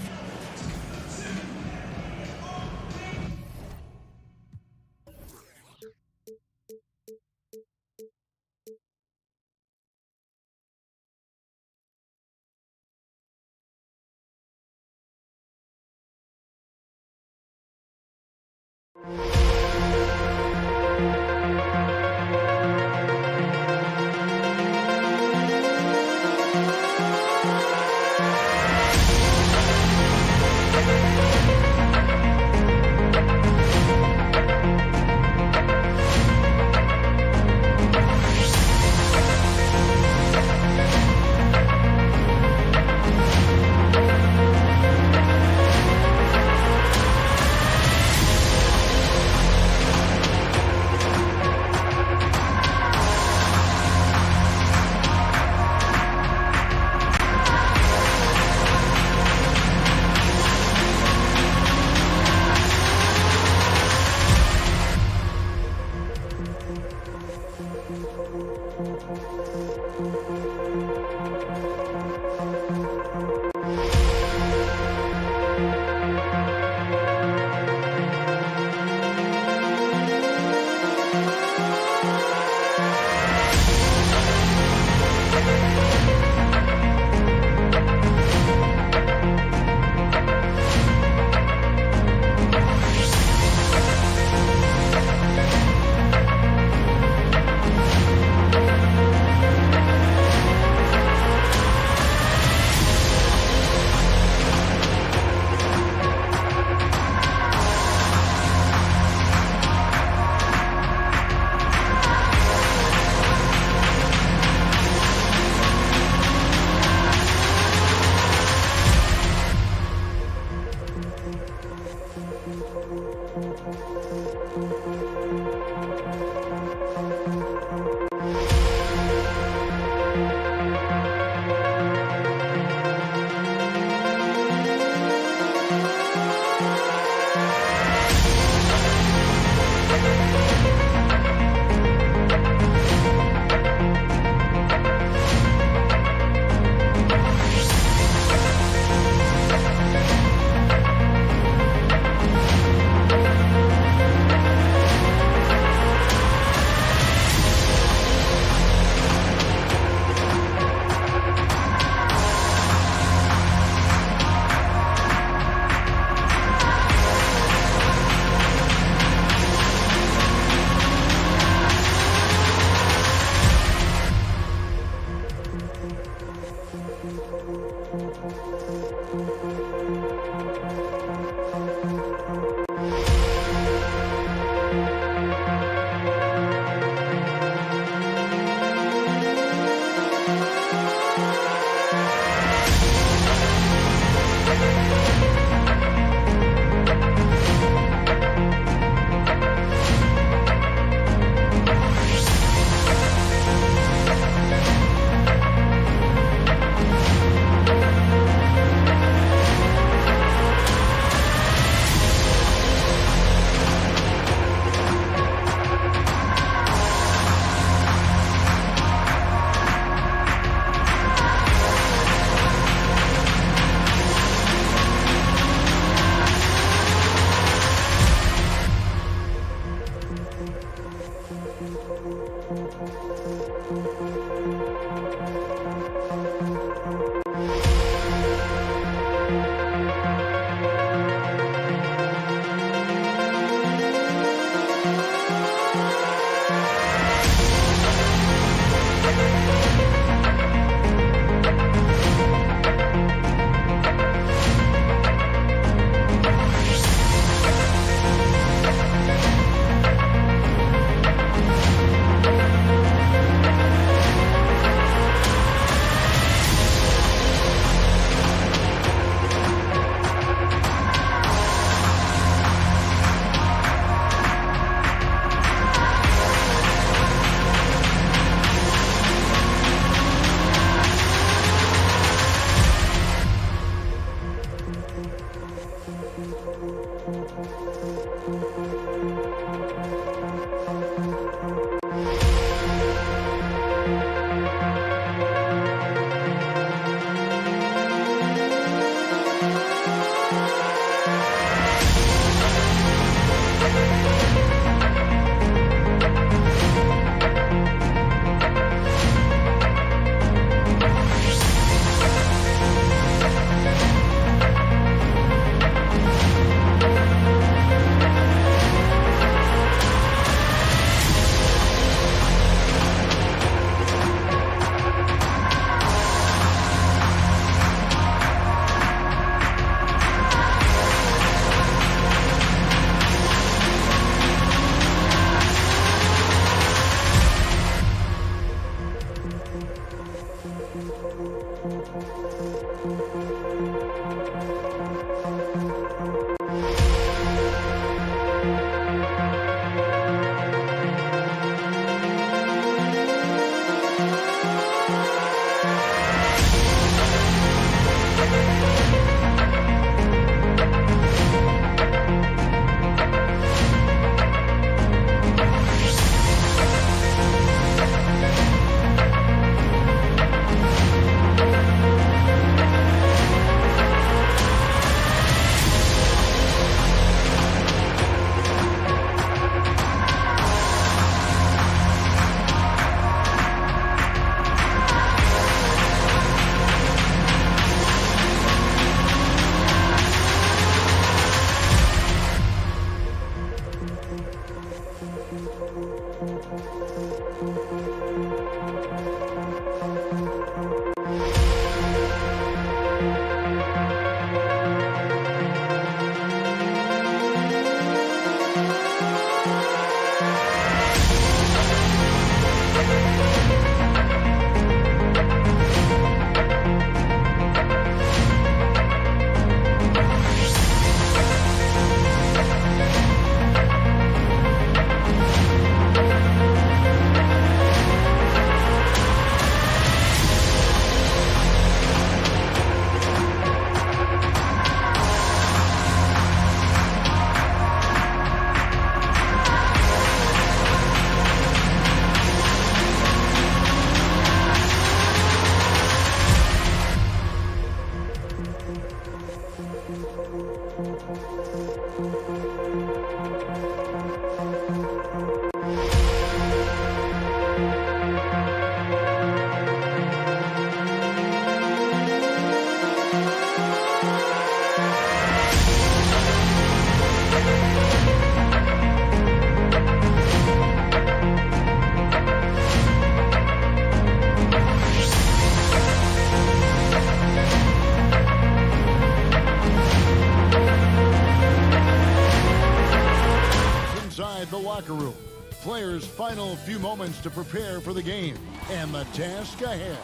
Inside the locker room, players' final few moments to prepare for the game and the task ahead.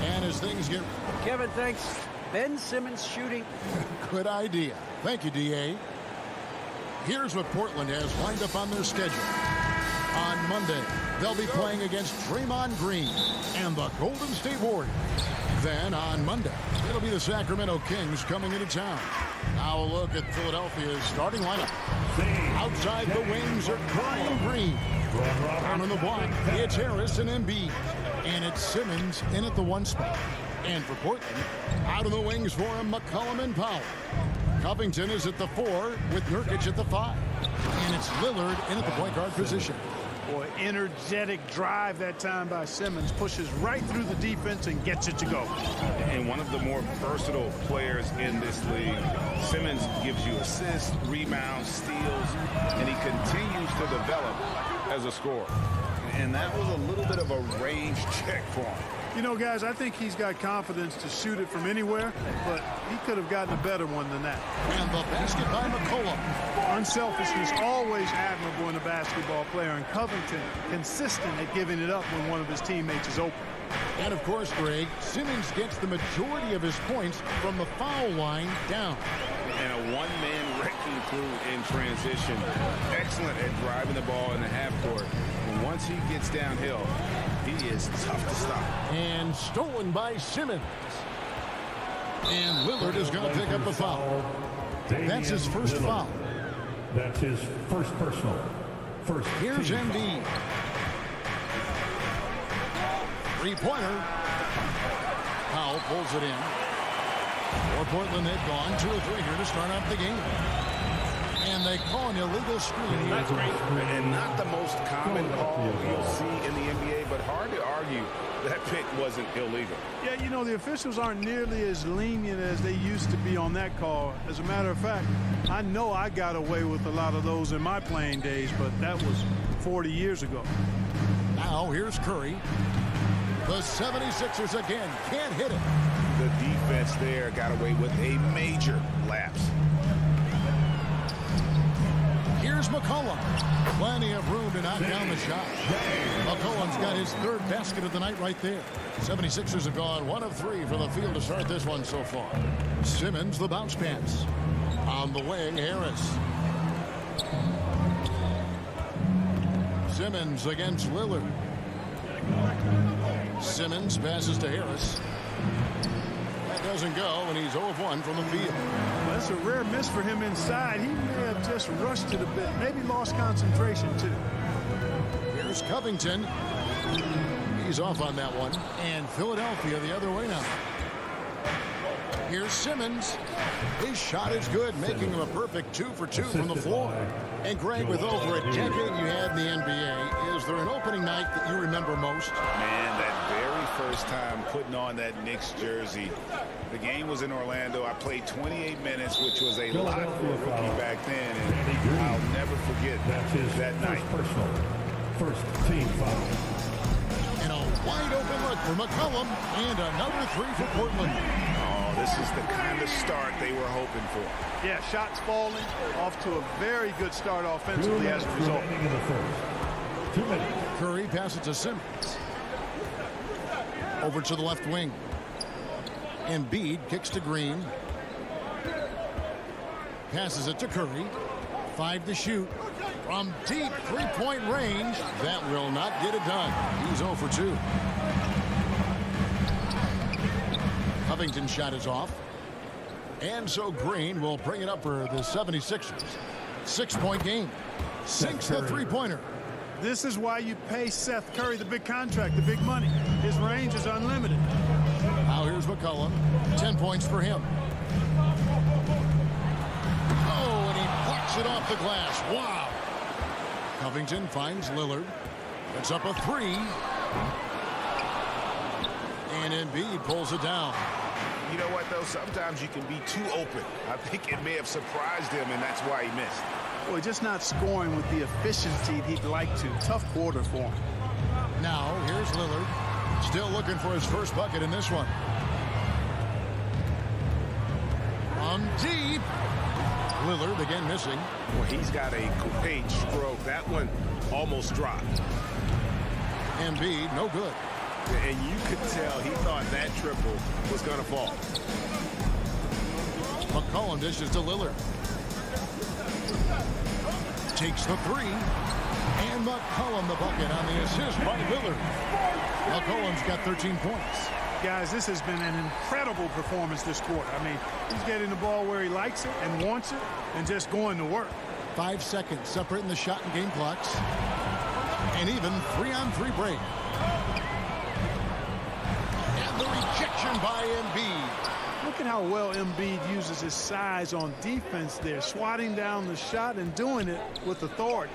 And as things get... Kevin, thanks. Ben Simmons shooting. Good idea. Thank you, D.A. Here's what Portland has lined up on their schedule. On Monday, they'll be playing against Draymond Green and the Golden State Warriors. Then on Monday, it'll be the Sacramento Kings coming into town. Now a look at Philadelphia's starting lineup. Outside the wings are Curry and Green. Down on the block, it's Harris and Embiid. And it's Simmons in at the 1 spot. And for Portland, out of the wings for him, McCollum and Powell. Covington is at the 4 with Nurkic at the 5. And it's Lillard in at the point guard position. Boy, energetic drive that time by Simmons. Pushes right through the defense and gets it to go. And one of the more versatile players in this league. Simmons gives you assists, rebounds, steals, and he continues to develop as a scorer. And that was a little bit of a range check for him. You know, guys, I think he's got confidence to shoot it from anywhere, but he could have gotten a better one than that. And the basket by McCollum. Unselfishness always admirable in a basketball player, and Covington consistent at giving it up when one of his teammates is open. And of course, Greg, Simmons gets the majority of his points from the foul line down. And a one-man wrecking crew in transition. Excellent at driving the ball in the half court. And once he gets downhill, he is tough to stop. And stolen by Simmons. And Lillard is going to pick up the foul. That's his first foul. That's his first personal. Here's Embiid. Three-pointer. Powell pulls it in. For Portland, they've gone 2 or 3 here to start off the game. And they call an illegal screen. And not the most common call you'll see in the NBA, but hard to argue that pick wasn't illegal. Yeah, you know, the officials aren't nearly as lenient as they used to be on that call. As a matter of fact, I know I got away with a lot of those in my playing days, but that was 40 years ago. Now here's Curry. The 76ers again can't hit it. The defense there got away with a major lapse. Here's McCollum. Plenty of room to knock down the shot. McCollum's got his 3rd basket of the night right there. 76ers have gone 1 of 3 from the field to start this one so far. Simmons, the bounce pass. On the wing, Harris. Simmons against Lillard. Simmons passes to Harris. That doesn't go, and he's 0 of 1 from the field. Well, that's a rare miss for him inside. He may have just rushed it a bit, maybe lost concentration too. Here's Covington. He's off on that one. And Philadelphia the other way now. Here's Simmons. His shot is good, making him a perfect 2 for 2 from the floor. And Greg, with over a decade you had in the NBA, is there an opening night that you remember most? Man, that very first time putting on that Knicks jersey. The game was in Orlando. I played 28 minutes, which was a lot for a rookie back then, and I'll never forget that night. First team foul. And a wide open look for McCollum, and another 3 for Portland. This is the kind of start they were hoping for. Yeah, shots falling, off to a very good start offensively as a result. 2 minutes. Curry passes to Simmons. Over to the left wing. Embiid kicks to Green. Passes it to Curry. 5 to shoot. From deep 3-point range. That will not get it done. He's 0 for 2. Covington's shot is off. And so Green will bring it up for the 76ers. 6-point game. Sinks the 3-pointer. This is why you pay Seth Curry the big contract, the big money. His range is unlimited. Now here's McCollum. 10 points for him. off the glass. Wow. Covington finds Lillard. It's up a three. And Embiid pulls it down. You know what, though? Sometimes you can be too open. I think it may have surprised him, and that's why he missed. Well, just not scoring with the efficiency he'd like to. Tough quarter for him. Now, here's Lillard. Still looking for his first bucket in this one. On deep. Lillard again missing. Well, he's got a great stroke. That one almost dropped. Embiid, no good. And you could tell he thought that triple was going to fall. McCollum dishes to Lillard. Takes the three. And McCollum the bucket on the assist by Lillard. McCollum's got 13 points. Guys, this has been an incredible performance this quarter. I mean, he's getting the ball where he likes it and wants it and just going to work. 5 seconds separating the shot and game clocks. And even 3-on-3 break. And the rejection by Embiid. Look at how well Embiid uses his size on defense there, swatting down the shot and doing it with authority.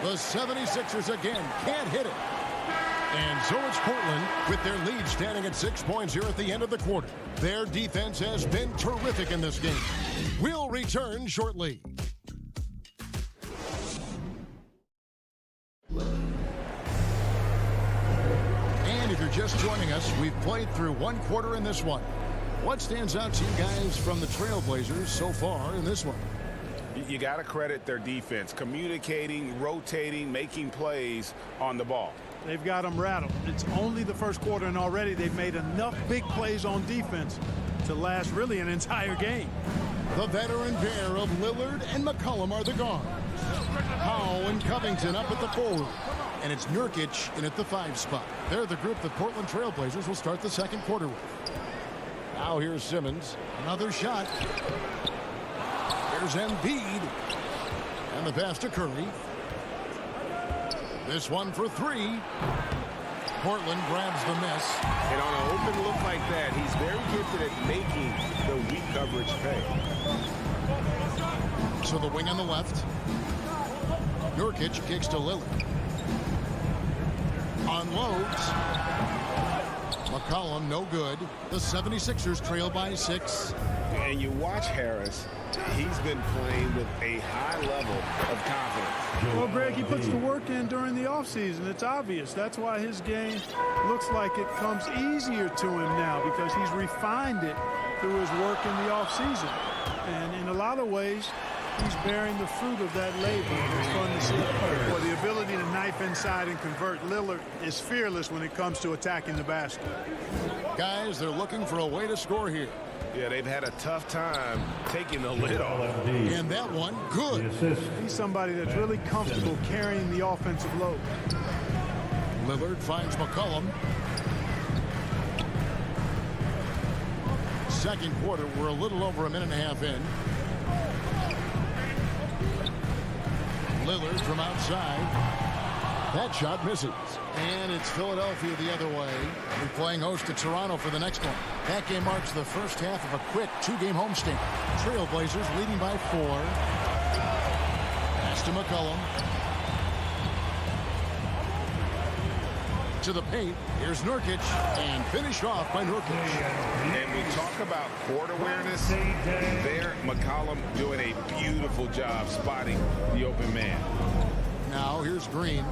The 76ers again can't hit it. And so it's Portland with their lead standing at 6 points here at the end of the quarter. Their defense has been terrific in this game. We'll return shortly. And if you're just joining us, we've played through one quarter in this one. What stands out to you guys from the Trailblazers so far in this one? You got to credit their defense, communicating, rotating, making plays on the ball. They've got them rattled. It's only the first quarter, and already they've made enough big plays on defense to last really an entire game. The veteran pair of Lillard and McCollum are the guards. Powell and Covington up at the forward. And it's Nurkic in at the 5 spot. They're the group that Portland Trailblazers will start the second quarter with. Now here's Simmons. Another shot. There's Embiid. And the pass to Curry. This one for 3. Portland grabs the miss. And on an open look like that, he's very gifted at making the weak coverage pay. So the wing on the left. Nurkic kicks to Lillard. Unloads. McCollum no good. The 76ers trail by 6. And you watch Harris. He's been playing with a high level of confidence. Well, Greg, he puts the work in during the offseason. It's obvious. That's why his game looks like it comes easier to him now, because he's refined it through his work in the offseason. And in a lot of ways, he's bearing the fruit of that labor. It's fun to see. Well, the ability to knife inside and convert. Lillard is fearless when it comes to attacking the basket. Guys, they're looking for a way to score here. Yeah, they've had a tough time taking the lid off. And that one, good. He's somebody that's really comfortable carrying the offensive load. Lillard finds McCollum. Second quarter, we're a little over a minute and a half in. Lillard from outside. That shot misses. And it's Philadelphia the other way. We're playing host to Toronto for the next one. That game marks the first half of a quick 2-game homestand. Trailblazers leading by 4. Pass to McCollum. To the paint. Here's Nurkic. And finished off by Nurkic. And we talk about court awareness. There, McCollum doing a beautiful job spotting the open man. Now here's Green.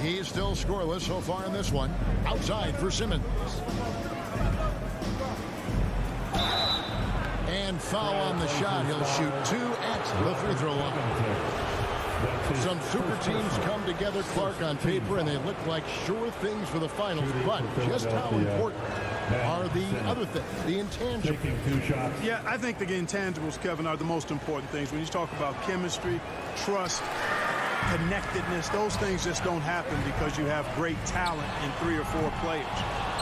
He's still scoreless so far in this one. Outside for Simmons. And foul on the shot. He'll shoot 2 at the free throw line. Some super teams come together, Clark, on paper, and they look like sure things for the finals. But just how important are the other things, the intangibles? Yeah, I think the intangibles, Kevin, are the most important things. When you talk about chemistry, trust, connectedness, those things just don't happen because you have great talent in 3 or 4 players.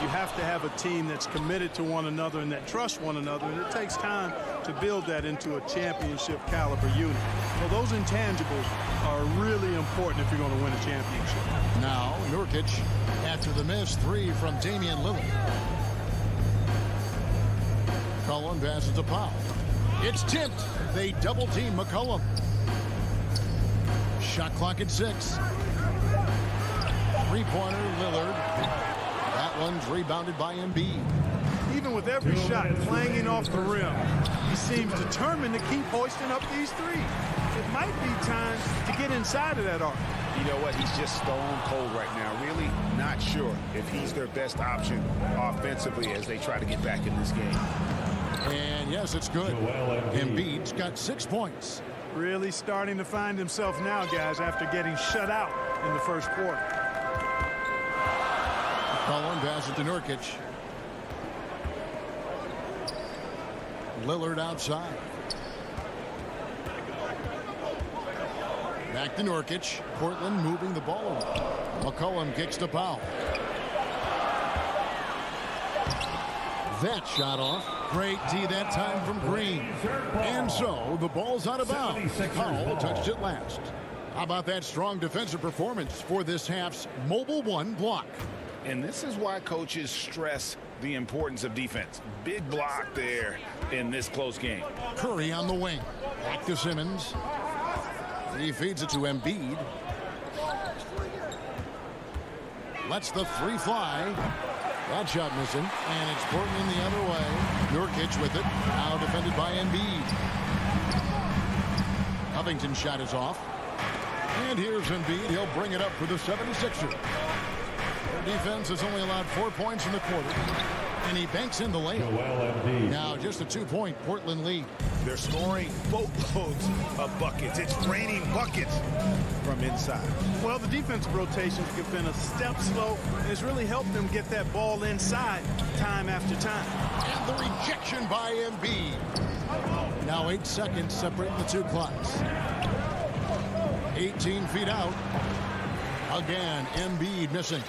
You have to have a team that's committed to one another and that trusts one another, and it takes time to build that into a championship caliber unit. So those intangibles are really important if you're going to win a championship. Now Nurkic after the miss 3 from Damian Lillard. McCollum passes to Powell. It's tipped. They double team McCollum. Shot clock at 6. Three-pointer, Lillard. That one's rebounded by Embiid. Even with every shot clanging off the rim, he seems determined to keep hoisting up these threes. It might be time to get inside of that arc. You know what? He's just stone cold right now. Really not sure if he's their best option offensively as they try to get back in this game. And yes, it's good. Embiid's got 6 points. Really starting to find himself now, guys, after getting shut out in the first quarter. Cullen passes to Nurkic. Lillard outside. Back to Nurkic. Portland moving the ball around. McCollum kicks to Powell. That shot off. Great D that time from Green. And so the ball's out of bounds. Powell touched it last. How about that strong defensive performance for this half's Mobile One block? And this is why coaches stress the importance of defense. Big block there in this close game. Curry on the wing. Back to Simmons. He feeds it to Embiid. Lets the three fly. That shot missing. And it's Portland the other way. Nurkic with it. Now defended by Embiid. Covington's shot is off. And here's Embiid. He'll bring it up for the 76ers. Their defense has only allowed 4 points in the quarter. And he banks in the layup. Now just a 2-point Portland lead. They're scoring boatloads of buckets. It's raining buckets from inside. Well, the defensive rotations have been a step slow, and it's really helped them get that ball inside time after time. And the rejection by Embiid. Now 8 seconds separating the two clocks. 18 feet out. Again, Embiid missing.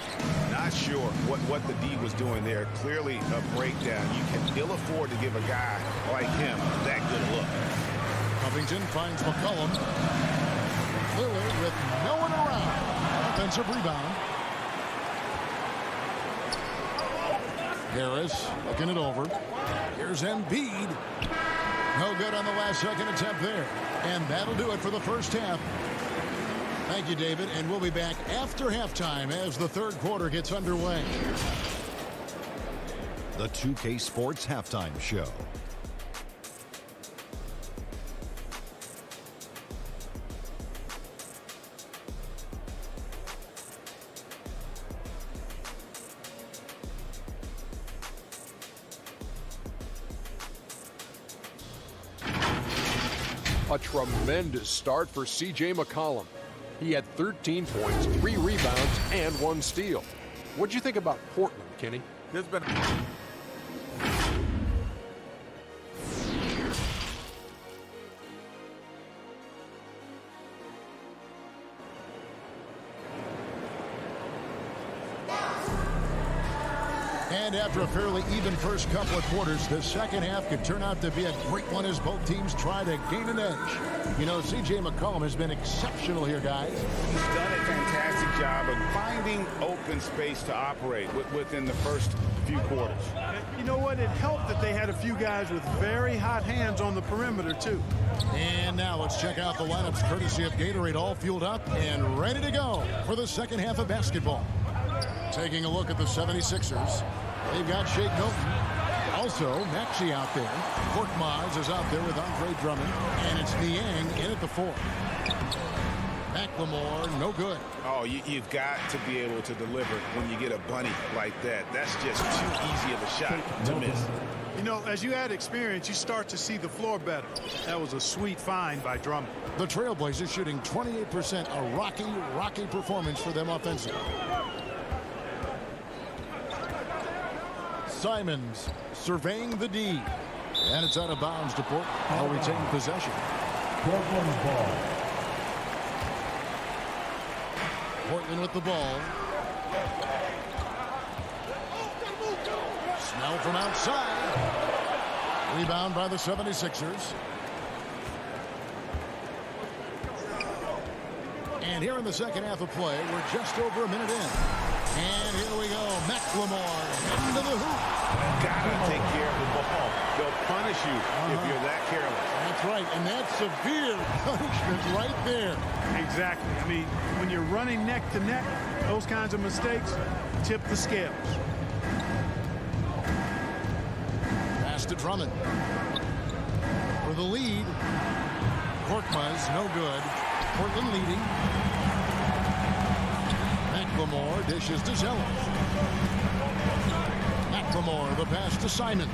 Not sure what the D was doing there. Clearly a breakdown. You can ill afford to give a guy like him that good look. Covington finds McCollum. Lillard with no one around. Offensive rebound. Harris looking it over. Here's Embiid. No good on the last second attempt there. And that'll do it for the first half. Thank you, David, and we'll be back after halftime as the third quarter gets underway. The 2K Sports Halftime Show. A tremendous start for C.J. McCollum. He had 13 points, 3 rebounds, and 1 steal. What'd you think about Portland, Kenny? There's been And after a fairly even first couple of quarters, the second half could turn out to be a great one as both teams try to gain an edge. You know, C.J. McCollum has been exceptional here, guys. He's done a fantastic job of finding open space to operate within the first few quarters. You know what? It helped that they had a few guys with very hot hands on the perimeter, too. And now let's check out the lineups courtesy of Gatorade, all fueled up and ready to go for the second half of basketball. Taking a look at the 76ers. They've got Shake Milton. Also, Maxey out there. Korkmaz is out there with Andre Drummond. And it's Niang in at the 4. McLemore, no good. Oh, you've got to be able to deliver when you get a bunny like that. That's just too easy of a shot to miss. You know, as you add experience, you start to see the floor better. That was a sweet find by Drummond. The Trailblazers shooting 28%. A rocky performance for them offensively. Simons surveying the D. And it's out of bounds to Portland. They'll retain possession. Portland ball. Portland with the ball. Snell from outside. Rebound by the 76ers. And here in the second half of play, we're just over a minute in. And here we go. McLemore into the hoop. Gotta take care of the ball. They'll punish you if you're that careless. That's right, and that's severe punishment right there. Exactly. I mean, when you're running neck to neck, those kinds of mistakes tip the scales. Pass to Drummond. For the lead. Korkmaz, no good. Portland leading. McLemore dishes to Zeller. McLemore, the pass to Simons.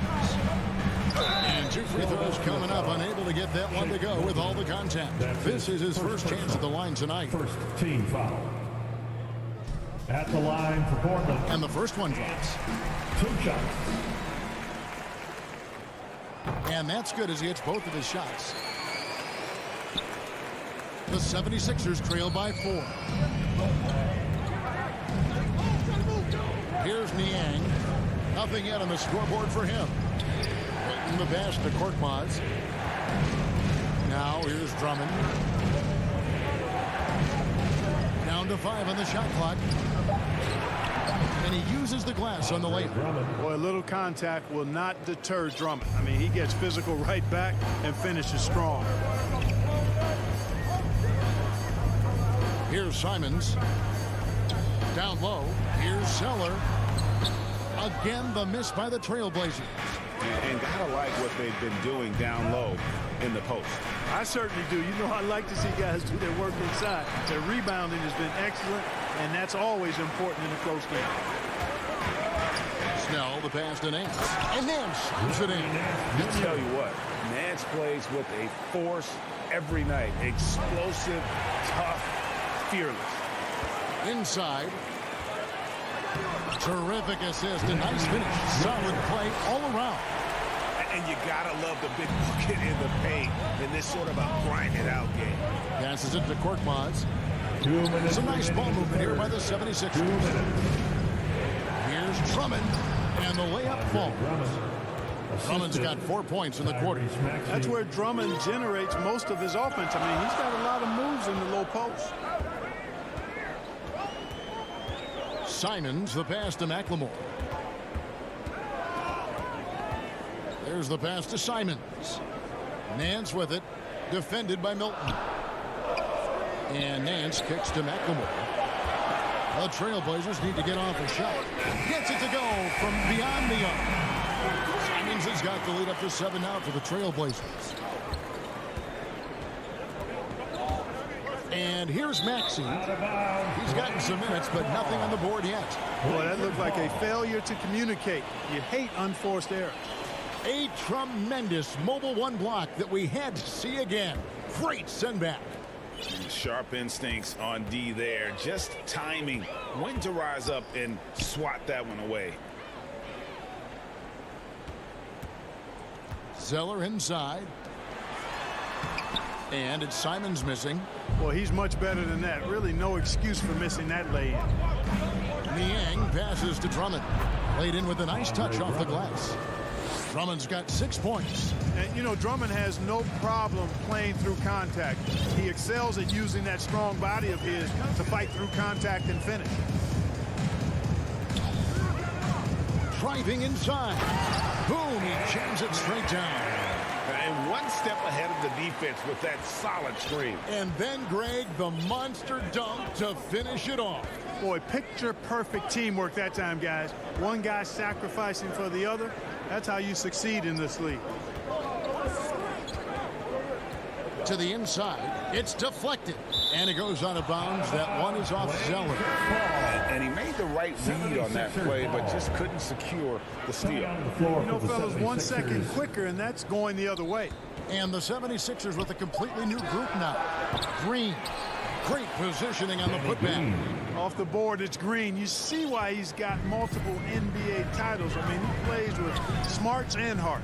And 2 free throws coming up, unable to get that one to go with all the contact. This is his first chance at the line tonight. First team foul. At the line for Portland. And the first one drops. 2 shots. And that's good as he hits both of his shots. The 76ers trail by 4. Here's Niang. Nothing yet on the scoreboard for him. Waiting the pass to Korkmaz. Now here's Drummond. Down to 5 on the shot clock. And he uses the glass on the layup. Boy, a little contact will not deter Drummond. I mean, he gets physical right back and finishes strong. Here's Simons. Down low. Here's Zeller. Again, the miss by the Trailblazers. And gotta like what they've been doing down low in the post. I certainly do. You know, I like to see guys do their work inside. Their rebounding has been excellent, and that's always important in a close game. Snell, the pass to Nance. And Nance shoots it in. I'll tell you what, Nance plays with a force every night. Explosive, tough, fearless. Inside. Terrific assist, a nice finish. Solid play all around. And you gotta love the big bucket in the paint in this sort of a grind-it-out game. Passes it to Korkmaz. It's a nice ball movement here by the 76ers. Here's Drummond, and the layup falls. Drummond's got 4 points in the quarter. That's where Drummond generates most of his offense. I mean, he's got a lot of moves in the low post. Simons, the pass to McLemore. There's the pass to Simons. Nance with it, defended by Milton. And Nance kicks to McLemore. The Trailblazers need to get off a shot. Gets it to go from beyond the arc. Simons has got the lead up to 7 now for the Trailblazers. And here's Maxey. He's gotten some minutes, but nothing on the board yet. Boy, that looked like a failure to communicate. You hate unforced errors. A tremendous mobile 1 block that we had to see again. Great send back. Sharp instincts on D there. Just timing when to rise up and swat that one away. Zeller inside. And it's Simons missing. Well, he's much better than that. Really no excuse for missing that lay-in. Niang passes to Drummond. Laid in with a nice touch off the glass. Drummond's got 6 points. And, you know, Drummond has no problem playing through contact. He excels at using that strong body of his to fight through contact and finish. Driving inside. Boom, he jams it straight down. And one step ahead of the defense with that solid screen. And then, Greg, the monster dunk to finish it off. Boy, picture-perfect teamwork that time, guys. One guy sacrificing for the other. That's how you succeed in this league. To the inside. It's deflected. And it goes out of bounds. That one is off Zeller. And he made the right read on that play, but just couldn't secure the steal. You know, fellas, 1 second quicker, and that's going the other way. And the 76ers with a completely new group now. Green. Great positioning on the putback. Off the board, it's Green. You see why he's got multiple NBA titles. I mean, he plays with smarts and heart.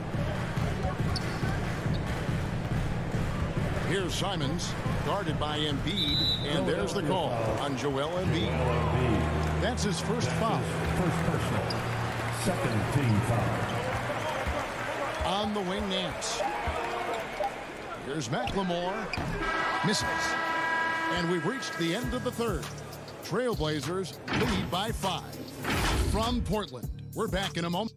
Here's Simons, guarded by Embiid, and there's the call on Joel Embiid. That's his first foul. First personal. Second team foul. On the wing, Nance. Here's McLemore. Misses. And we've reached the end of the third. Trailblazers lead by 5. From Portland, we're back in a moment.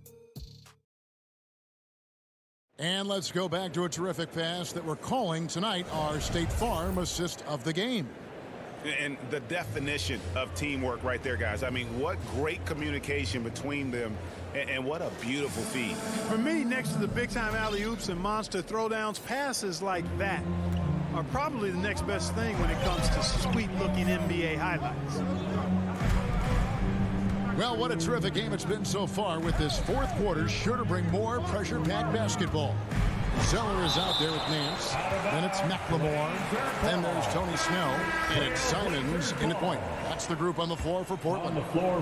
And let's go back to a terrific pass that we're calling tonight our State Farm assist of the game. And the definition of teamwork right there, guys. I mean, what great communication between them, and what a beautiful feed. For me, next to the big-time alley-oops and monster throwdowns, passes like that are probably the next best thing when it comes to sweet-looking NBA highlights. Well, what a terrific game it's been so far, with this fourth quarter sure to bring more pressure-packed basketball. Zeller is out there with Nance. Then it's McLemore. Then there's Tony Snell. And it's Simons in the point. That's the group on the floor for Portland.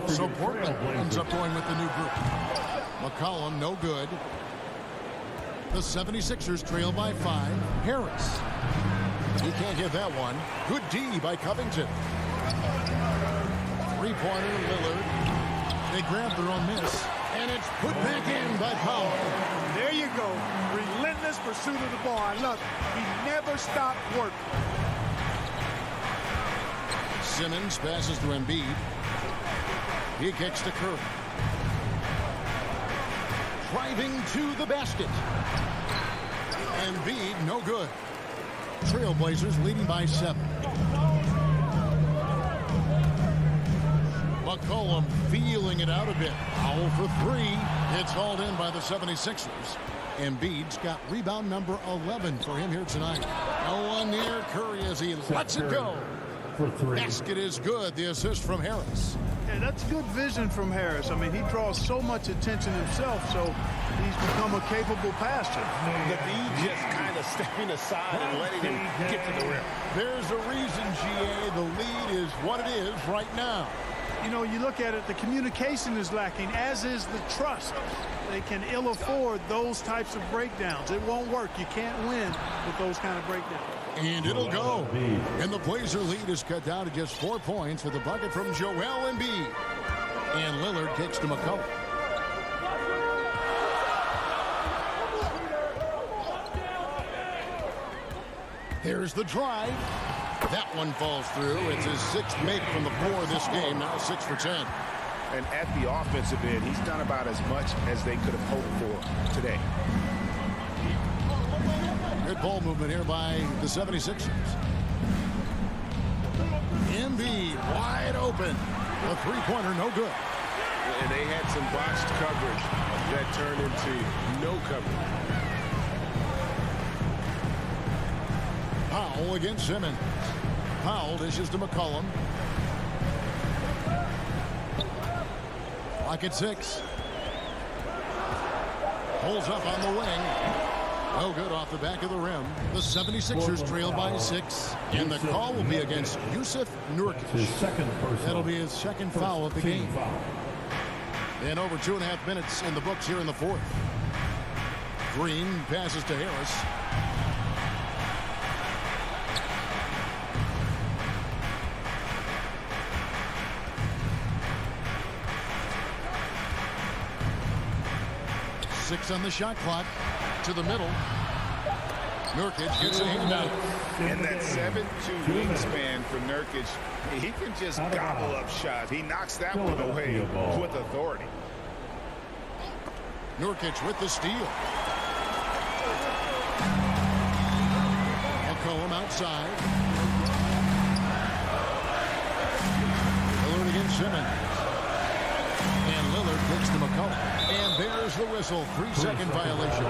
So Portland ends up going with the new group. McCollum, no good. The 76ers trail by 5. Harris. He can't get that one. Good D by Covington. Three-pointer, Lillard. They grab their own miss. And it's put back in by Powell. There you go. Relentless pursuit of the ball. I love it. He never stopped working. Simmons passes to Embiid. He kicks to Curry. Driving to the basket. Embiid, no good. Trailblazers leading by 7. McCollum feeling it out a bit. Powell for 3. It's hauled in by the 76ers. Embiid's got rebound number 11 for him here tonight. No one near Curry as he lets it go. Basket is good. The assist from Harris. Yeah, that's good vision from Harris. I mean, he draws so much attention himself, so he's become a capable passer. The D just kind of stepping aside and letting him get to the rim. There's a reason, GA, the lead is what it is right now. You know, you look at it, the communication is lacking, as is the trust. They can ill afford those types of breakdowns. It won't work. You can't win with those kind of breakdowns. And it'll go. And the Blazer lead is cut down to just 4 points with a bucket from Joel Embiid. And Lillard kicks to McCollum. Here's the drive. That one falls through. It's his 6th make from the floor this game. Now 6 for 10. And at the offensive end, he's done about as much as they could have hoped for today. Good ball movement here by the 76ers. Embiid wide open. A three-pointer, no good. And they had some botched coverage that turned into no coverage. Powell against Simmons. Powell dishes to McCollum. Clock at 6. Holds up on the wing. No good off the back of the rim. The 76ers trail by 6. And the call will be against Yusuf Nurkic. That'll be his second foul of the game. And over 2.5 minutes in the books here in the fourth. Green passes to Harris. Six on the shot clock. To the middle. Nurkic gets a handout. And that 7'2" wingspan for Nurkic, he can just gobble up shots. He knocks that one away with authority. Nurkic with the steal. McCollum outside. Lillard against Simmons. And Lillard kicks to McCollum. And there's the whistle. 3-second violation.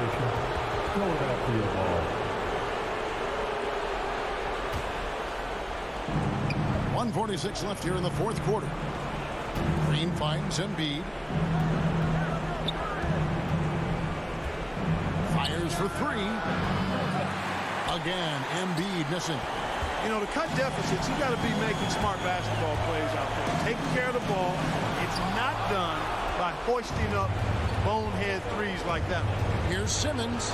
1:46 left here in the fourth quarter. Green finds Embiid. Fires for 3. Again, Embiid missing. You know, to cut deficits, you got to be making smart basketball plays out there. Taking care of the ball. It's not done by hoisting up bonehead threes like that. Here's Simmons.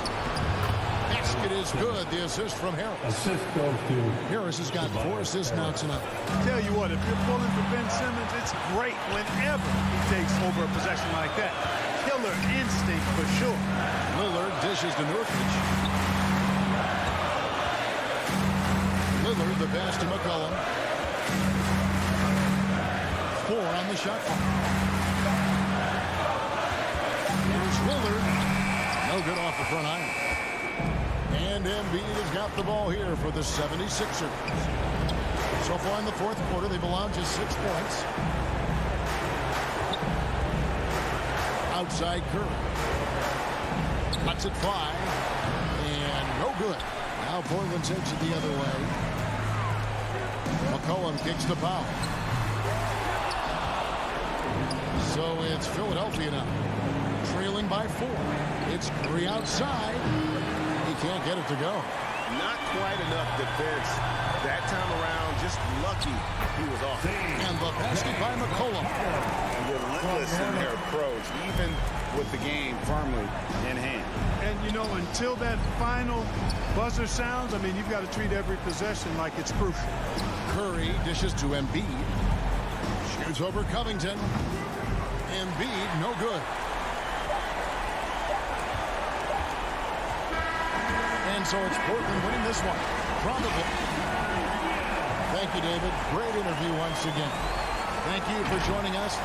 Basket is good. The assist from Harris. Assist goes to Harris has got 4 assists now tonight. Tell you what, if you're pulling for Ben Simmons, it's great whenever he takes over a possession like that. Killer instinct for sure. Lillard dishes to Nurkic. Lillard the pass to McCollum. on the shot clock. Here's Lillard. No good off the front iron. And Embiid has got the ball here for the 76ers. So far in the fourth quarter, they've allowed just 6 points. Outside Curry. Cuts it 5. And no good. Now Portland takes it the other way. McCollum kicks the foul. So it's Philadelphia now. Trailing by 4. It's Curry outside. He can't get it to go. Not quite enough defense that time around. Just lucky he was off. And the basket by McCollum. Relentless in their approach, even with the game firmly in hand. And, you know, until that final buzzer sounds, I mean, you've got to treat every possession like it's crucial. Curry dishes to Embiid. Shoots over Covington. Embiid, no good. And so it's Portland winning this one. Probably. Thank you, David. Great interview once again. Thank you for joining us.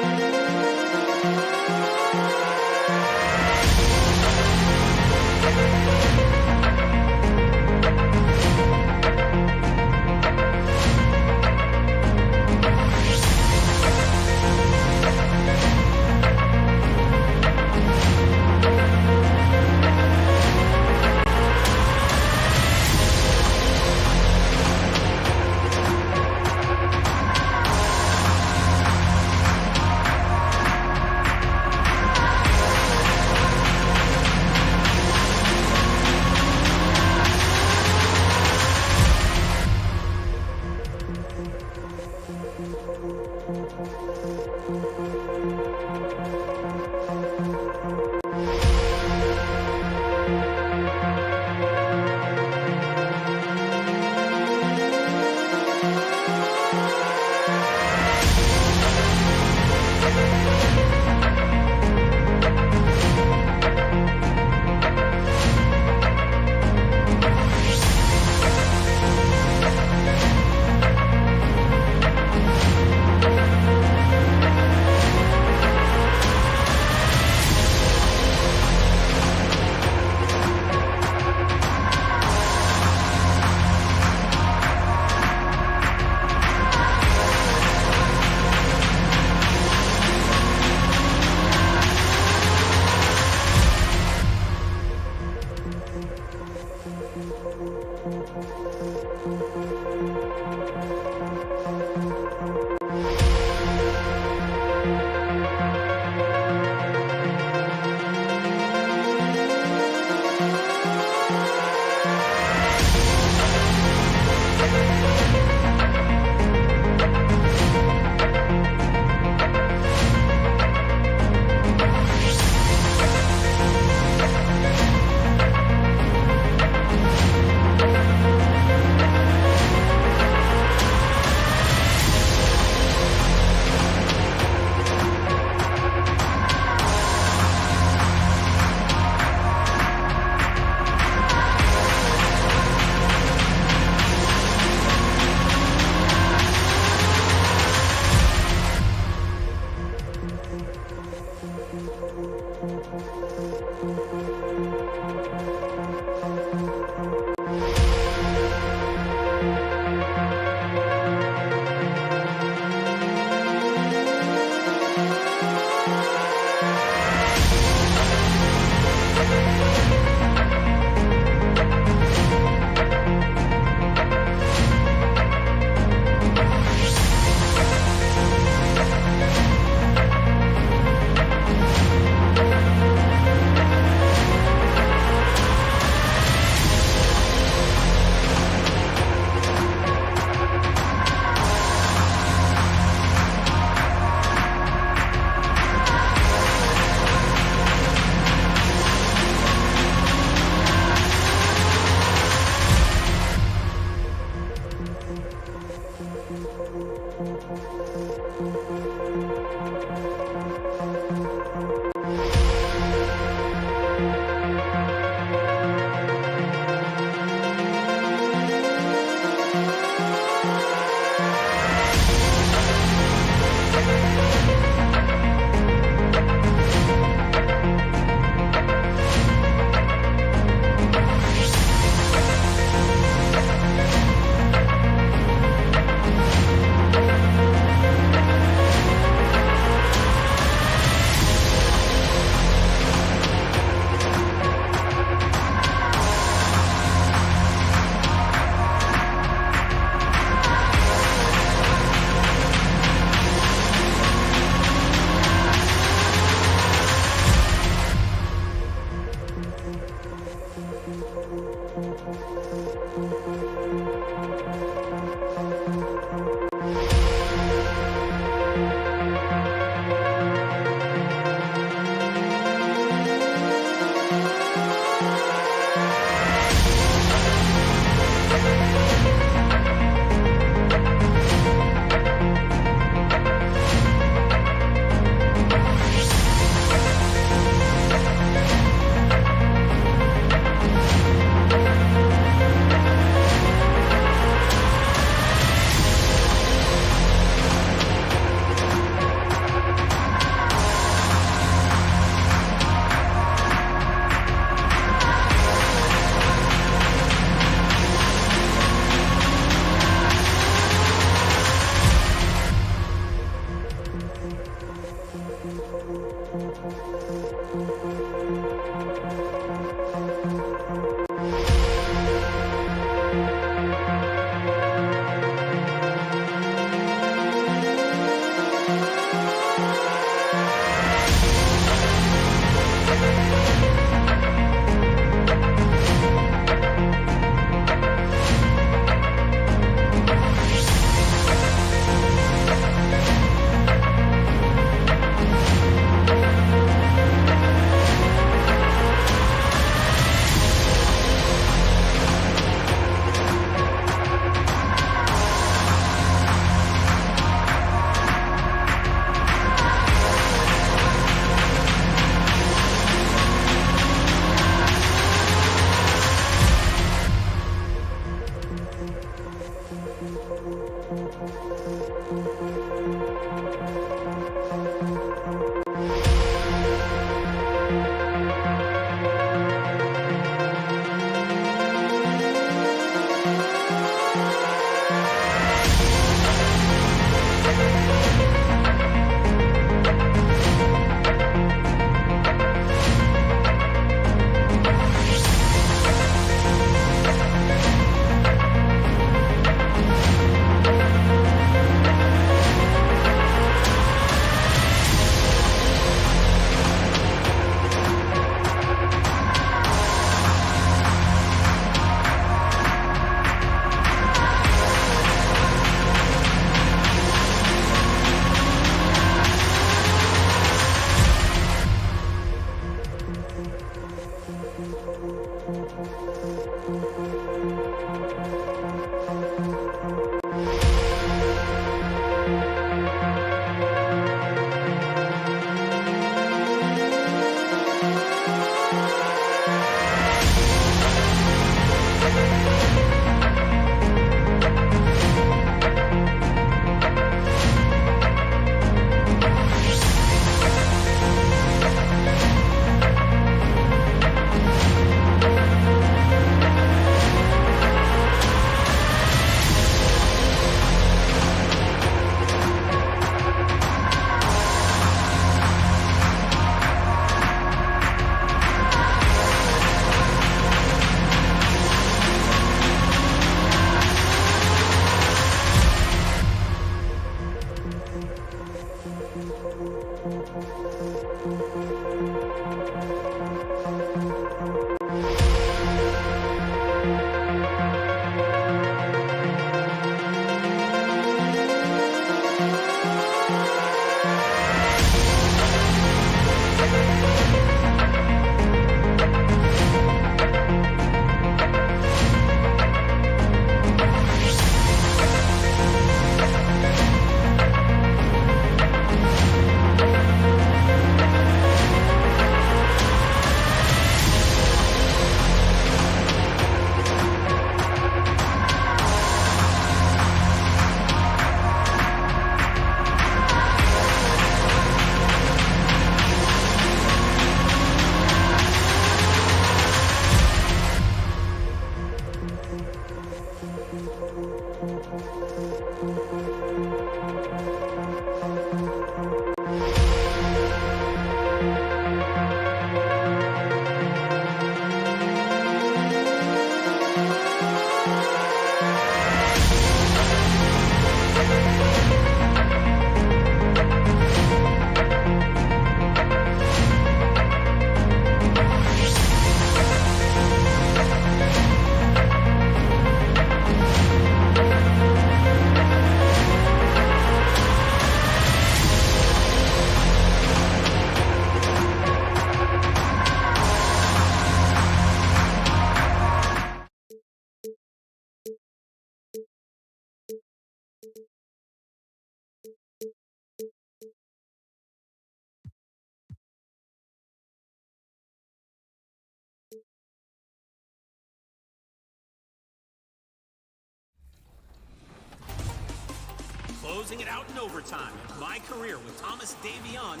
closing it out in overtime. My career with Thomas Davion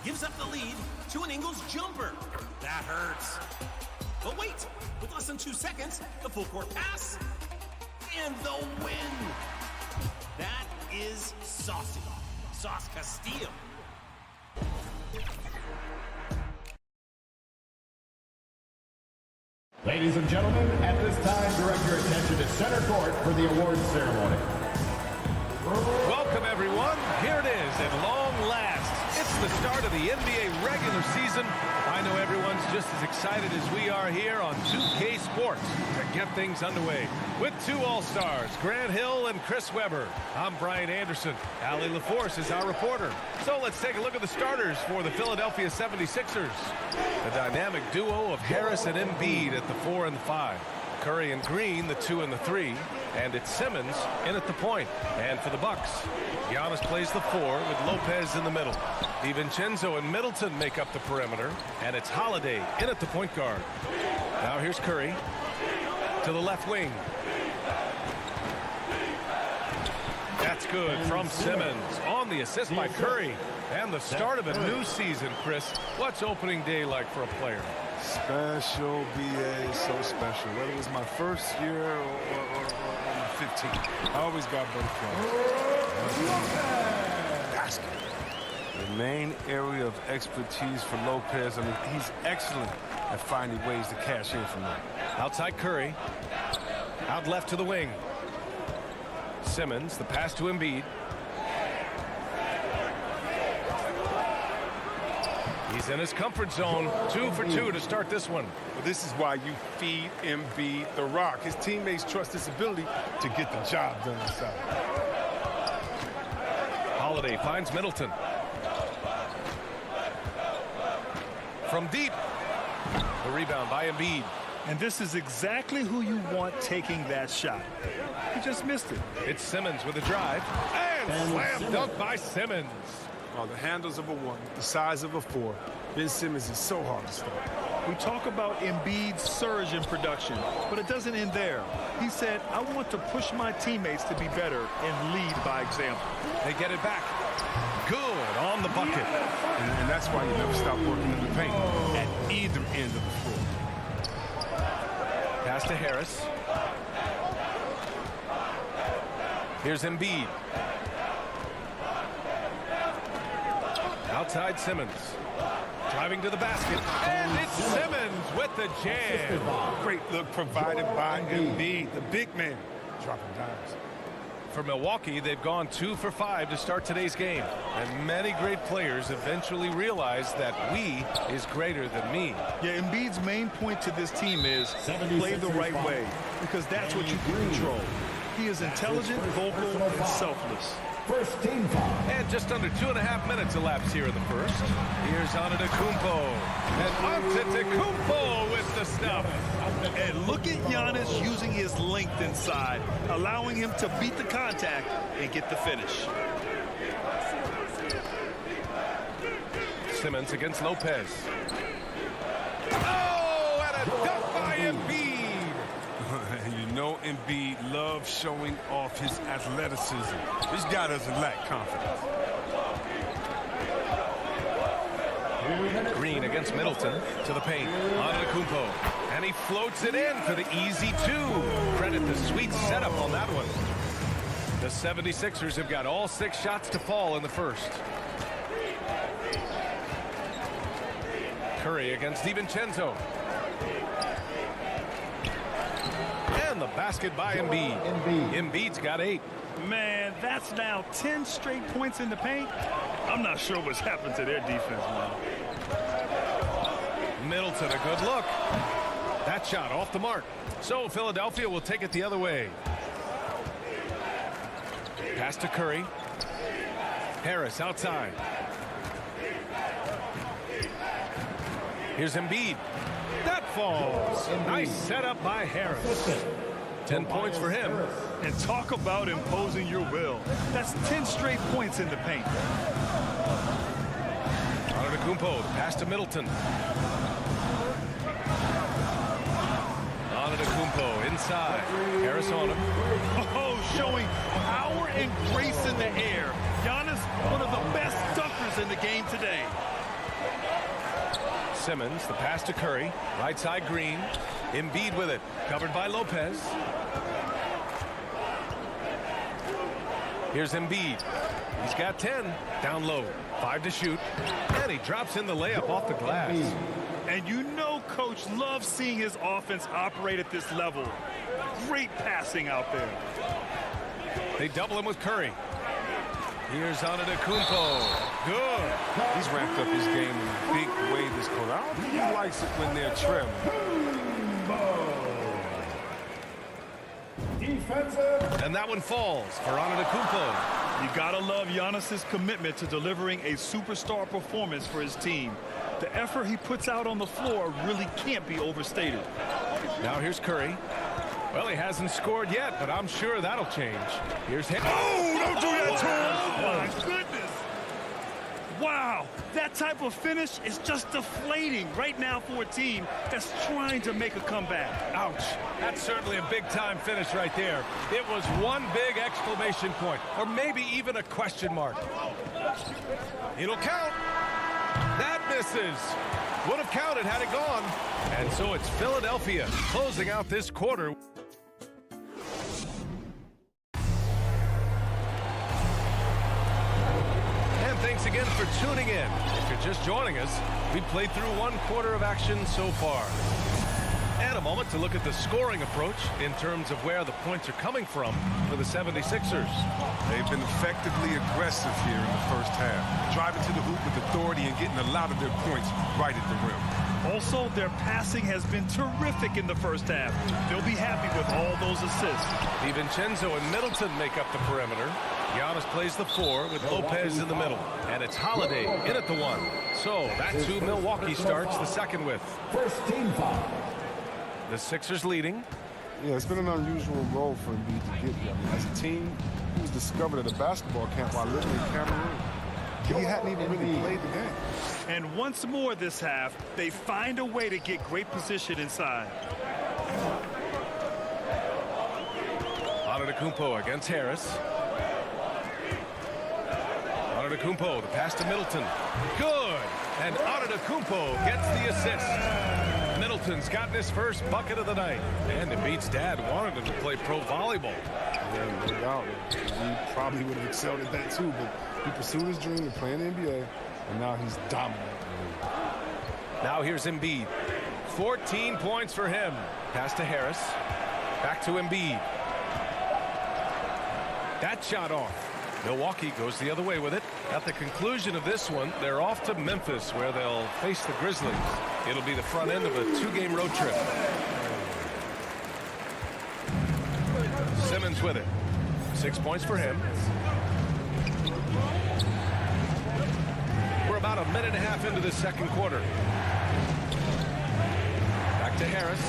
gives up the lead to an Ingles jumper. That hurts. But wait, with less than 2 seconds, the full court pass and the win. That is saucy. Sauce Castile. Ladies and gentlemen, at this time, direct your attention to center court for the awards ceremony. Welcome, everyone. Here it is at long last. It's the start of the NBA regular season. I know everyone's just as excited as we are here on 2K Sports to get things underway. With two All-Stars, Grant Hill and Chris Webber. I'm Brian Anderson. Allie LaForce is our reporter. So let's take a look at the starters for the Philadelphia 76ers. The dynamic duo of Harris and Embiid at the 4 and 5. Curry and Green, the 2 and the 3. And it's Simmons in at the point. And for the Bucks, Giannis plays the 4 with Lopez in the middle. DiVincenzo and Middleton make up the perimeter. And it's Holiday in at the point guard. Now here's Curry to the left wing. That's good from Simmons on the assist by Curry. And the start of a new season, Chris. What's opening day like for a player? Special, BA, so special. Whether it was my first year or my 15th, I always got butterflies. Basket. The main area of expertise for Lopez, I mean, he's excellent at finding ways to cash in from that. Outside Curry. Out left to the wing. Simmons, the pass to Embiid. He's in his comfort zone. 2 for 2 to start this one. Well, this is why you feed Embiid the rock. His teammates trust his ability to get the job done inside. Holiday finds Middleton. From deep. The rebound by Embiid. And this is exactly who you want taking that shot. He just missed it. It's Simmons with a drive. And slam dunk by Simmons. Oh, the handles of a 1, the size of a 4. Ben Simmons is so hard to stop. We talk about Embiid's surge in production, but it doesn't end there. He said, I want to push my teammates to be better and lead by example. They get it back. Good on the bucket. And that's why you never stop working in the paint at either end of the floor. Pass to Harris. Here's Embiid. Outside Simmons. Driving to the basket. And it's Simmons with the jam. Great look provided by Embiid, the big man, dropping dimes. For Milwaukee, they've gone 2 for 5 to start today's game. And many great players eventually realize that we is greater than me. Yeah, Embiid's main point to this team is play the right way, because that's what you can control. He is intelligent, vocal, and selfless. First team foul. And just under 2.5 minutes elapsed here in the first. Here's Antetokounmpo. And Antetokounmpo with the stuff. And look at Giannis using his length inside, allowing him to beat the contact and get the finish. Simmons against Lopez. Oh, and a dunk by Embiid. You know Embiid loves showing off his athleticism. This guy doesn't lack confidence. Green against Middleton to the paint. Antetokounmpo. And he floats it in for the easy 2. Credit the sweet setup on that one. The 76ers have got all 6 shots to fall in the first. Curry against DiVincenzo. And the basket by Embiid. Embiid's got 8. Man, that's now 10 straight points in the paint. I'm not sure what's happened to their defense now. Middleton, a good look. That shot off the mark. So Philadelphia will take it the other way. Pass to Curry. Harris outside. Here's Embiid. That falls. Nice setup by Harris. 10 points for him. And talk about imposing your will. That's 10 straight points in the paint. Antetokounmpo, pass to Middleton. Antetokounmpo inside. Harris on him. Oh, showing power and grace in the air. Giannis, one of the best dunkers in the game today. Simmons, the pass to Curry. Right side Green. Embiid with it. Covered by Lopez. Here's Embiid. He's got 10. Down low. 5 to shoot. And he drops in the layup off the glass. And you know Coach loves seeing his offense operate at this level. Great passing out there. They double him with Curry. Here's Antetokounmpo. Good. He's ramped up his game in a big way this quarter. I don't think he likes it when they're trailing. And that one falls for Antetokounmpo. You gotta love Giannis's commitment to delivering a superstar performance for his team. The effort he puts out on the floor really can't be overstated. Now here's Curry. Well, he hasn't scored yet, but I'm sure that'll change. Here's him. Oh, don't do that to him! Oh, my goodness! Wow, that type of finish is just deflating right now for a team that's trying to make a comeback. Ouch. That's certainly a big-time finish right there. It was one big exclamation point, or maybe even a question mark. It'll count. That misses. Would have counted had it gone. And so it's Philadelphia closing out this quarter. And thanks again for tuning in. If you're just joining us, we've played through one quarter of action so far. And a moment to look at the scoring approach in terms of where the points are coming from for the 76ers. They've been effectively aggressive here in the first half, driving to the hoop with authority and getting a lot of their points right at the rim. Also, their passing has been terrific in the first half. They'll be happy with all those assists. DiVincenzo and Middleton make up the perimeter. Giannis plays the 4 with Lopez in the middle. And it's Holiday in at the 1. So that's who Milwaukee starts the second with. First team foul. The Sixers leading. Yeah, it's been an unusual role for Embiid to get here. I mean, as a team, he was discovered at a basketball camp while living in Cameroon. He hadn't even really played the game. And once more this half, they find a way to get great position inside. Antetokounmpo against Harris. Antetokounmpo, the pass to Middleton. Good. And Antetokounmpo gets the assist. Middleton's gotten his first bucket of the night. And Embiid's dad wanted him to play pro volleyball. Yeah, no doubt. He probably would have excelled at that too, but he pursued his dream of playing the NBA, and now he's dominant. Now here's Embiid. 14 points for him. Pass to Harris. Back to Embiid. That shot off. Milwaukee goes the other way with it. At the conclusion of this one, they're off to Memphis, where they'll face the Grizzlies. It'll be the front end of a 2-game road trip. Simmons with it. 6 points for him. We're about a minute and a half into the second quarter. Back to Harris.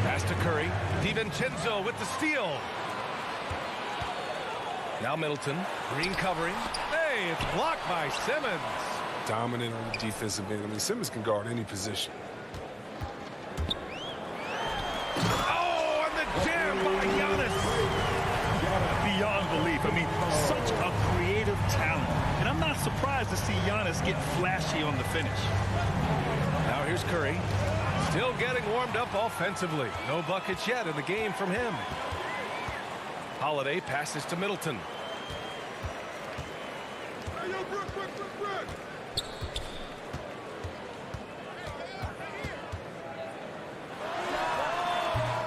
Pass to Curry. DiVincenzo with the steal. Now Middleton. Green covering. Hey, it's blocked by Simmons. Dominant on the defensive end. I mean, Simmons can guard any position. Oh, and the jam by Giannis. Beyond belief. I mean, such a creative talent. And I'm not surprised to see Giannis get flashy on the finish. Now here's Curry. Still getting warmed up offensively. No buckets yet in the game from him. Holiday passes to Middleton.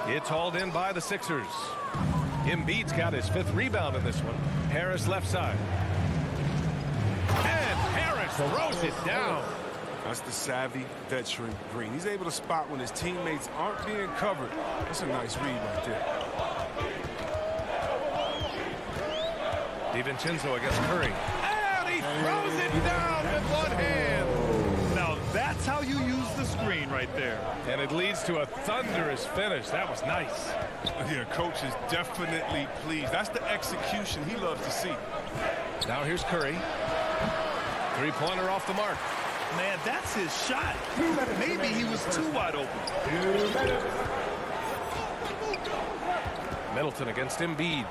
It's hauled in by the Sixers. Embiid's got his 5th rebound in this one. Harris left side. And Harris throws it down. That's the savvy veteran Green. He's able to spot when his teammates aren't being covered. That's a nice read right there. DiVincenzo against Curry. And he throws it down with one hand. Now that's how you use the screen right there. And it leads to a thunderous finish. That was nice. Yeah, coach is definitely pleased. That's the execution he loves to see. Now here's Curry. 3-pointer off the mark. Man, that's his shot. Maybe he was too wide open. Middleton against Embiid.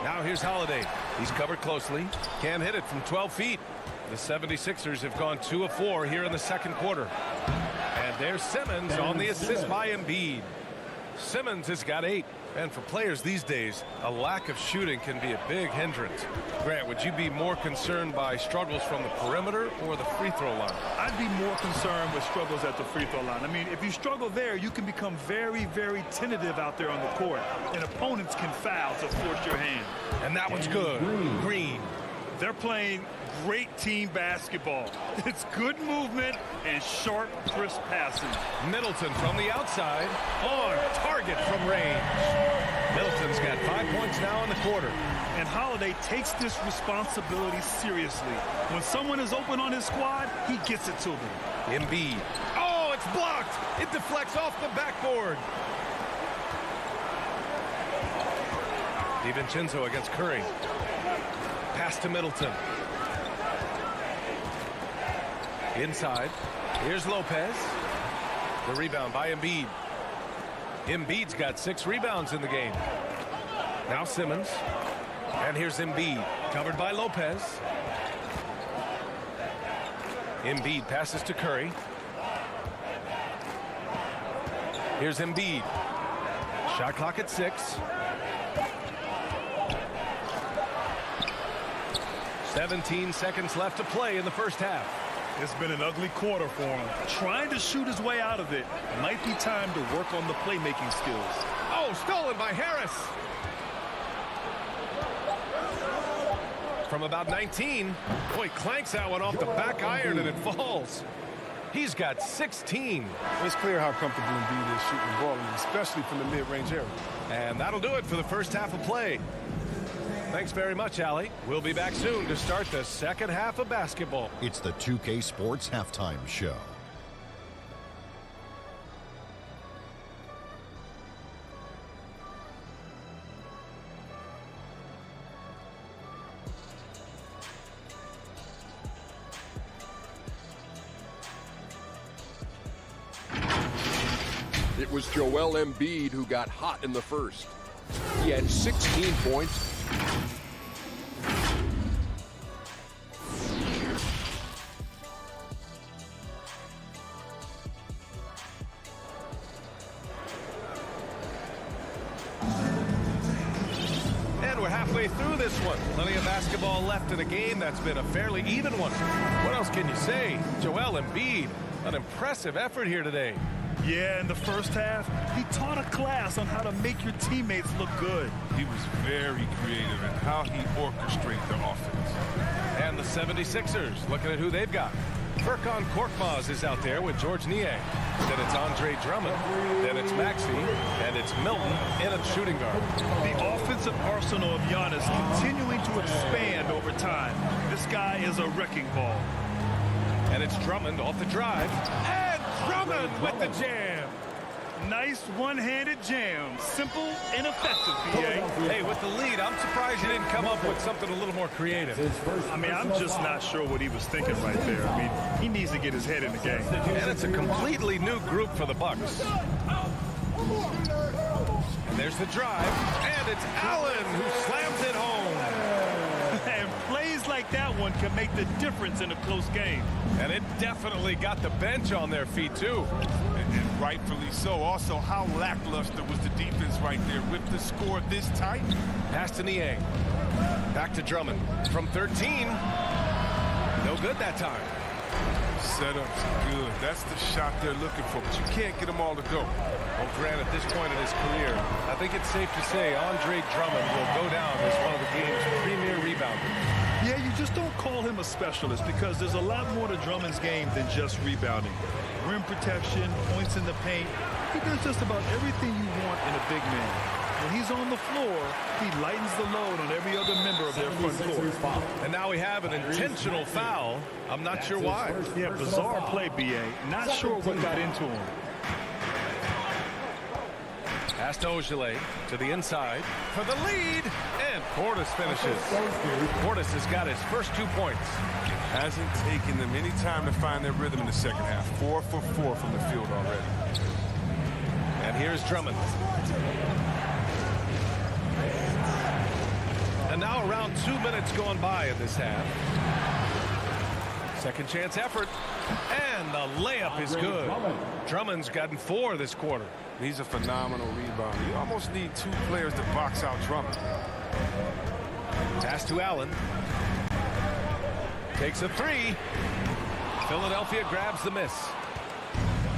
Now here's Holiday. He's covered closely. Can't hit it from 12 feet. The 76ers have gone 2 of 4 here in the second quarter. And there's Simmons on the assist by Embiid. Simmons has got 8. And for players these days, a lack of shooting can be a big hindrance. Grant, would you be more concerned by struggles from the perimeter or the free throw line? I'd be more concerned with struggles at the free throw line. I mean, if you struggle there, you can become very, very tentative out there on the court. And opponents can foul to force your hand. And that one's good. Green. They're playing great team basketball. It's good movement and sharp, crisp passing. Middleton from the outside, on target from range. Middleton's got 5 points now in the quarter. And Holiday takes this responsibility seriously. When someone is open on his squad, he gets it to them. Embiid. Oh, it's blocked. It deflects off the backboard. DiVincenzo against Curry. Pass to Middleton. Inside. Here's Lopez. The rebound by Embiid. Embiid's got 6 rebounds in the game. Now Simmons. And here's Embiid. Covered by Lopez. Embiid passes to Curry. Here's Embiid. Shot clock at 6. 17 seconds left to play in the first half. It's been an ugly quarter for him. Trying to shoot his way out of it. Might be time to work on the playmaking skills. Oh, stolen by Harris. From about 19. Boy, clanks that one off the back iron and it falls. He's got 16. It's clear how comfortable Embiid is shooting the ball, especially from the mid-range area. And that'll do it for the first half of play. Thanks very much, Allie. We'll be back soon to start the second half of basketball. It's the 2K Sports Halftime Show. It was Joel Embiid who got hot in the first. He had 16 points. And we're halfway through this one. Plenty of basketball left in a game that's been a fairly even one. What else can you say? Joel Embiid, an impressive effort here today. Yeah, in the first half, he taught a class on how to make your teammates look good. He was very creative in how he orchestrated the offense. And the 76ers, looking at who they've got. Furkan Korkmaz is out there with George Niang. Then it's Andre Drummond. Then it's Maxey. And it's Milton in a shooting guard. The offensive arsenal of Giannis continuing to expand over time. This guy is a wrecking ball. And it's Drummond off the drive. And Drummond with the jam. Nice one-handed jam. Simple and effective, PA. Hey, with the lead, I'm surprised you didn't come up with something a little more creative. I mean, I'm just not sure what he was thinking right there. I mean, he needs to get his head in the game. And it's a completely new group for the Bucks. And there's the drive. And it's Allen who slams it home. And plays like that one can make the difference in a close game. And it definitely got the bench on their feet, too. And rightfully so. Also, how lackluster was the defense right there with the score this tight? Pass to Niang. Back to Drummond. From 13. No good that time. Setup's good. That's the shot they're looking for, but you can't get them all to go. Well, Grant, at this point in his career, I think it's safe to say Andre Drummond will go down as one of the game's premier rebounders. Yeah, you just don't call him a specialist because there's a lot more to Drummond's game than just rebounding. Rim protection, points in the paint. He does just about everything you want in a big man. When he's on the floor, he lightens the load on every other member of their front court. And now we have an intentional foul. I'm not sure why. Yeah, bizarre play, BA. Not sure what got into him. Pass to Ogilvy to the inside for the lead. And Portis finishes. Portis has got his first 2 points. Hasn't taken them any time to find their rhythm in the second half. 4 for 4 from the field already. And here's Drummond. And now around 2 minutes gone by in this half. Second chance effort. And the layup is good. Drummond's gotten 4 this quarter. He's a phenomenal rebounder. You almost need 2 players to box out Drummond. Pass to Allen. Takes a 3. Philadelphia grabs the miss.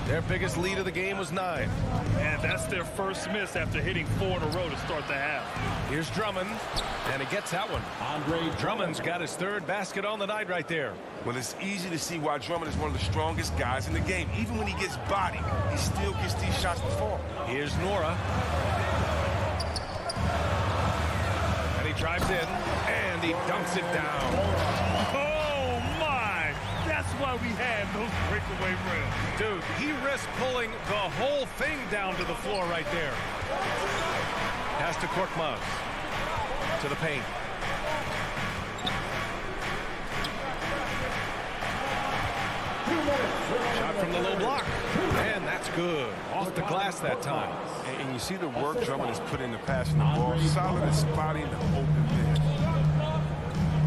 Their biggest lead of the game was 9. And that's their first miss after hitting 4 in a row to start the half. Here's Drummond, and he gets that one. Drummond's got his 3rd basket on the night right there. Well, it's easy to see why Drummond is one of the strongest guys in the game. Even when he gets bodied, he still gets these shots to fall. Here's Nora. And he drives in, and he dunks it down. Oh, my! That's why we have those breakaway rims. Dude, he risked pulling the whole thing down to the floor right there. Pass to Korkmaz. To the paint. Shot from the low block. And that's good. Off the glass that time. And you see the work Drummond has put into passing the ball. Solid at spotting the open man.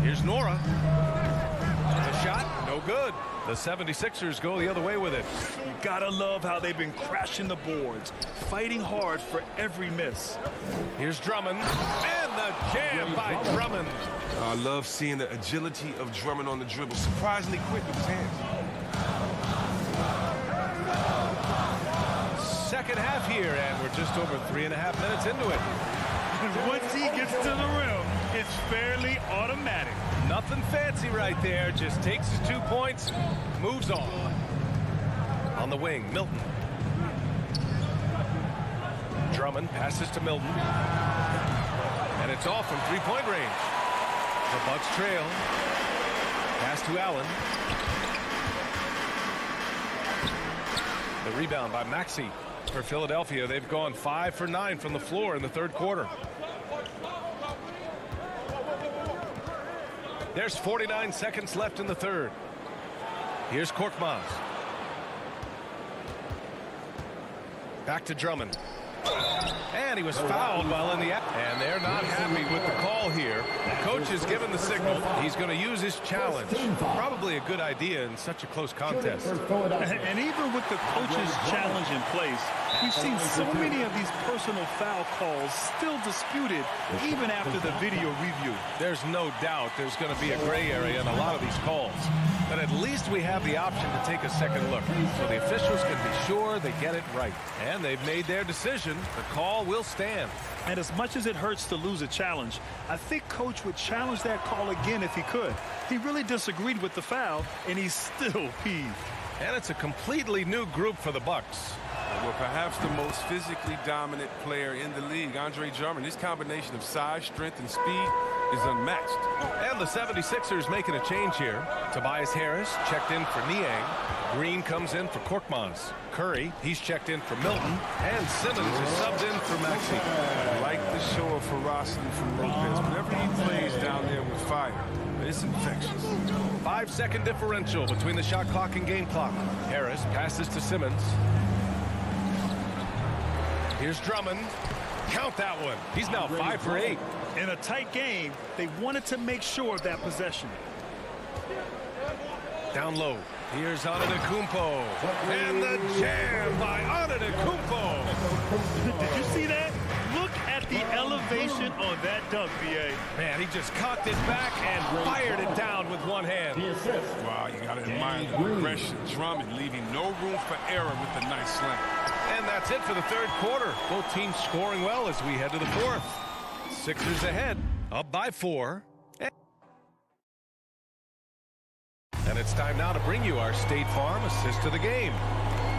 Here's Nora. The shot, no good. The 76ers go the other way with it. You gotta love how they've been crashing the boards, fighting hard for every miss. Here's Drummond, and the jam by Drummond. I love seeing the agility of Drummond on the dribble. Surprisingly quick with his hands. Second half here, and we're just over 3.5 minutes into it. And once he gets to the rim, it's fairly automatic. Nothing fancy right there. Just takes his 2 points, moves on. On the wing, Milton. Drummond passes to Milton. And it's off from 3-point range. The Bucks trail. Pass to Allen. The rebound by Maxey. For Philadelphia, they've gone 5 for 9 from the floor in the 3rd quarter. There's 49 seconds left in the 3rd. Here's Korkmaz. Back to Drummond. And he was fouled while in the act. And they're not happy with the call here. The coach has given the signal. He's going to use his challenge. Probably a good idea in such a close contest. And even with the coach's challenge in place, we've seen so many of these personal foul calls still disputed even after the video review. There's no doubt there's going to be a gray area in a lot of these calls. But at least we have the option to take a second look. So the officials can be sure they get it right. And they've made their decision. The call will stand. And as much as it hurts to lose a challenge, I think Coach would challenge that call again if he could. He really disagreed with the foul, and he's still peeved. And it's a completely new group for the Bucks. Well, perhaps the most physically dominant player in the league, Andre Drummond. His combination of size, strength, and speed is unmatched. And the 76ers making a change here. Tobias Harris checked in for Niang. Green comes in for Korkmaz. Curry, he's checked in for Milton. And Simmons is subbed in for Maxey. I like the show of ferocity from Lopez. Whenever he plays down there with fire, it's infectious. 5-second differential between the shot clock and game clock. Harris passes to Simmons. Here's Drummond. Count that one. He's now 5 for 8. In a tight game, they wanted to make sure of that possession. Down low. Here's Antetokounmpo. And the jam by Antetokounmpo. Did you see that? Look at the elevation on that dunk, B.A. Man, he just cocked his back and fired it down with one hand. Wow, you got to admire the aggression. Drummond leaving no room for error with a nice slam. And that's it for the 3rd quarter. Both teams scoring well as we head to the 4th. Sixers ahead, up by 4. And it's time now to bring you our State Farm assist to the game.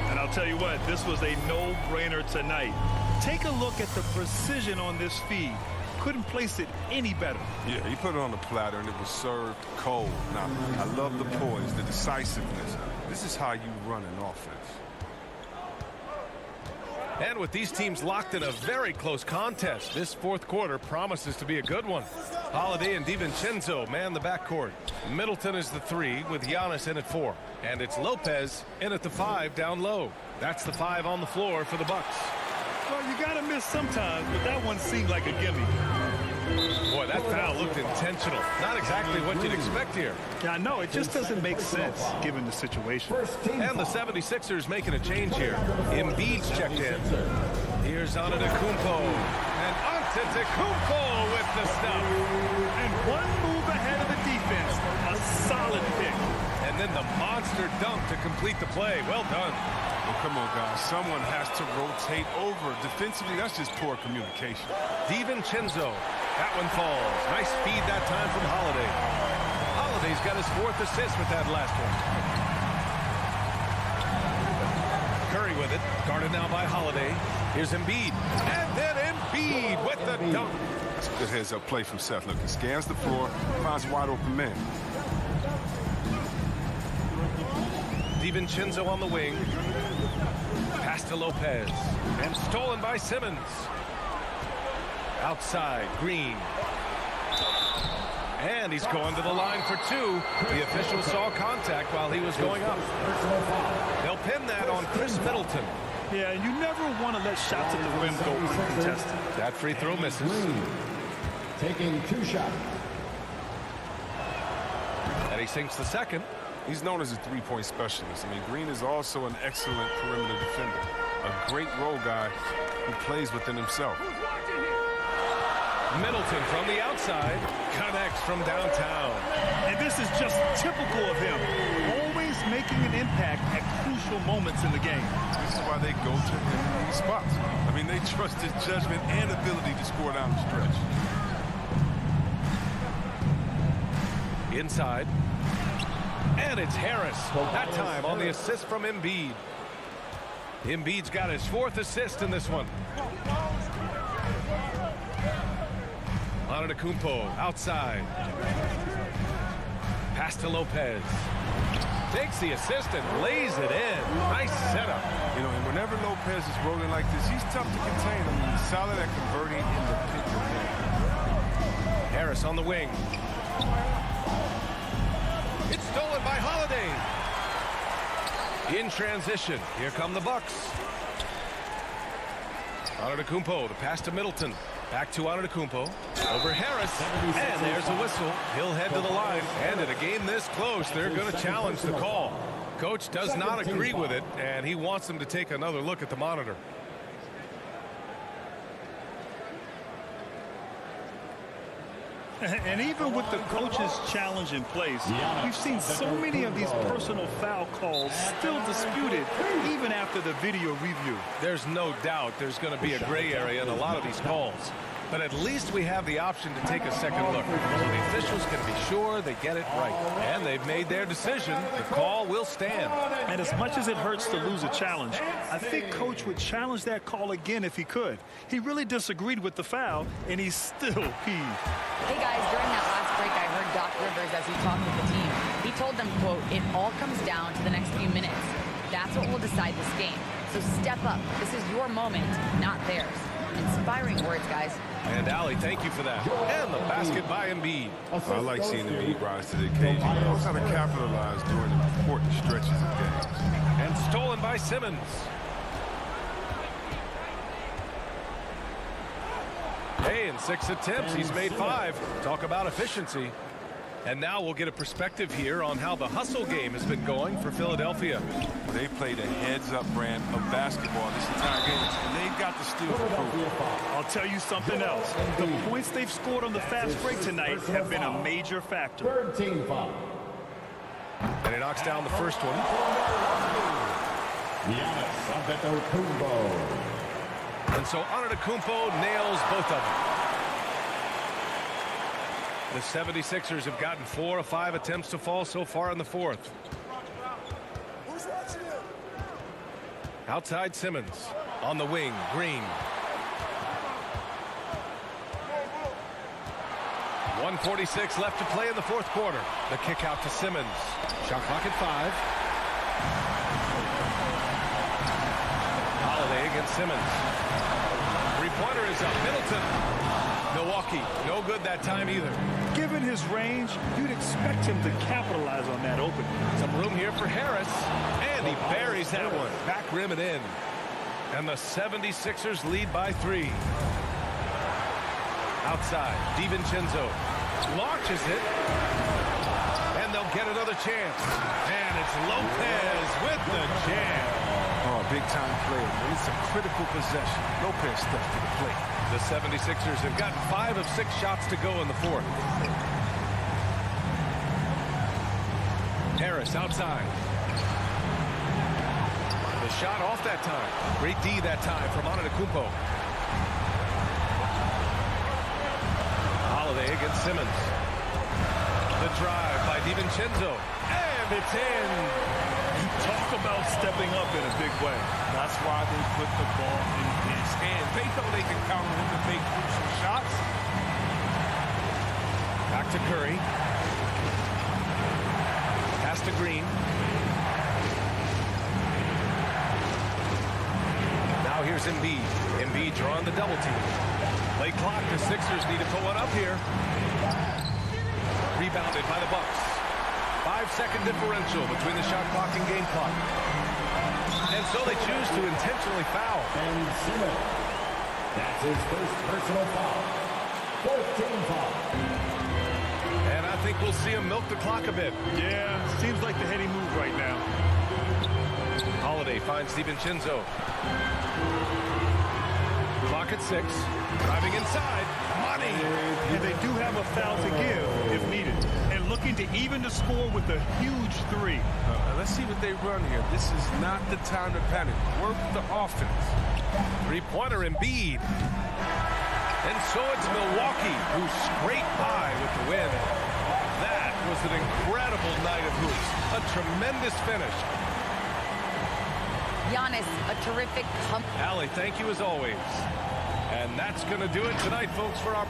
And I'll tell you what, this was a no-brainer tonight. Take a look at the precision on this feed. Couldn't place it any better. Yeah, he put it on the platter and it was served cold. Now, I love the poise, the decisiveness. This is how you run an offense. And with these teams locked in a very close contest, this 4th quarter promises to be a good one. Holiday and DiVincenzo man the backcourt. Middleton is the 3 with Giannis in at 4. And it's Lopez in at the 5 down low. That's the 5 on the floor for the Bucks. Well, you got to miss sometimes, but that one seemed like a gimme. Boy, that foul looked intentional. Not exactly what you'd expect here. Yeah, I know. It just doesn't make sense given the situation. And the 76ers making a change here. Embiid's checked in. Here's Antetokounmpo. And Antetokounmpo with the stuff. And one move ahead of the defense. A solid pick. And then the monster dunk to complete the play. Well done. Well, come on, guys. Someone has to rotate over. Defensively, that's just poor communication. DiVincenzo. That one falls. Nice feed that time from Holiday. Holiday's got his 4th assist with that last one. Curry with it. Guarded now by Holiday. Here's Embiid. And then Embiid with the dunk. That's a good heads-up play from Seth. Look, he scans the floor, finds a wide-open man. DiVincenzo on the wing. Pass to Lopez. And stolen by Simmons. Outside, Green. And he's going to the line for 2. The official saw contact while he was going up. They'll pin that on Chris Middleton. Yeah, you never want to let shots at the rim go uncontested. That free throw misses. Taking 2 shots. And he sinks the second. He's known as a three-point specialist. I mean, Green is also an excellent perimeter defender. A great role guy who plays within himself. Middleton from the outside connects from downtown. And this is just typical of him. Always making an impact at crucial moments in the game. This is why they go to him in these spots. I mean, they trust his judgment and ability to score down the stretch. Inside. And it's Harris. That time on the assist from Embiid. Embiid's got his 4th assist in this one. Antetokounmpo outside. Pass to Lopez. Takes the assist and lays it in. Nice setup. You know, and whenever Lopez is rolling like this, he's tough to contain. I mean, he's solid at converting in the pick and roll. Harris on the wing. It's stolen by Holiday. In transition. Here come the Bucks. Antetokounmpo, the pass to Middleton. Back to Antetokounmpo. Over Harris. And there's a whistle. He'll head to the line. And in a game this close, they're going to challenge the call. Coach does not agree with it, and he wants them to take another look at the monitor. And even with the coach's challenge in place, we've seen so many of these personal foul calls still disputed even after the video review. There's no doubt there's going to be a gray area in a lot of these calls. But at least we have the option to take a second look. So the officials can be sure they get it right. And they've made their decision. The call will stand. And as much as it hurts to lose a challenge, I think Coach would challenge that call again if he could. He really disagreed with the foul, and he's still peeved. Hey guys, during that last break, I heard Doc Rivers as he talked with the team. He told them, quote, "It all comes down to the next few minutes. That's what will decide this game. So step up. This is your moment, not theirs." Inspiring words, guys. And Allie, thank you for that. And the basket by Embiid. I like seeing Embiid rise to the occasion. He knows how to capitalize during important stretches of games. And stolen by Simmons. Hey, in 6 attempts, he's made 5. Talk about efficiency. And now we'll get a perspective here on how the hustle game has been going for Philadelphia. They played a heads-up brand of basketball this entire game, and they've got the steal to prove. I'll tell you something else. The points they've scored on the fast break tonight have been a major factor. 3rd team foul. And he knocks down the first one. And so Antetokounmpo nails both of them. The 76ers have gotten 4 of 5 attempts to fall so far in the 4th. Outside Simmons. On the wing, Green. 1:46 left to play in the 4th quarter. The kick out to Simmons. Shot clock at 5. Holiday against Simmons. Three-pointer is up. Middleton. Milwaukee, no good that time either. Given his range, you'd expect him to capitalize on that opening. Some room here for Harris, and he buries that one. Back rim and in. And the 76ers lead by 3. Outside, DiVincenzo launches it. And they'll get another chance. And it's Lopez with the jam. Oh, big-time play. It's a critical possession. Lopez steps to the plate. The 76ers have gotten 5 of 6 shots to go in the 4th. Harris outside. The shot off that time. Great D that time from Antetokounmpo. Holiday against Simmons. The drive by DiVincenzo. And it's in. You talk about stepping up in a big way. That's why they put the ball in his hands. They know they can count on him to make crucial shots. Back to Curry. Pass to Green. Now here's Embiid. Embiid drawing the double team. Late clock. The Sixers need to put one up here. Rebounded by the Bucks. 5-second differential between the shot clock and game clock. And so they choose to intentionally foul. And Simmons. That's his first personal foul. 4th team foul. And I think we'll see him milk the clock a bit. Yeah, seems like the heady move right now. Holiday finds DiVincenzo. Clock at 6. Driving inside. Money. And they do have a foul to give if needed. And looking to even the score with a huge 3. Let's see what they run here. This is not the time to panic. Work the offense. 3-pointer Embiid. And so it's Milwaukee who scraped by with the win. That was an incredible night of hoops. A tremendous finish. Giannis, a terrific Allie, thank you as always. And that's going to do it tonight, folks, for our...